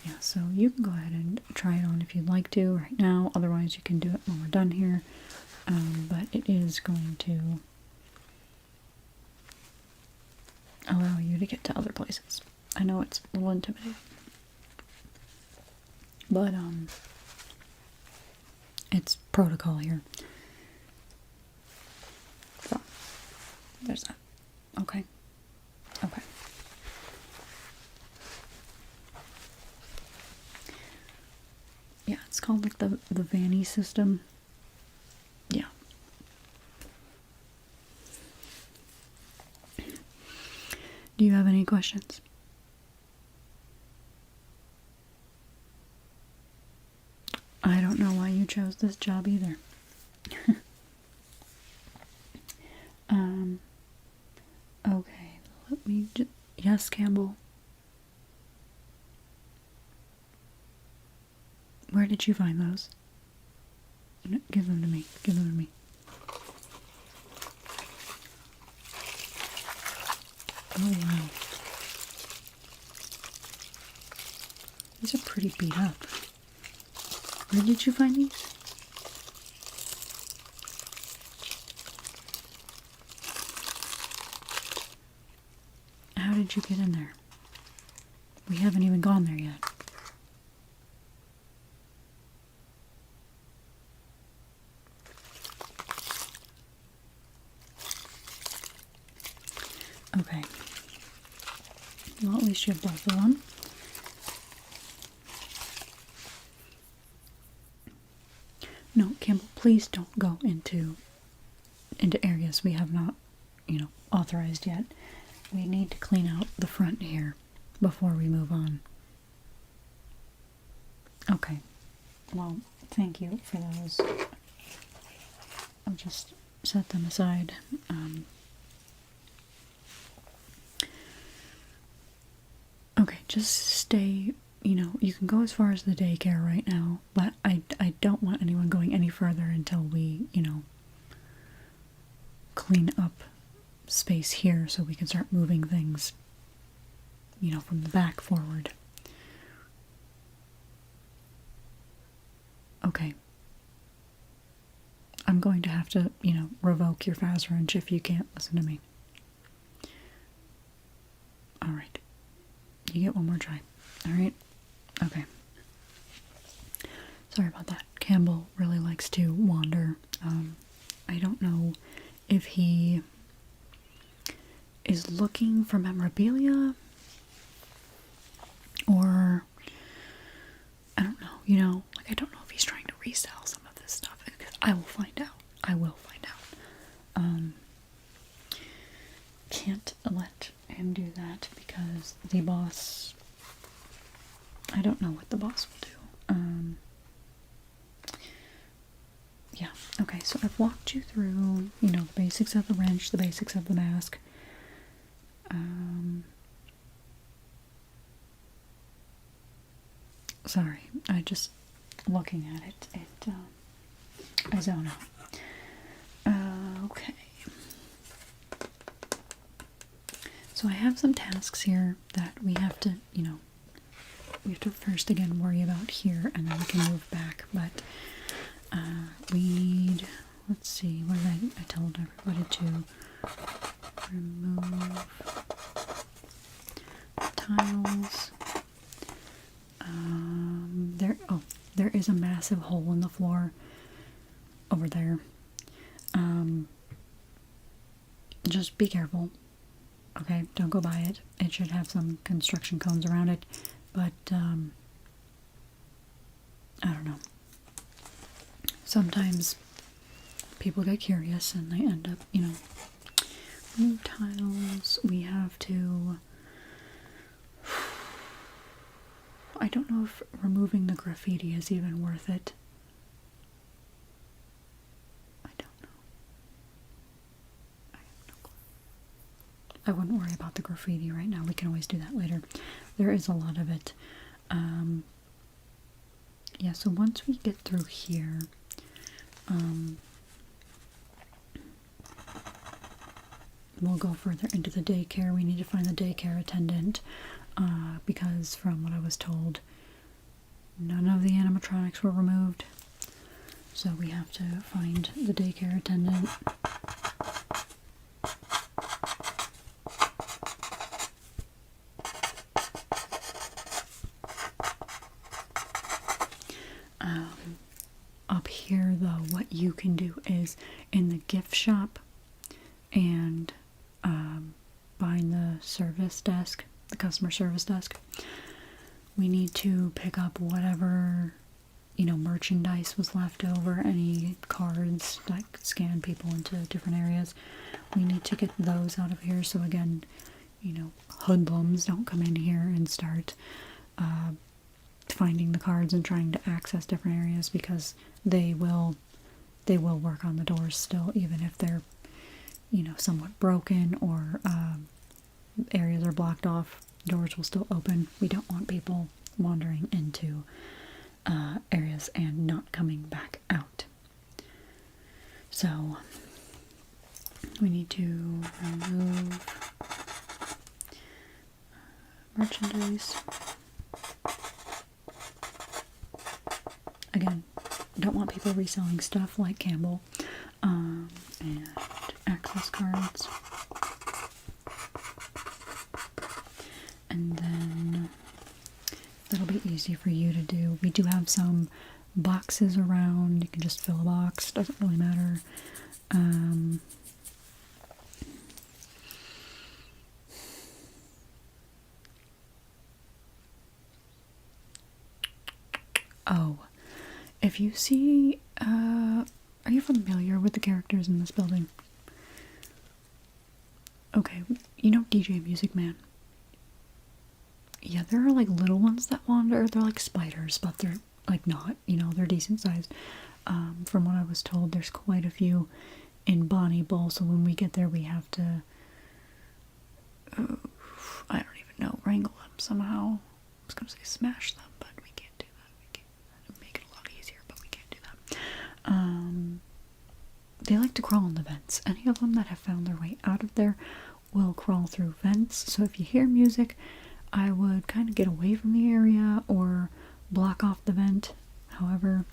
yeah, so you can go ahead and try it on if you'd like to right now. Otherwise, you can do it when we're done here. But it is going to allow you to get to other places. I know it's a little intimidating, but it's protocol here. So there's that. Okay. Okay. Yeah, it's called like the Vanny system. Yeah. Do you have any questions? I don't know why you chose this job either. Okay, let me just, yes, Campbell. Where did you find those? No, give them to me. Give them to me. Oh, wow. These are pretty beat up. Where did you find these? How did you get in there? We haven't even gone there yet. Okay. Well, at least you have both of them. No, Campbell, please don't go into areas we have not, authorized yet. We need to clean out the front here before we move on. Okay. Well, thank you for those. I'll just set them aside. Okay, just stay, you can go as far as the daycare right now, but I don't want anyone going any further until we, clean up space here so we can start moving things, from the back forward. Okay. I'm going to have to, revoke your fast wrench if you can't listen to me. Alright. You get one more try. Alright? Okay. Sorry about that. Campbell really likes to wander. I don't know if he is looking for memorabilia or I don't know, I don't know if he's trying to resell some of this stuff. I will find out. I will find out. Can't let him do that because the boss, I don't know what the boss will do. Yeah, okay, so I've walked you through, the basics of the wrench, the basics of the mask. Sorry, I just, looking at it, I zone out. Okay. So I have some tasks here that we have to, we have to first again worry about here and then we can move back, but we need, let's see, what did I told everybody to remove tiles. There is a massive hole in the floor over there. Just be careful. Okay, don't go by it. It should have some construction cones around it, but I don't know. Sometimes people get curious and they end up, new tiles. We have to, I don't know if removing the graffiti is even worth it. I don't know. I have no clue. I wouldn't worry about the graffiti right now. We can always do that later. There is a lot of it. Yeah, so once we get through here, we'll go further into the daycare. We need to find the daycare attendant, because from what I was told, none of the animatronics were removed. So we have to find the daycare attendant. Up here, though, what you can do is in the gift shop and behind the service desk, the customer service desk, we need to pick up whatever, merchandise was left over, any cards that scan people into different areas. We need to get those out of here, so again, hoodlums don't come in here and start finding the cards and trying to access different areas, because they will work on the doors still, even if they're somewhat broken or areas are blocked off. Doors will still open. We don't want people wandering into areas and not coming back out. So we need to remove merchandise. Again, don't want people reselling stuff like Campbell, and access cards. And then that'll be easy for you to do. We do have some boxes around. You can just fill a box, doesn't really matter. Oh, if you see, are you familiar with the characters in this building? Okay, DJ Music Man. Yeah, there are like little ones that wander. They're like spiders, but they're like not, they're decent sized. From what I was told, there's quite a few in Bonnie Bowl, so when we get there, we have to, I don't even know, wrangle them somehow. I was gonna say smash them, but we can't do that. We can't make it a lot easier, but we can't do that. They like to crawl in the vents. Any of them that have found their way out of there will crawl through vents. So if you hear music, I would kind of get away from the area or block off the vent. However,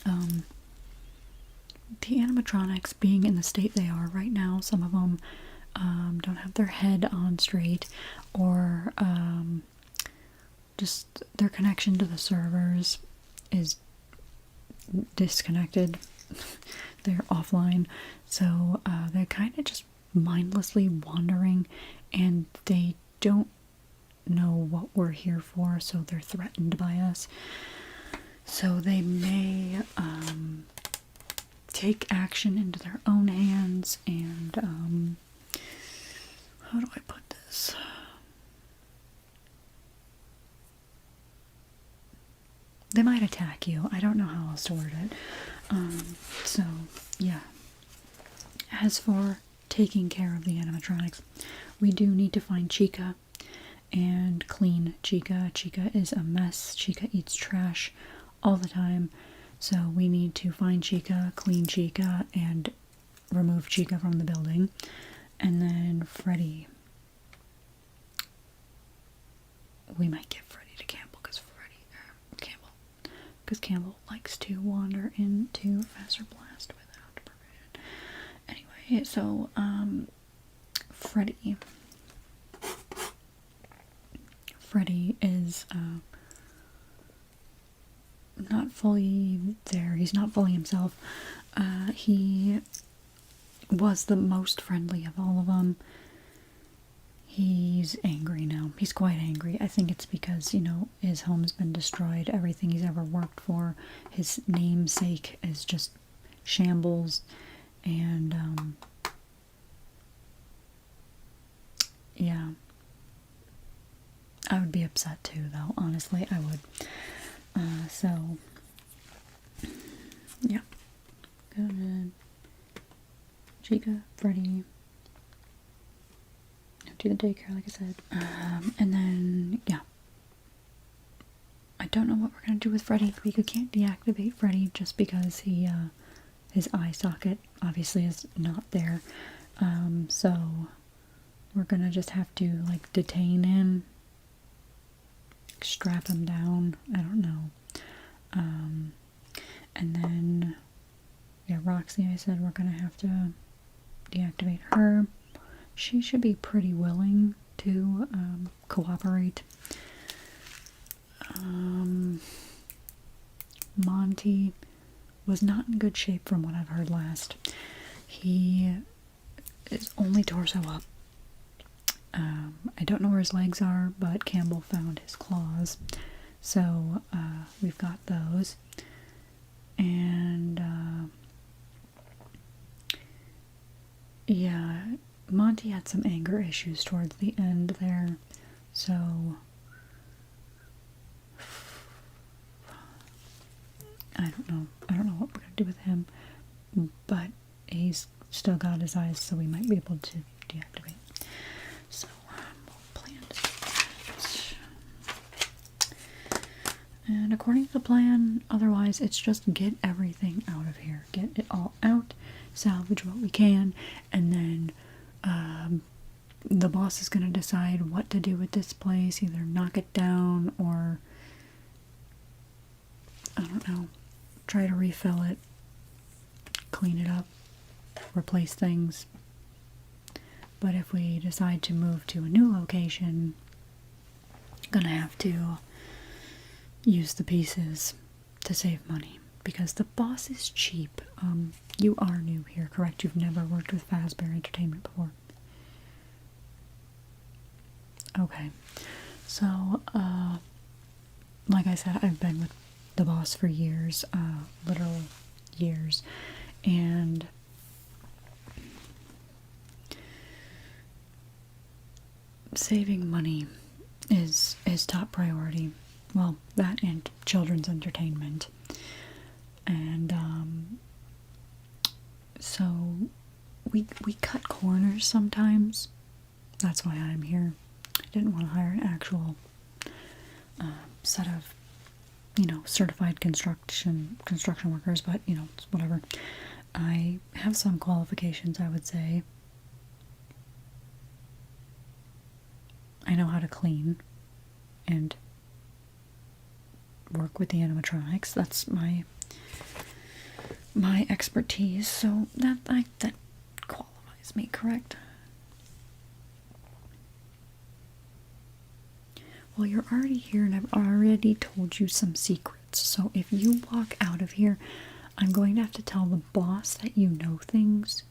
the animatronics being in the state they are right now, some of them don't have their head on straight, or just their connection to the servers is disconnected. They're offline, so they're kind of just mindlessly wandering, and they don't know what we're here for, so they're threatened by us. So they may take action into their own hands, and how do I put this? They might attack you. I don't know how else to word it. So, yeah. As for taking care of the animatronics, we do need to find Chica and clean Chica. Chica is a mess. Chica eats trash all the time. So we need to find Chica, clean Chica, and remove Chica from the building. And then Freddy. We might give Freddy to Campbell because Campbell likes to wander into Faster Blast without permission. Anyway, so Freddy is not fully there. He's not fully himself. He was the most friendly of all of them. He's angry now. He's quite angry. I think it's because, his home's been destroyed. Everything he's ever worked for, his namesake is just shambles. And, yeah. I would be upset too, though. Honestly, I would. So, yeah. Go ahead. Chica, Freddy. Do the daycare, like I said. And then, yeah. I don't know what we're gonna do with Freddy. We can't deactivate Freddy just because he, his eye socket obviously is not there. So we're gonna just have to like detain him, strap him down. I don't know. And then, yeah, Roxy, I said we're gonna have to deactivate her. She should be pretty willing to cooperate. Monty was not in good shape from what I've heard last. He is only torso up. I don't know where his legs are, but Campbell found his claws. So we've got those. And yeah, Monty had some anger issues towards the end there. So I don't know. I don't know what we're gonna do with him. But he's still got his eyes, so we might be able to deactivate. So we'll plan that. And according to the plan, otherwise it's just get everything out of here. Get it all out, salvage what we can, and then the boss is going to decide what to do with this place. Either knock it down or, I don't know, try to refill it, clean it up, replace things. But if we decide to move to a new location, gonna have to use the pieces to save money because the boss is cheap. You are new here, correct? You've never worked with Fazbear Entertainment before. Okay, so like I said, I've been with the boss for years, literal years, and saving money is top priority. Well, that and children's entertainment. And so we cut corners sometimes. That's why I'm here. I didn't want to hire an actual set of, certified construction workers, but it's whatever. I have some qualifications, I would say. I know how to clean and work with the animatronics. That's my expertise, so that qualifies me, correct? Well, you're already here and I've already told you some secrets. So if you walk out of here, I'm going to have to tell the boss that you know things,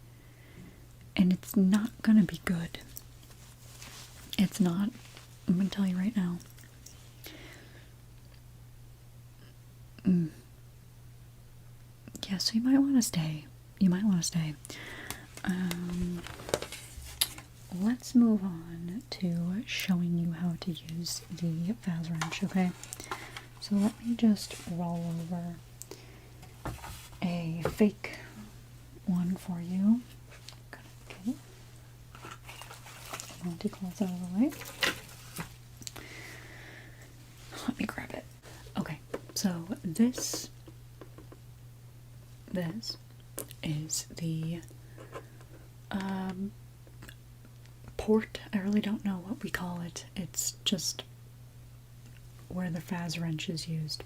and it's not gonna be good. It's not. I'm gonna tell you right now. Yeah, so you might want to stay. Let's move on to showing you how to use the Faz wrench, okay? So let me just roll over a fake one for you. Okay. Monty claws out of the way. Let me grab it. Okay, so this is the port. I really don't know what we call it. It's just where the Faz wrench is used.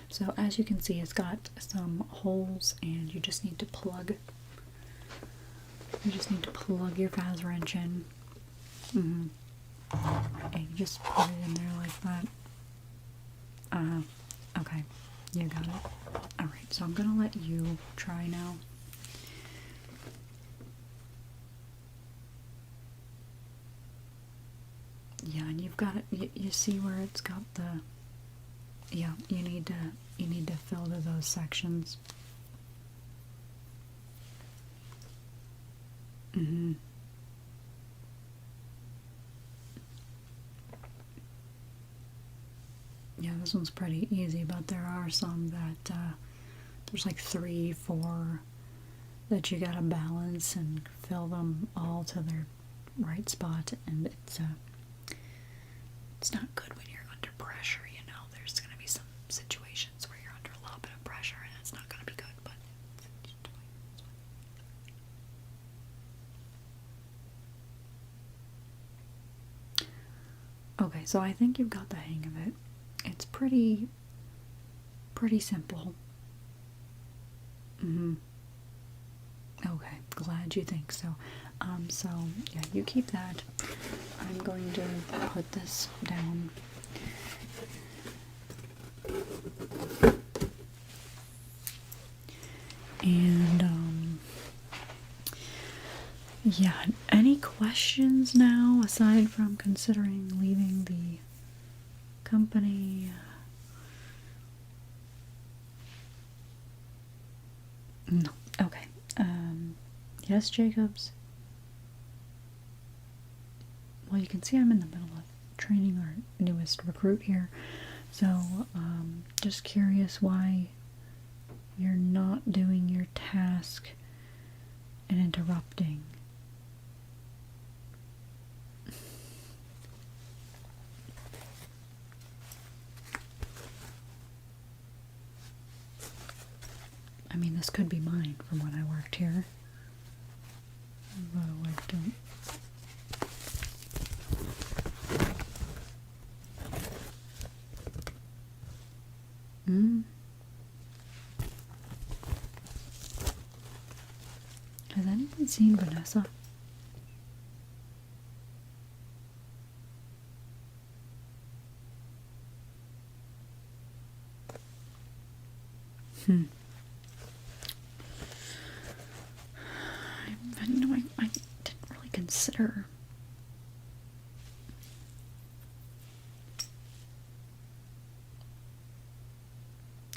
So as you can see, it's got some holes, and you just need to plug your Faz wrench in. And you just put it in there like that. Okay, you got it. Alright, so I'm gonna let you try now. Yeah, and you've got it. You see where it's got the. Yeah, you need to fill to those sections. Yeah, this one's pretty easy, but there are some that there's like 3, 4 that you gotta balance and fill them all to their right spot, and it's not good when you're under pressure. There's gonna be some situations where you're under a little bit of pressure, and it's not gonna be good. But Okay, so I think you've got the hang of it. It's pretty simple. Okay, glad you think so. So yeah, you keep that. I'm going to put this down. And yeah, any questions now aside from considering leaving the company? No. Okay. Yes, Jacobs. Well, you can see I'm in the middle of training our newest recruit here. So, just curious why you're not doing your task and interrupting. I mean, this could be mine from when I worked here. Although I don't. Has anyone seen Vanessa? I didn't really consider.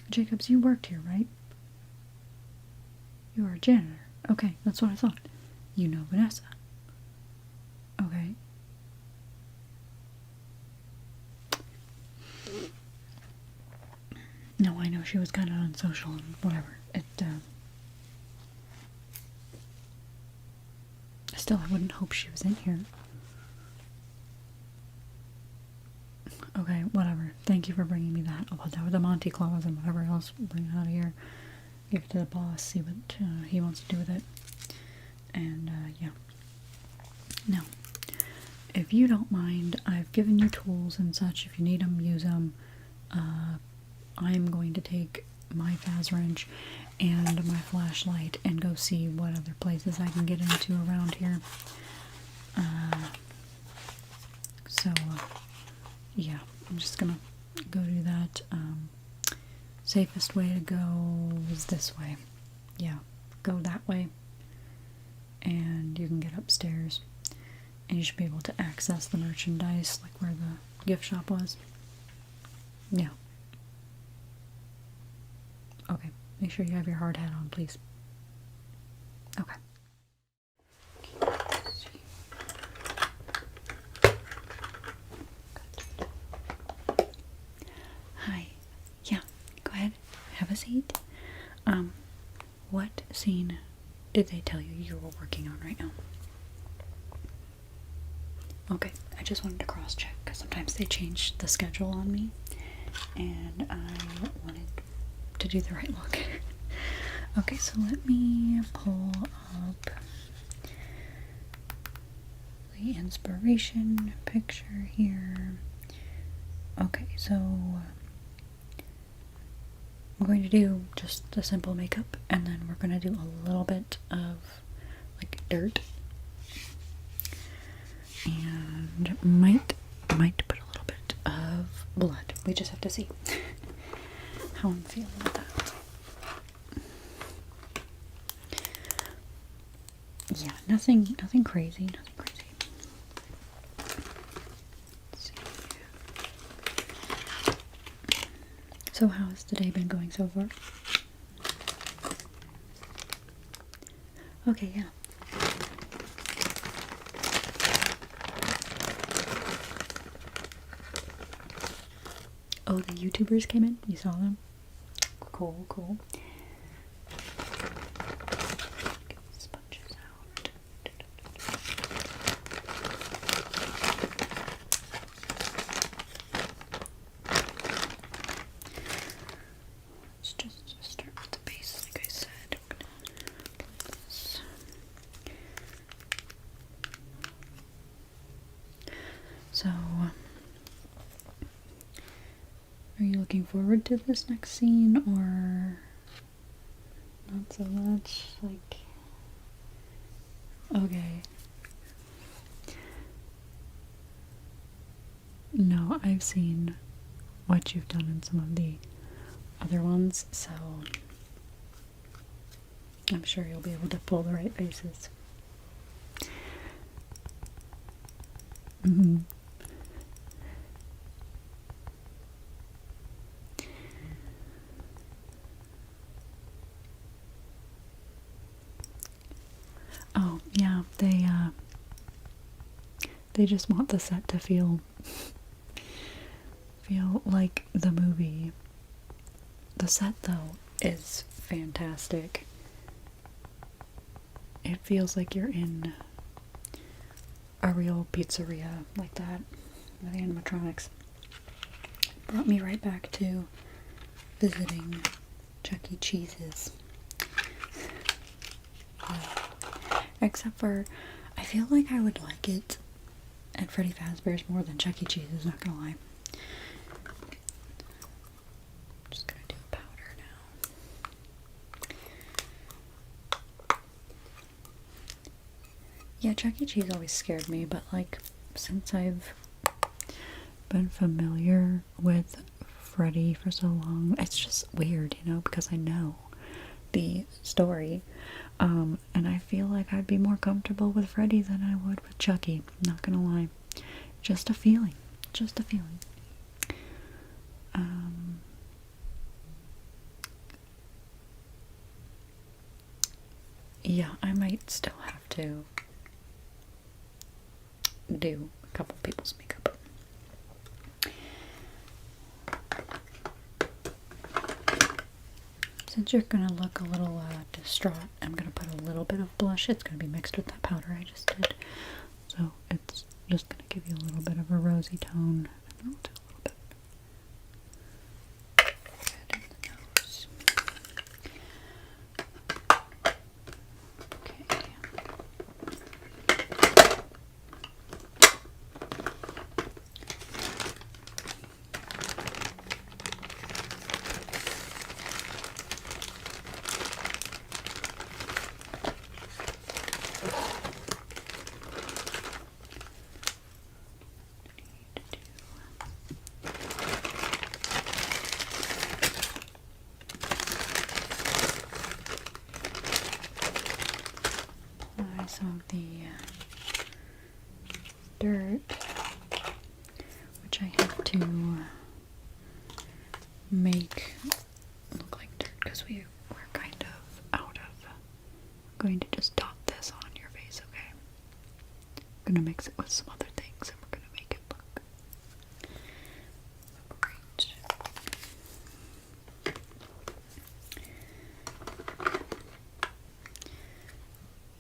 Jacobs, you worked here, right? You were a janitor. Okay, that's what I thought. You know Vanessa. Okay. No, I know she was kind of unsocial and whatever. Still, I wouldn't hope she was in here. Okay, whatever. Thank you for bringing me that. I'll put that with the Monty Claus and whatever else. Bring it out of here. Give it to the boss. See what he wants to do with it. And yeah. Now, if you don't mind, I've given you tools and such. If you need them, use them. I'm going to take my Faz wrench and my flashlight and go see what other places I can get into around here. Yeah, I'm just gonna go do that. Safest way to go is this way. Yeah, go that way. And you can get upstairs. And you should be able to access the merchandise, like where the gift shop was. Yeah. Okay, make sure you have your hard hat on, please. Okay. Hi. Yeah, go ahead. Have a seat. What scene did they tell you were working on right now? Okay, I just wanted to cross-check because sometimes they change the schedule on me, and I wanted to do the right look. Okay, so let me pull up the inspiration picture here. Okay, so I'm going to do just the simple makeup, and then we're going to do a little bit of like dirt, and might put a little bit of blood. We just have to see how I'm feeling with that. Yeah, nothing crazy, Let's see. So how has the day been going so far? Okay, yeah. Oh, the YouTubers came in? You saw them? Cool, cool. Get the sponges out. Let's just start with the base, like I said. We're gonna apply this. So, Are you looking forward to this next scene, or not so much? Like, okay. No, I've seen what you've done in some of the other ones, so I'm sure you'll be able to pull the right faces. Mm-hmm. Oh, yeah, they just want the set to feel like the movie. The set, though, is fantastic. It feels like you're in a real pizzeria like that with the animatronics. Brought me right back to visiting Chuck E. Cheese's. Except for, I feel like I would like it at Freddy Fazbear's more than Chuck E. Cheese's, not gonna lie. Just gonna do a powder now. Yeah, Chuck E. Cheese always scared me, but like, since I've been familiar with Freddy for so long, it's just weird, you know, because I know the story. And I feel like I'd be more comfortable with Freddy than I would with Chucky, not gonna lie. Just a feeling. Just a feeling. Yeah, I might still have to do a couple people's makeup. Since you're gonna look a little distraught, I'm gonna put a little bit of blush. It's gonna be mixed with that powder I just did. So it's just gonna give you a little bit of a rosy tone. And I'll do a little bit red in the nose. Okay. Apply some of the dirt, which I have to make look like dirt because we're kind of out of. I'm going to just dot this on your face, okay? I'm gonna mix it with some other things and we're gonna make it look great.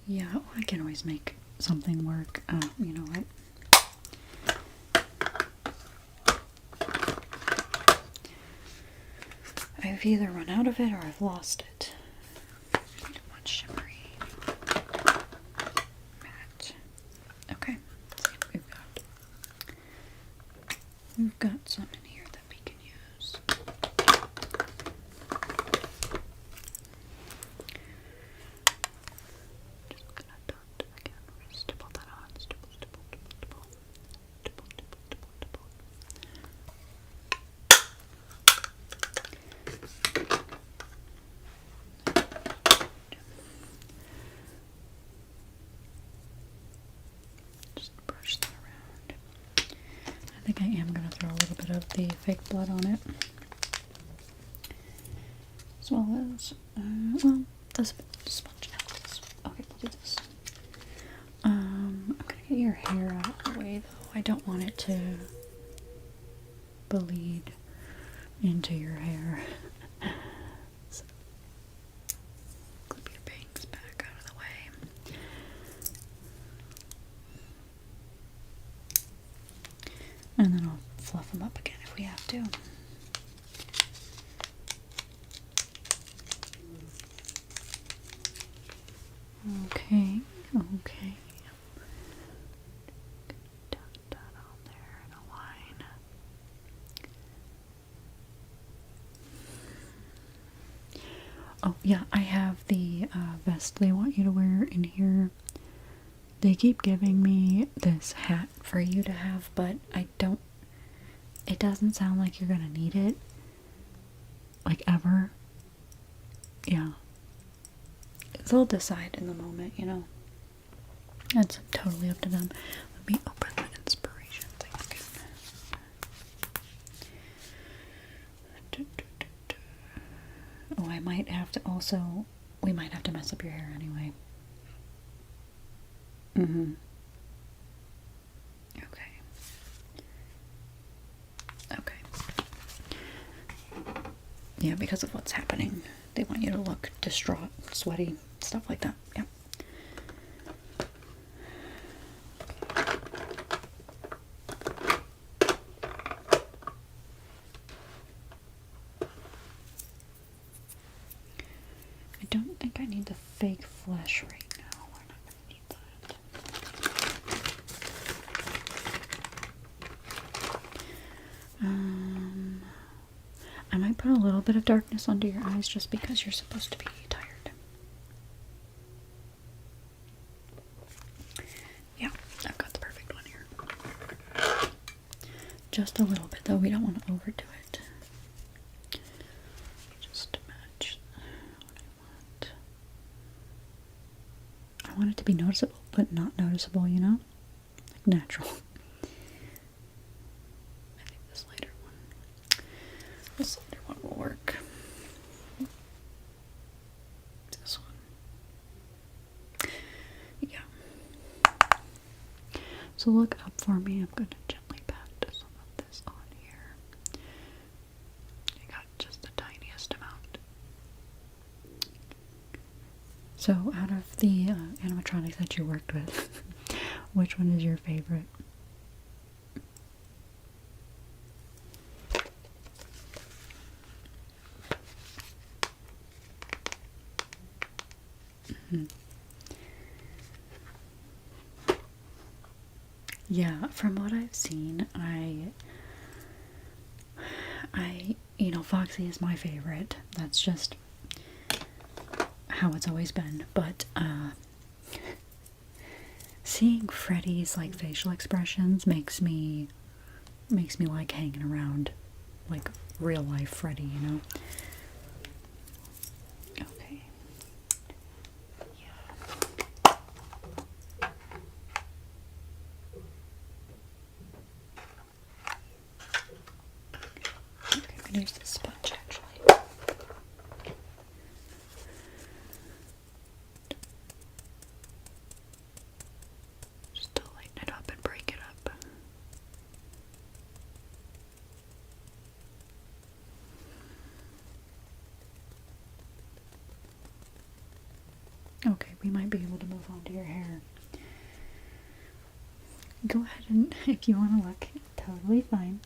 Yeah, well, I can always make something work. You know what? I've either run out of it or I've lost it. Too much shimmery matte. Okay, so we've got some in here that we can use. Just gonna dot again. We're gonna stipple that on. Stipple, stipple, stipple, stipple. Stipple, stipple, stipple, stipple. Just brush that around. I think I am going to throw a little bit of the fake blood on it. As well as, well, the sponge nails. Okay, we'll do this. I'm going to get your hair out of the way, though. I don't want it to bleed into your hair. So, clip your bangs back out of the way. And then I'll fluff them up again if we have to. Okay, okay. Dot on there and a line. Oh, yeah, I have the vest they want you to wear in here. They keep giving me this hat for you to have, but I don't. It doesn't sound like you're gonna need it. Like, ever. Yeah. They'll decide in the moment, you know. That's totally up to them. Let me open the inspiration thing again. Oh, I might have to also. We might have to mess up your hair anyway. Mm-hmm. Okay. Okay. Yeah, because of what's happening. They want you to look distraught, sweaty, stuff like that. Yeah. I don't think I need the fake flesh right now. We're not going to need that. I might put a little bit of darkness under your eyes just because you're supposed to be tired. Yeah, I've got the perfect one here. Just a little bit though, we don't want to overdo it. Just to match what I want. I want it to be noticeable, but not noticeable, you know? Like natural. I think this lighter one. This lighter one will work. This one. Yeah. So look up for me. I'm going to gently pat some of this on here. I got just the tiniest amount. So out of the animatronics that you worked with, which one is your favorite? Yeah, from what I've seen, you know, Foxy is my favorite. That's just how it's always been. But, seeing Freddy's, like, facial expressions makes me like hanging around, like, real life Freddy, you know? Okay. Yeah. Okay, I'm gonna use this sponge actually. Just to lighten it up and break it up. Okay, we might be able to move on to your hair. Go ahead and, if you want to look, totally fine.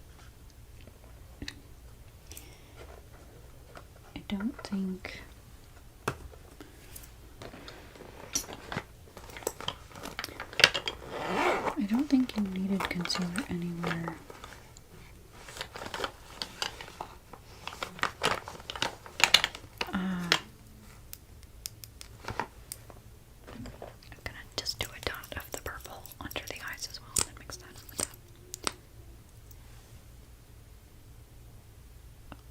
I don't think... I don't think you needed concealer anywhere. I'm gonna just do a dot of the purple under the eyes as well and mix that in with that.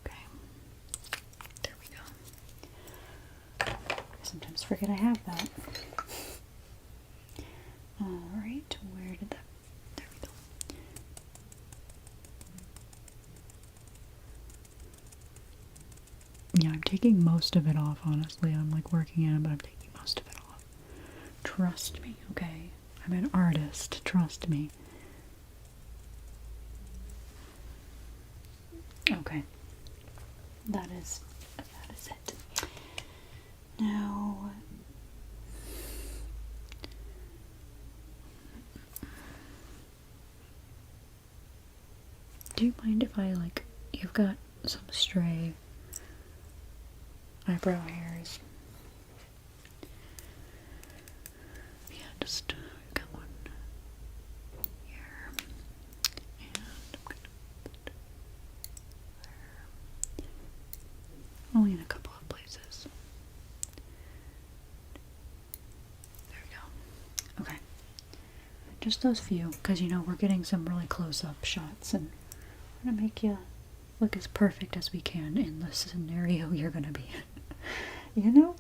Okay. There we go. I sometimes forget I have that. Alright, where did that... There we go. Yeah, I'm taking most of it off, honestly. I'm like working in it, but I'm taking most of it off. Trust me, okay? I'm an artist, trust me. Okay. That is it. Now... Do you mind if I, like, you've got some stray eyebrow hairs? Yeah, just got one here. And I'm gonna put there. Only in a couple of places. just those few, because you know we're getting some really close-up shots, and we're gonna make you look as perfect as we can in the scenario you're gonna be in. You know?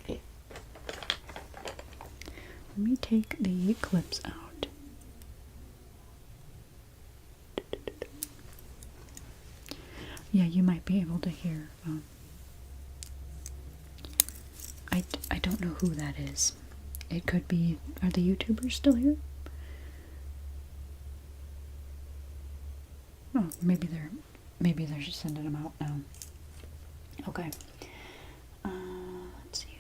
Let me take the clips out. Yeah, you might be able to hear. I don't know who that is. It could be. Are the YouTubers still here? Oh, maybe they're just sending them out now. Okay. Let's see.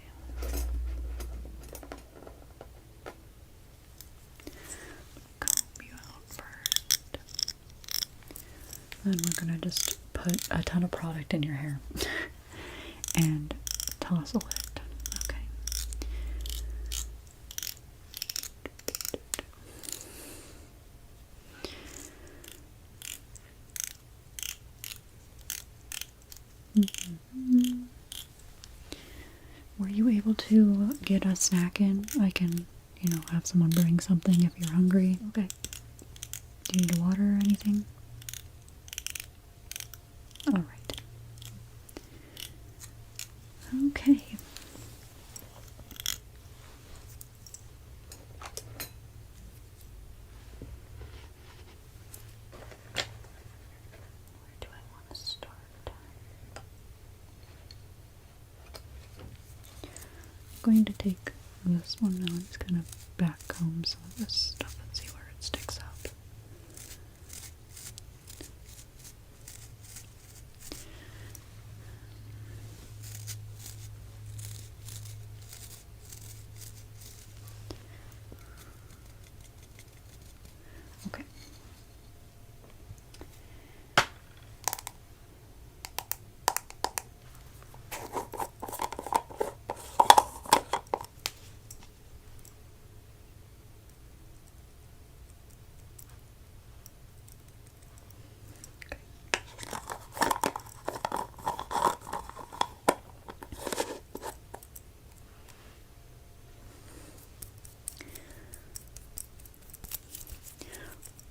Comb you out first. Then we're gonna just put a ton of product in your hair and tousle it. Okay. Were you able to get a snack in? I can, have someone bring something if you're hungry. Okay. Do you need water or anything? Alright. Okay. Where do I want to start? I'm going to take this one now and just kind of back comb some of this stuff and see where it sticks up. Okay.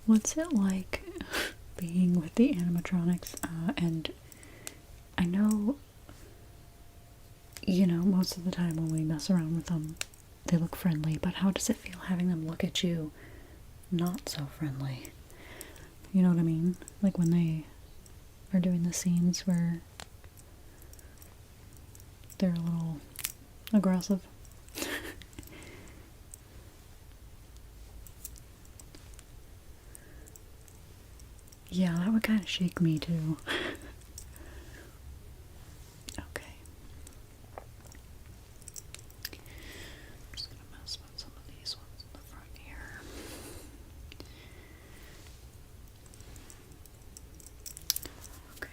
What's it like being with the animatronics? And I know, most of the time when we mess around with them, they look friendly, but how does it feel having them look at you not so friendly? You know what I mean? Like when they are doing the scenes where they're a little aggressive. Yeah, that would kind of shake me too. Okay. I'm just gonna mess with some of these ones in the front here. Okay.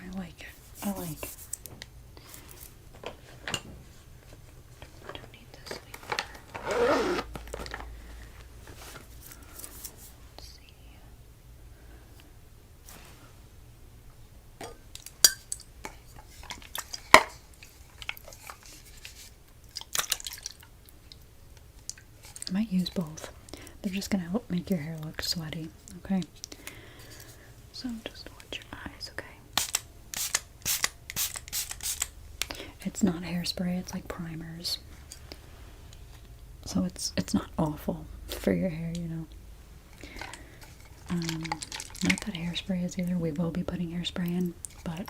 I like it. I like it. Don't need this anymore. Let's see. I might use both. They're just gonna help make your hair look sweaty, okay? So just watch your eyes, okay? It's not hairspray, it's like primers. So it's not awful for your hair, Not that hairspray is either. We will be putting hairspray in, but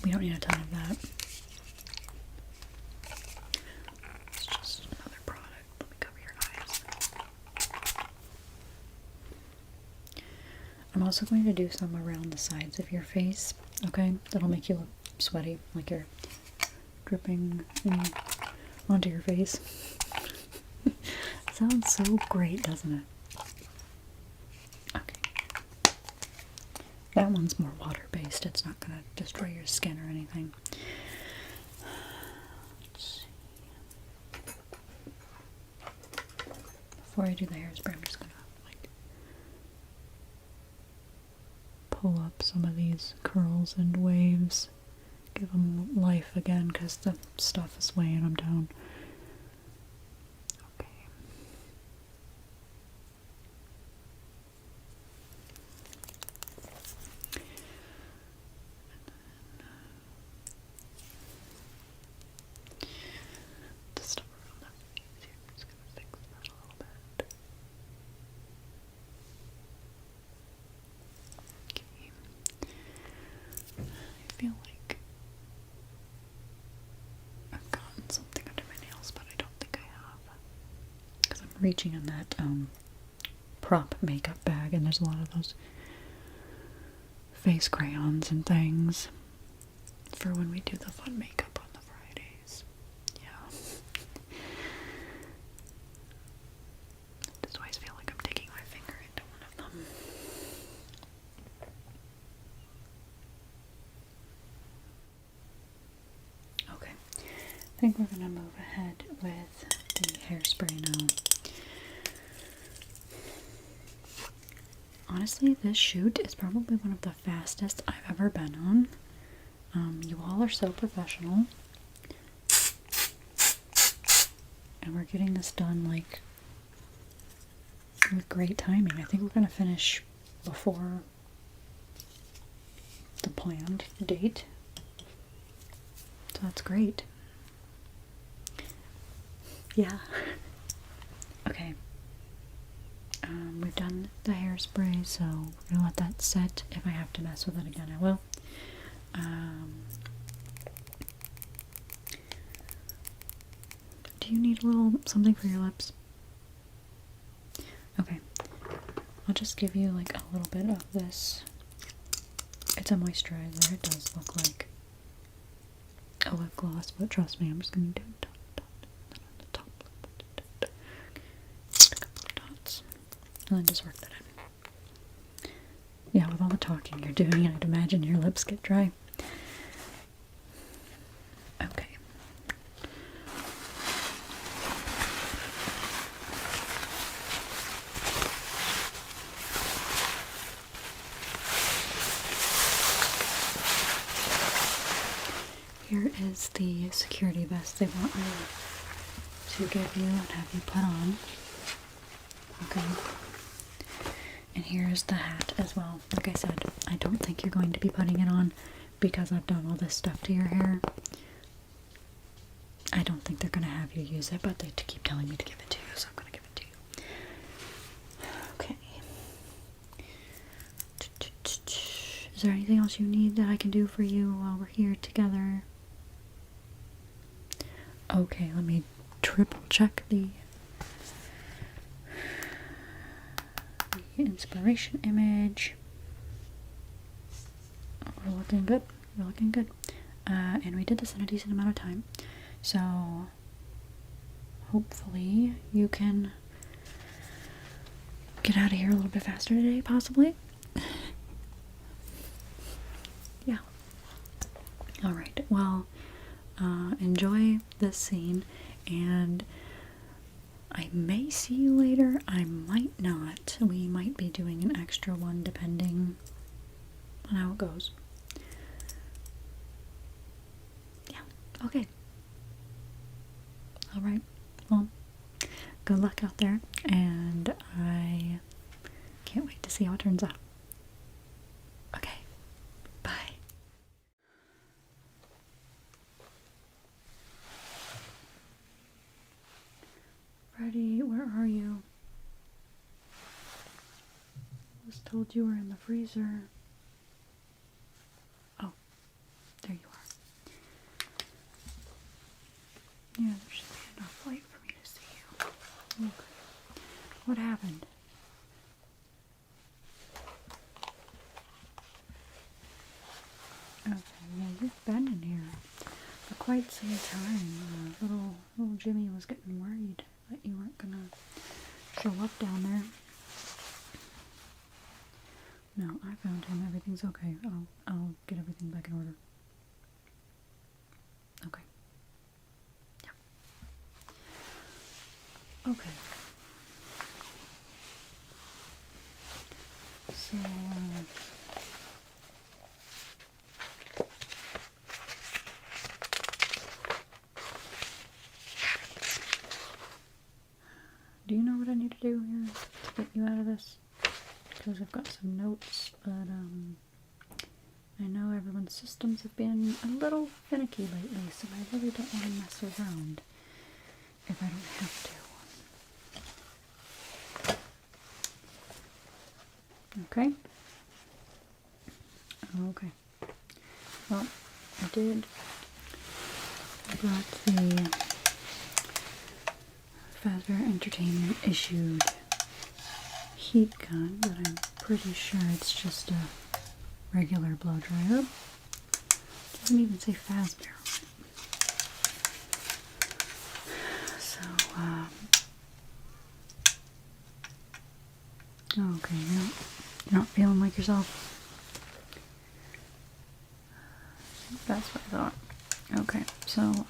we don't need a ton of that. It's just another product. Let me cover your eyes. I'm also going to do some around the sides of your face, okay? That'll make you look sweaty, like you're dripping onto your face. Sounds so great, doesn't it? Okay. That one's more water-based. It's not going to destroy your skin or anything. Let's see. Before I do the hairspray, I'm just going to, pull pull up some of these curls and waves. Give them life again because the stuff is weighing them down. Okay. The stuff around the face here, I'm just gonna fix that a little bit. Okay. I feel like I've gotten something under my nails, but I don't think I have. Because I'm reaching in that prop makeup bag, and there's a lot of those face crayons and things for when we do the fun makeup on the Fridays. Yeah. I just always feel like I'm digging my finger into one of them. Okay, I think we're gonna move ahead with the hairspray now. Honestly, this shoot is probably one of the fastest I've ever been on. You all are so professional. And we're getting this done, like, with great timing. I think we're going to finish before the planned date. So that's great. Yeah. Okay. We've done the hairspray, so we're gonna let that set. If I have to mess with it again, I will. Do you need a little something for your lips? Okay. I'll just give you like a little bit of this. It's a moisturizer. It does look like a lip gloss, but trust me, I'm just gonna do it on the top lip. Just a couple of dots. And then just work that in. Yeah, with all the talking you're doing, I'd imagine your lips get dry. Okay. Here is the security vest they want me to give you and have you put on. Okay. And here's the hat as well. Like I said, I don't think you're going to be putting it on because I've done all this stuff to your hair. I don't think they're going to have you use it, but they keep telling me to give it to you, so I'm going to give it to you. Okay. Is there anything else you need that I can do for you while we're here together? Okay, let me triple check the inspiration image. We're looking good. We're looking good. And we did this in a decent amount of time. So hopefully you can get out of here a little bit faster today, possibly. Yeah. Alright, well, enjoy this scene, and I may see you later, I might not. We might be doing an extra one depending on how it goes. Yeah, okay. Alright, well, good luck out there, and I can't wait to see how it turns out. Okay, bye. Freddy, where are you? I was told you were in the freezer. Oh, there you are. Yeah, there should be enough light for me to see you. Okay. What happened? Okay, yeah, you've been in here for quite some time. Little Jimmy was getting worried that you weren't gonna show up down there. No, I found him. Everything's okay. I'll get everything back in order. Okay. Yeah. Okay. So, do here to get you out of this, because I've got some notes, but I know everyone's systems have been a little finicky lately, so I really don't want to mess around if I don't have to. Okay? Okay. Well, I brought the Fazbear Entertainment issued heat gun, but I'm pretty sure it's just a regular blow dryer. Doesn't even say Fazbear on it. So, okay, you're not feeling like yourself. That's what I thought. Okay, so,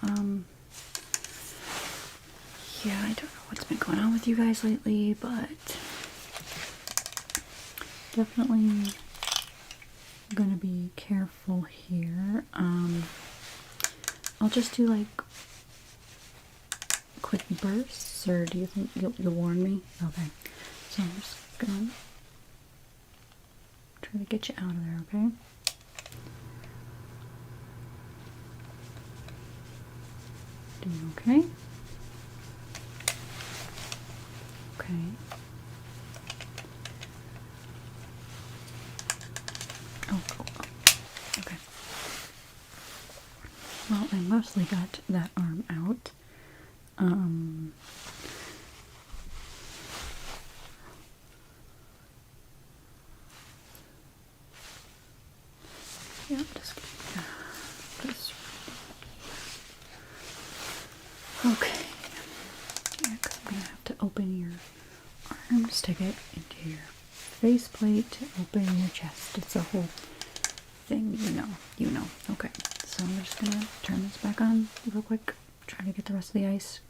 yeah, I don't know what's been going on with you guys lately, but definitely gonna be careful here. I'll just do like quick bursts, or do you think you'll warn me? Okay, so I'm just gonna try to get you out of there, okay? Doing okay? Okay. Oh, okay. Well, I mostly got that arm out. Yeah, just this. Okay. Yeah, 'cause I'm gonna have to open your arms to get into your faceplate, to open your chest. It's a whole thing, you know. Okay, so I'm just gonna turn this back on real quick, try to get the rest of the ice.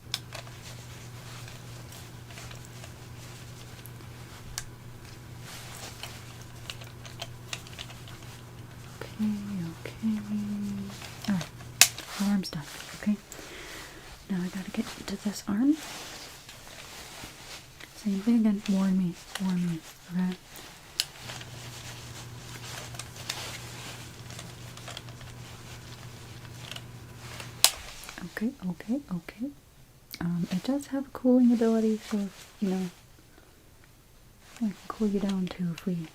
Okay. Alright, the arm's done, okay? Now I gotta get to this arm. Same thing again, warn me, okay? Okay. It does have a cooling ability, so if, I can cool you down too if we,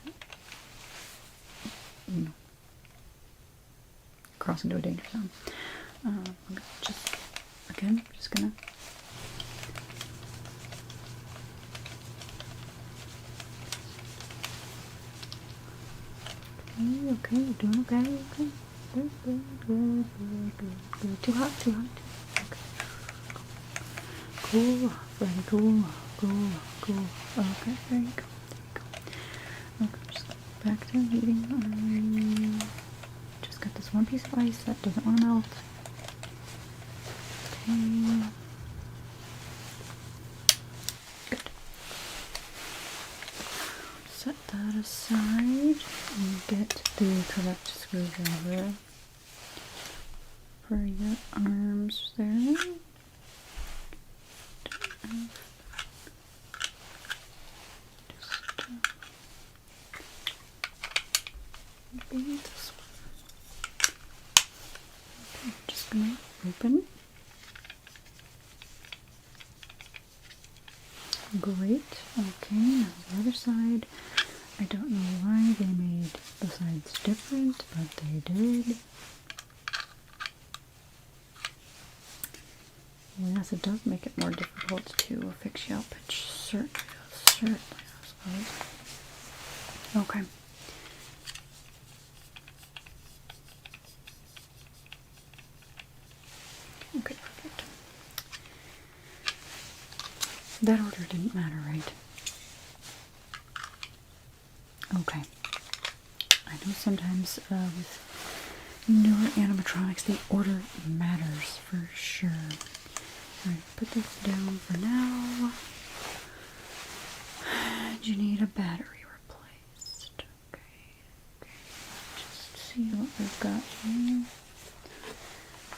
cross into a danger zone. Just gonna. Okay, you're doing okay, okay. Good. Too hot. Okay. Cool, Freddy, cool. Okay, there you go. Okay, just back to eating. Just got this one piece of ice that doesn't want to melt. Okay. Good. Set that aside and get the correct screwdriver for your arms there. Maybe this one. Okay, I'm just gonna open. Great. Okay, now the other side. I don't know why they made the sides different, but they did. Yes, it does make it more difficult to fix you up. It certainly does, I suppose. Okay. Okay, perfect. That order didn't matter, right? Okay. I know sometimes with newer animatronics, the order matters for sure. Alright, put this down for now. And you need a battery replaced. Okay. Just see what we've got here.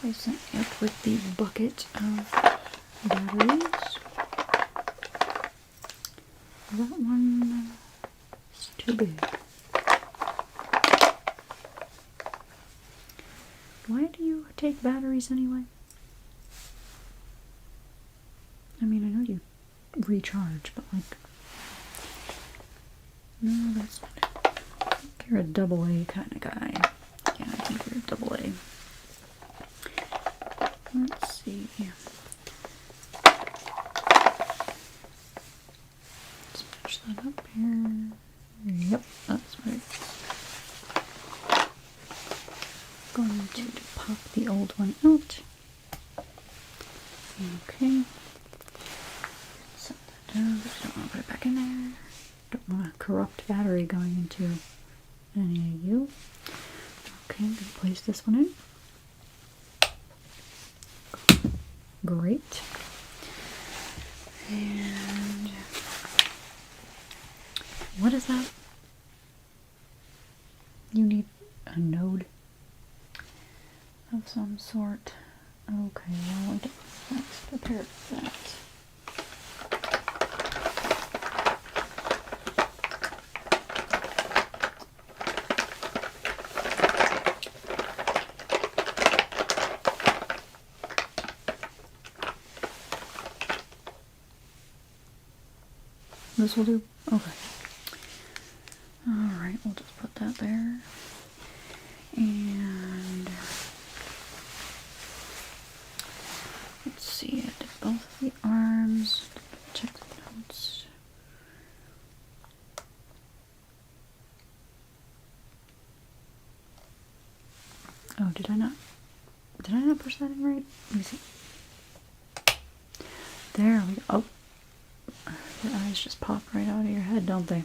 I sent you up with the bucket of batteries. That one is too big. Why do you take batteries anyway? I mean, I know you recharge, but like, no, that's not it. I think you're a double A kind of guy. Yeah, I think you're a double A. Let's see. Let's match that up here. Yep, that's right. Going to pop the old one out. Okay. Set that down. Just don't want to put it back in there. Don't want a corrupt battery going into any of you. Okay, I'm going to place this one in. Great. And what is that? You need a node of some sort. Okay, well, let's prepare for that. This will do? Okay. Alright, we'll just put that there. And let's see, I did both of the arms. Check the notes. Oh, did I not push that in right? Let me see. There we go. Oh. Your eyes just pop right out of your head, don't they?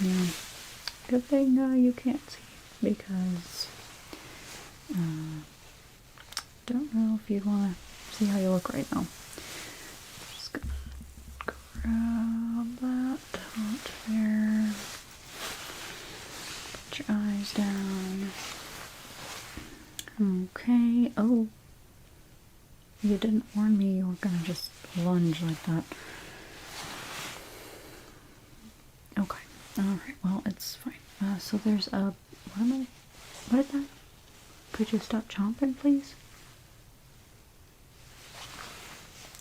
Yeah. Good thing you can't see, because don't know if you'd want to see how you look right now. Just gonna grab that out there. Put your eyes down. Okay. Oh. You didn't warn me you were gonna just lunge like that. Okay. Alright, well, it's fine. So there's a... What is that? Could you stop chomping, please?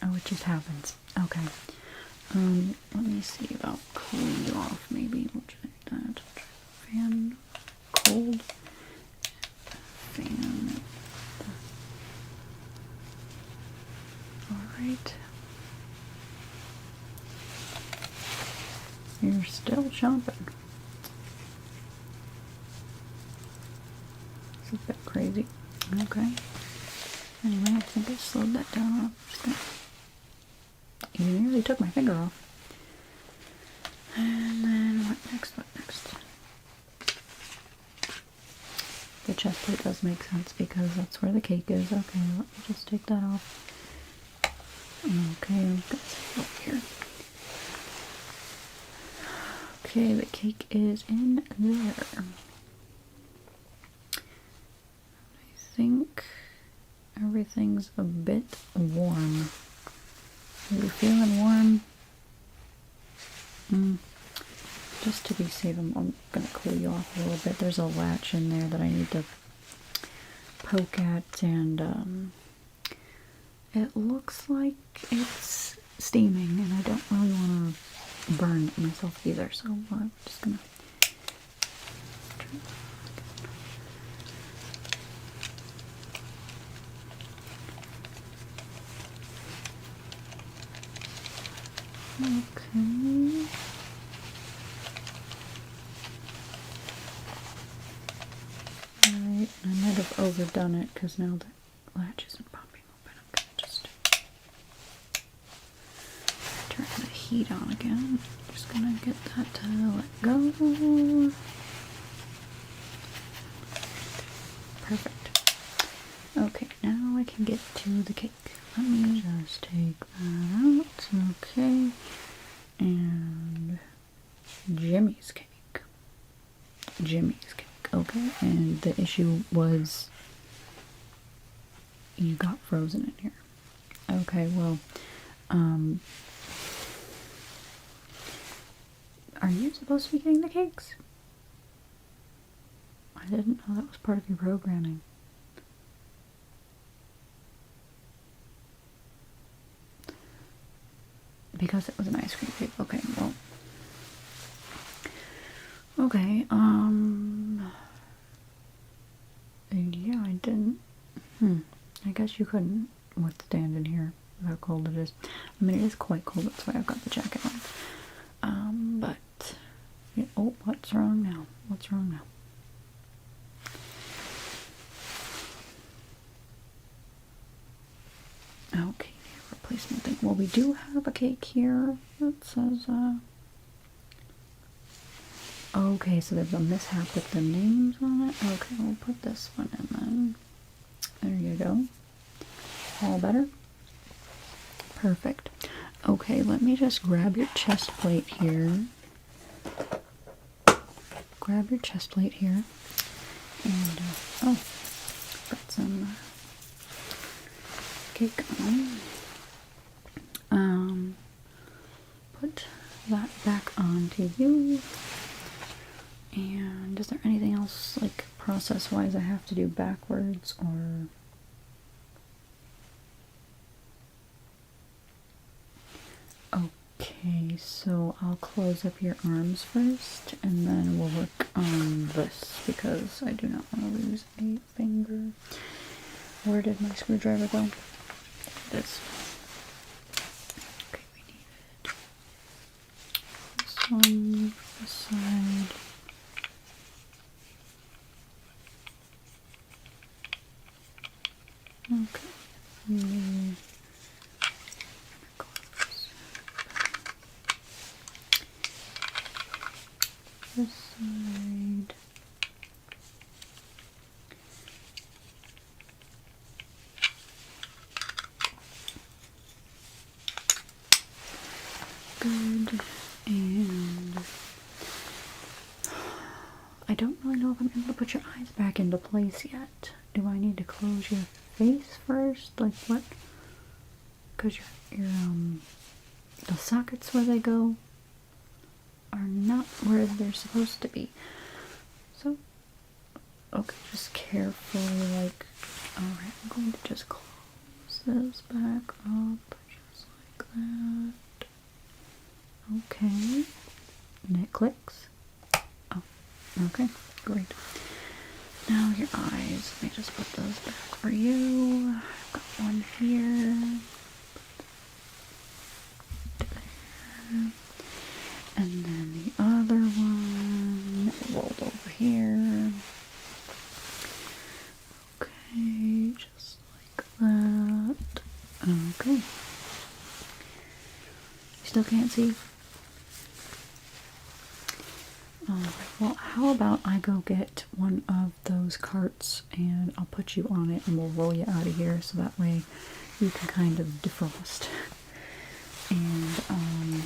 Oh, it just happens. Okay. Let me see about cooling you off, maybe. We'll try that. Fan. Cold. Fan. Alright. You're still chomping. It's a bit crazy. Okay. Anyway, I think I slowed that down. You nearly took my finger off. And then what next? The chest plate does make sense because that's where the cake is. Okay, let me just take that off. Okay, I'm gonna set it up here. Okay, the cake is in there. I think everything's a bit warm. Are you feeling warm? Just to be safe, I'm gonna cool you off a little bit. There's a latch in there that I need to poke at, and it looks like it's steaming, and I don't really want to burn myself either, so I'm just gonna turn okay. Alright, I might have overdone it because now the latch isn't popping open. I'm gonna just turn the heat on again. Just gonna get that to let go. Perfect. Okay, now I can get to the cake. Let me just take that out. Okay. And Jimmy's cake. Okay. And the issue was you got frozen in here. Okay, well, Are you supposed to be getting the cakes? I didn't know that was part of your programming. Because it was an ice cream cake. Okay, well. Okay, yeah, I didn't. I guess you couldn't withstand in here how cold it is. I mean, it is quite cold, that's why I've got the jacket on. But, yeah, oh, what's wrong now? What's wrong now? Okay, replacement thing. Well, we do have a cake here that says, okay, so there's a mishap with the names on it. Okay, we'll put this one in then. There you go. All better? Perfect. Okay, let me just grab your chest plate here. Grab your chest plate here. And, oh, put some cake on. Put that back onto you. And is there anything else, like, process-wise I have to do backwards, or... Okay, so I'll close up your arms first, and then we'll work on this, because I do not want to lose a finger. Where did my screwdriver go? There it is. Okay, we need this one, this side. Okay. This side. Good. And I don't really know if I'm able to put your eyes back into place yet. Do I need to close your face first? Like what? Because your the sockets where they go are not where they're supposed to be. So, okay, just carefully, like, alright, I'm going to just close this back up, just like that. Okay, and it clicks. Oh, okay, great. Now your eyes, let me just put those back for you. I've got one here. There. And then the other one rolled over here. Okay, just like that. Okay. You still can't see? Alright, well, how about I go get one of those carts and I'll put you on it and we'll roll you out of here so that way you can kind of defrost. And,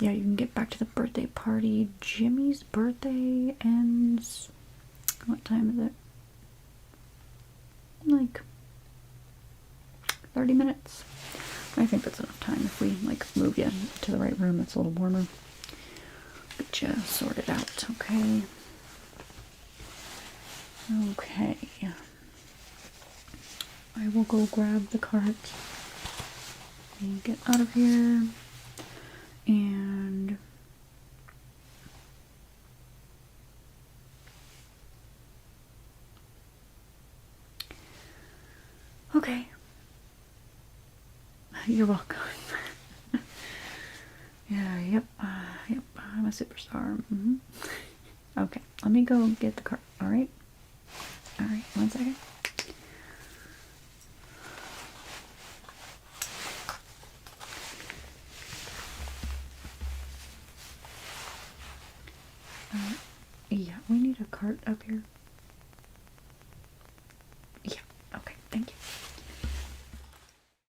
yeah, you can get back to the birthday party. Jimmy's birthday ends... What time is it? Like 30 minutes. I think that's enough time if we like move you to the right room that's a little warmer. Get you sorted out, okay? Okay. I will go grab the cart and get out of here. And okay. You're welcome. Yeah, yep, I'm a superstar. Okay, let me go get the cart, alright? Alright, 1 second.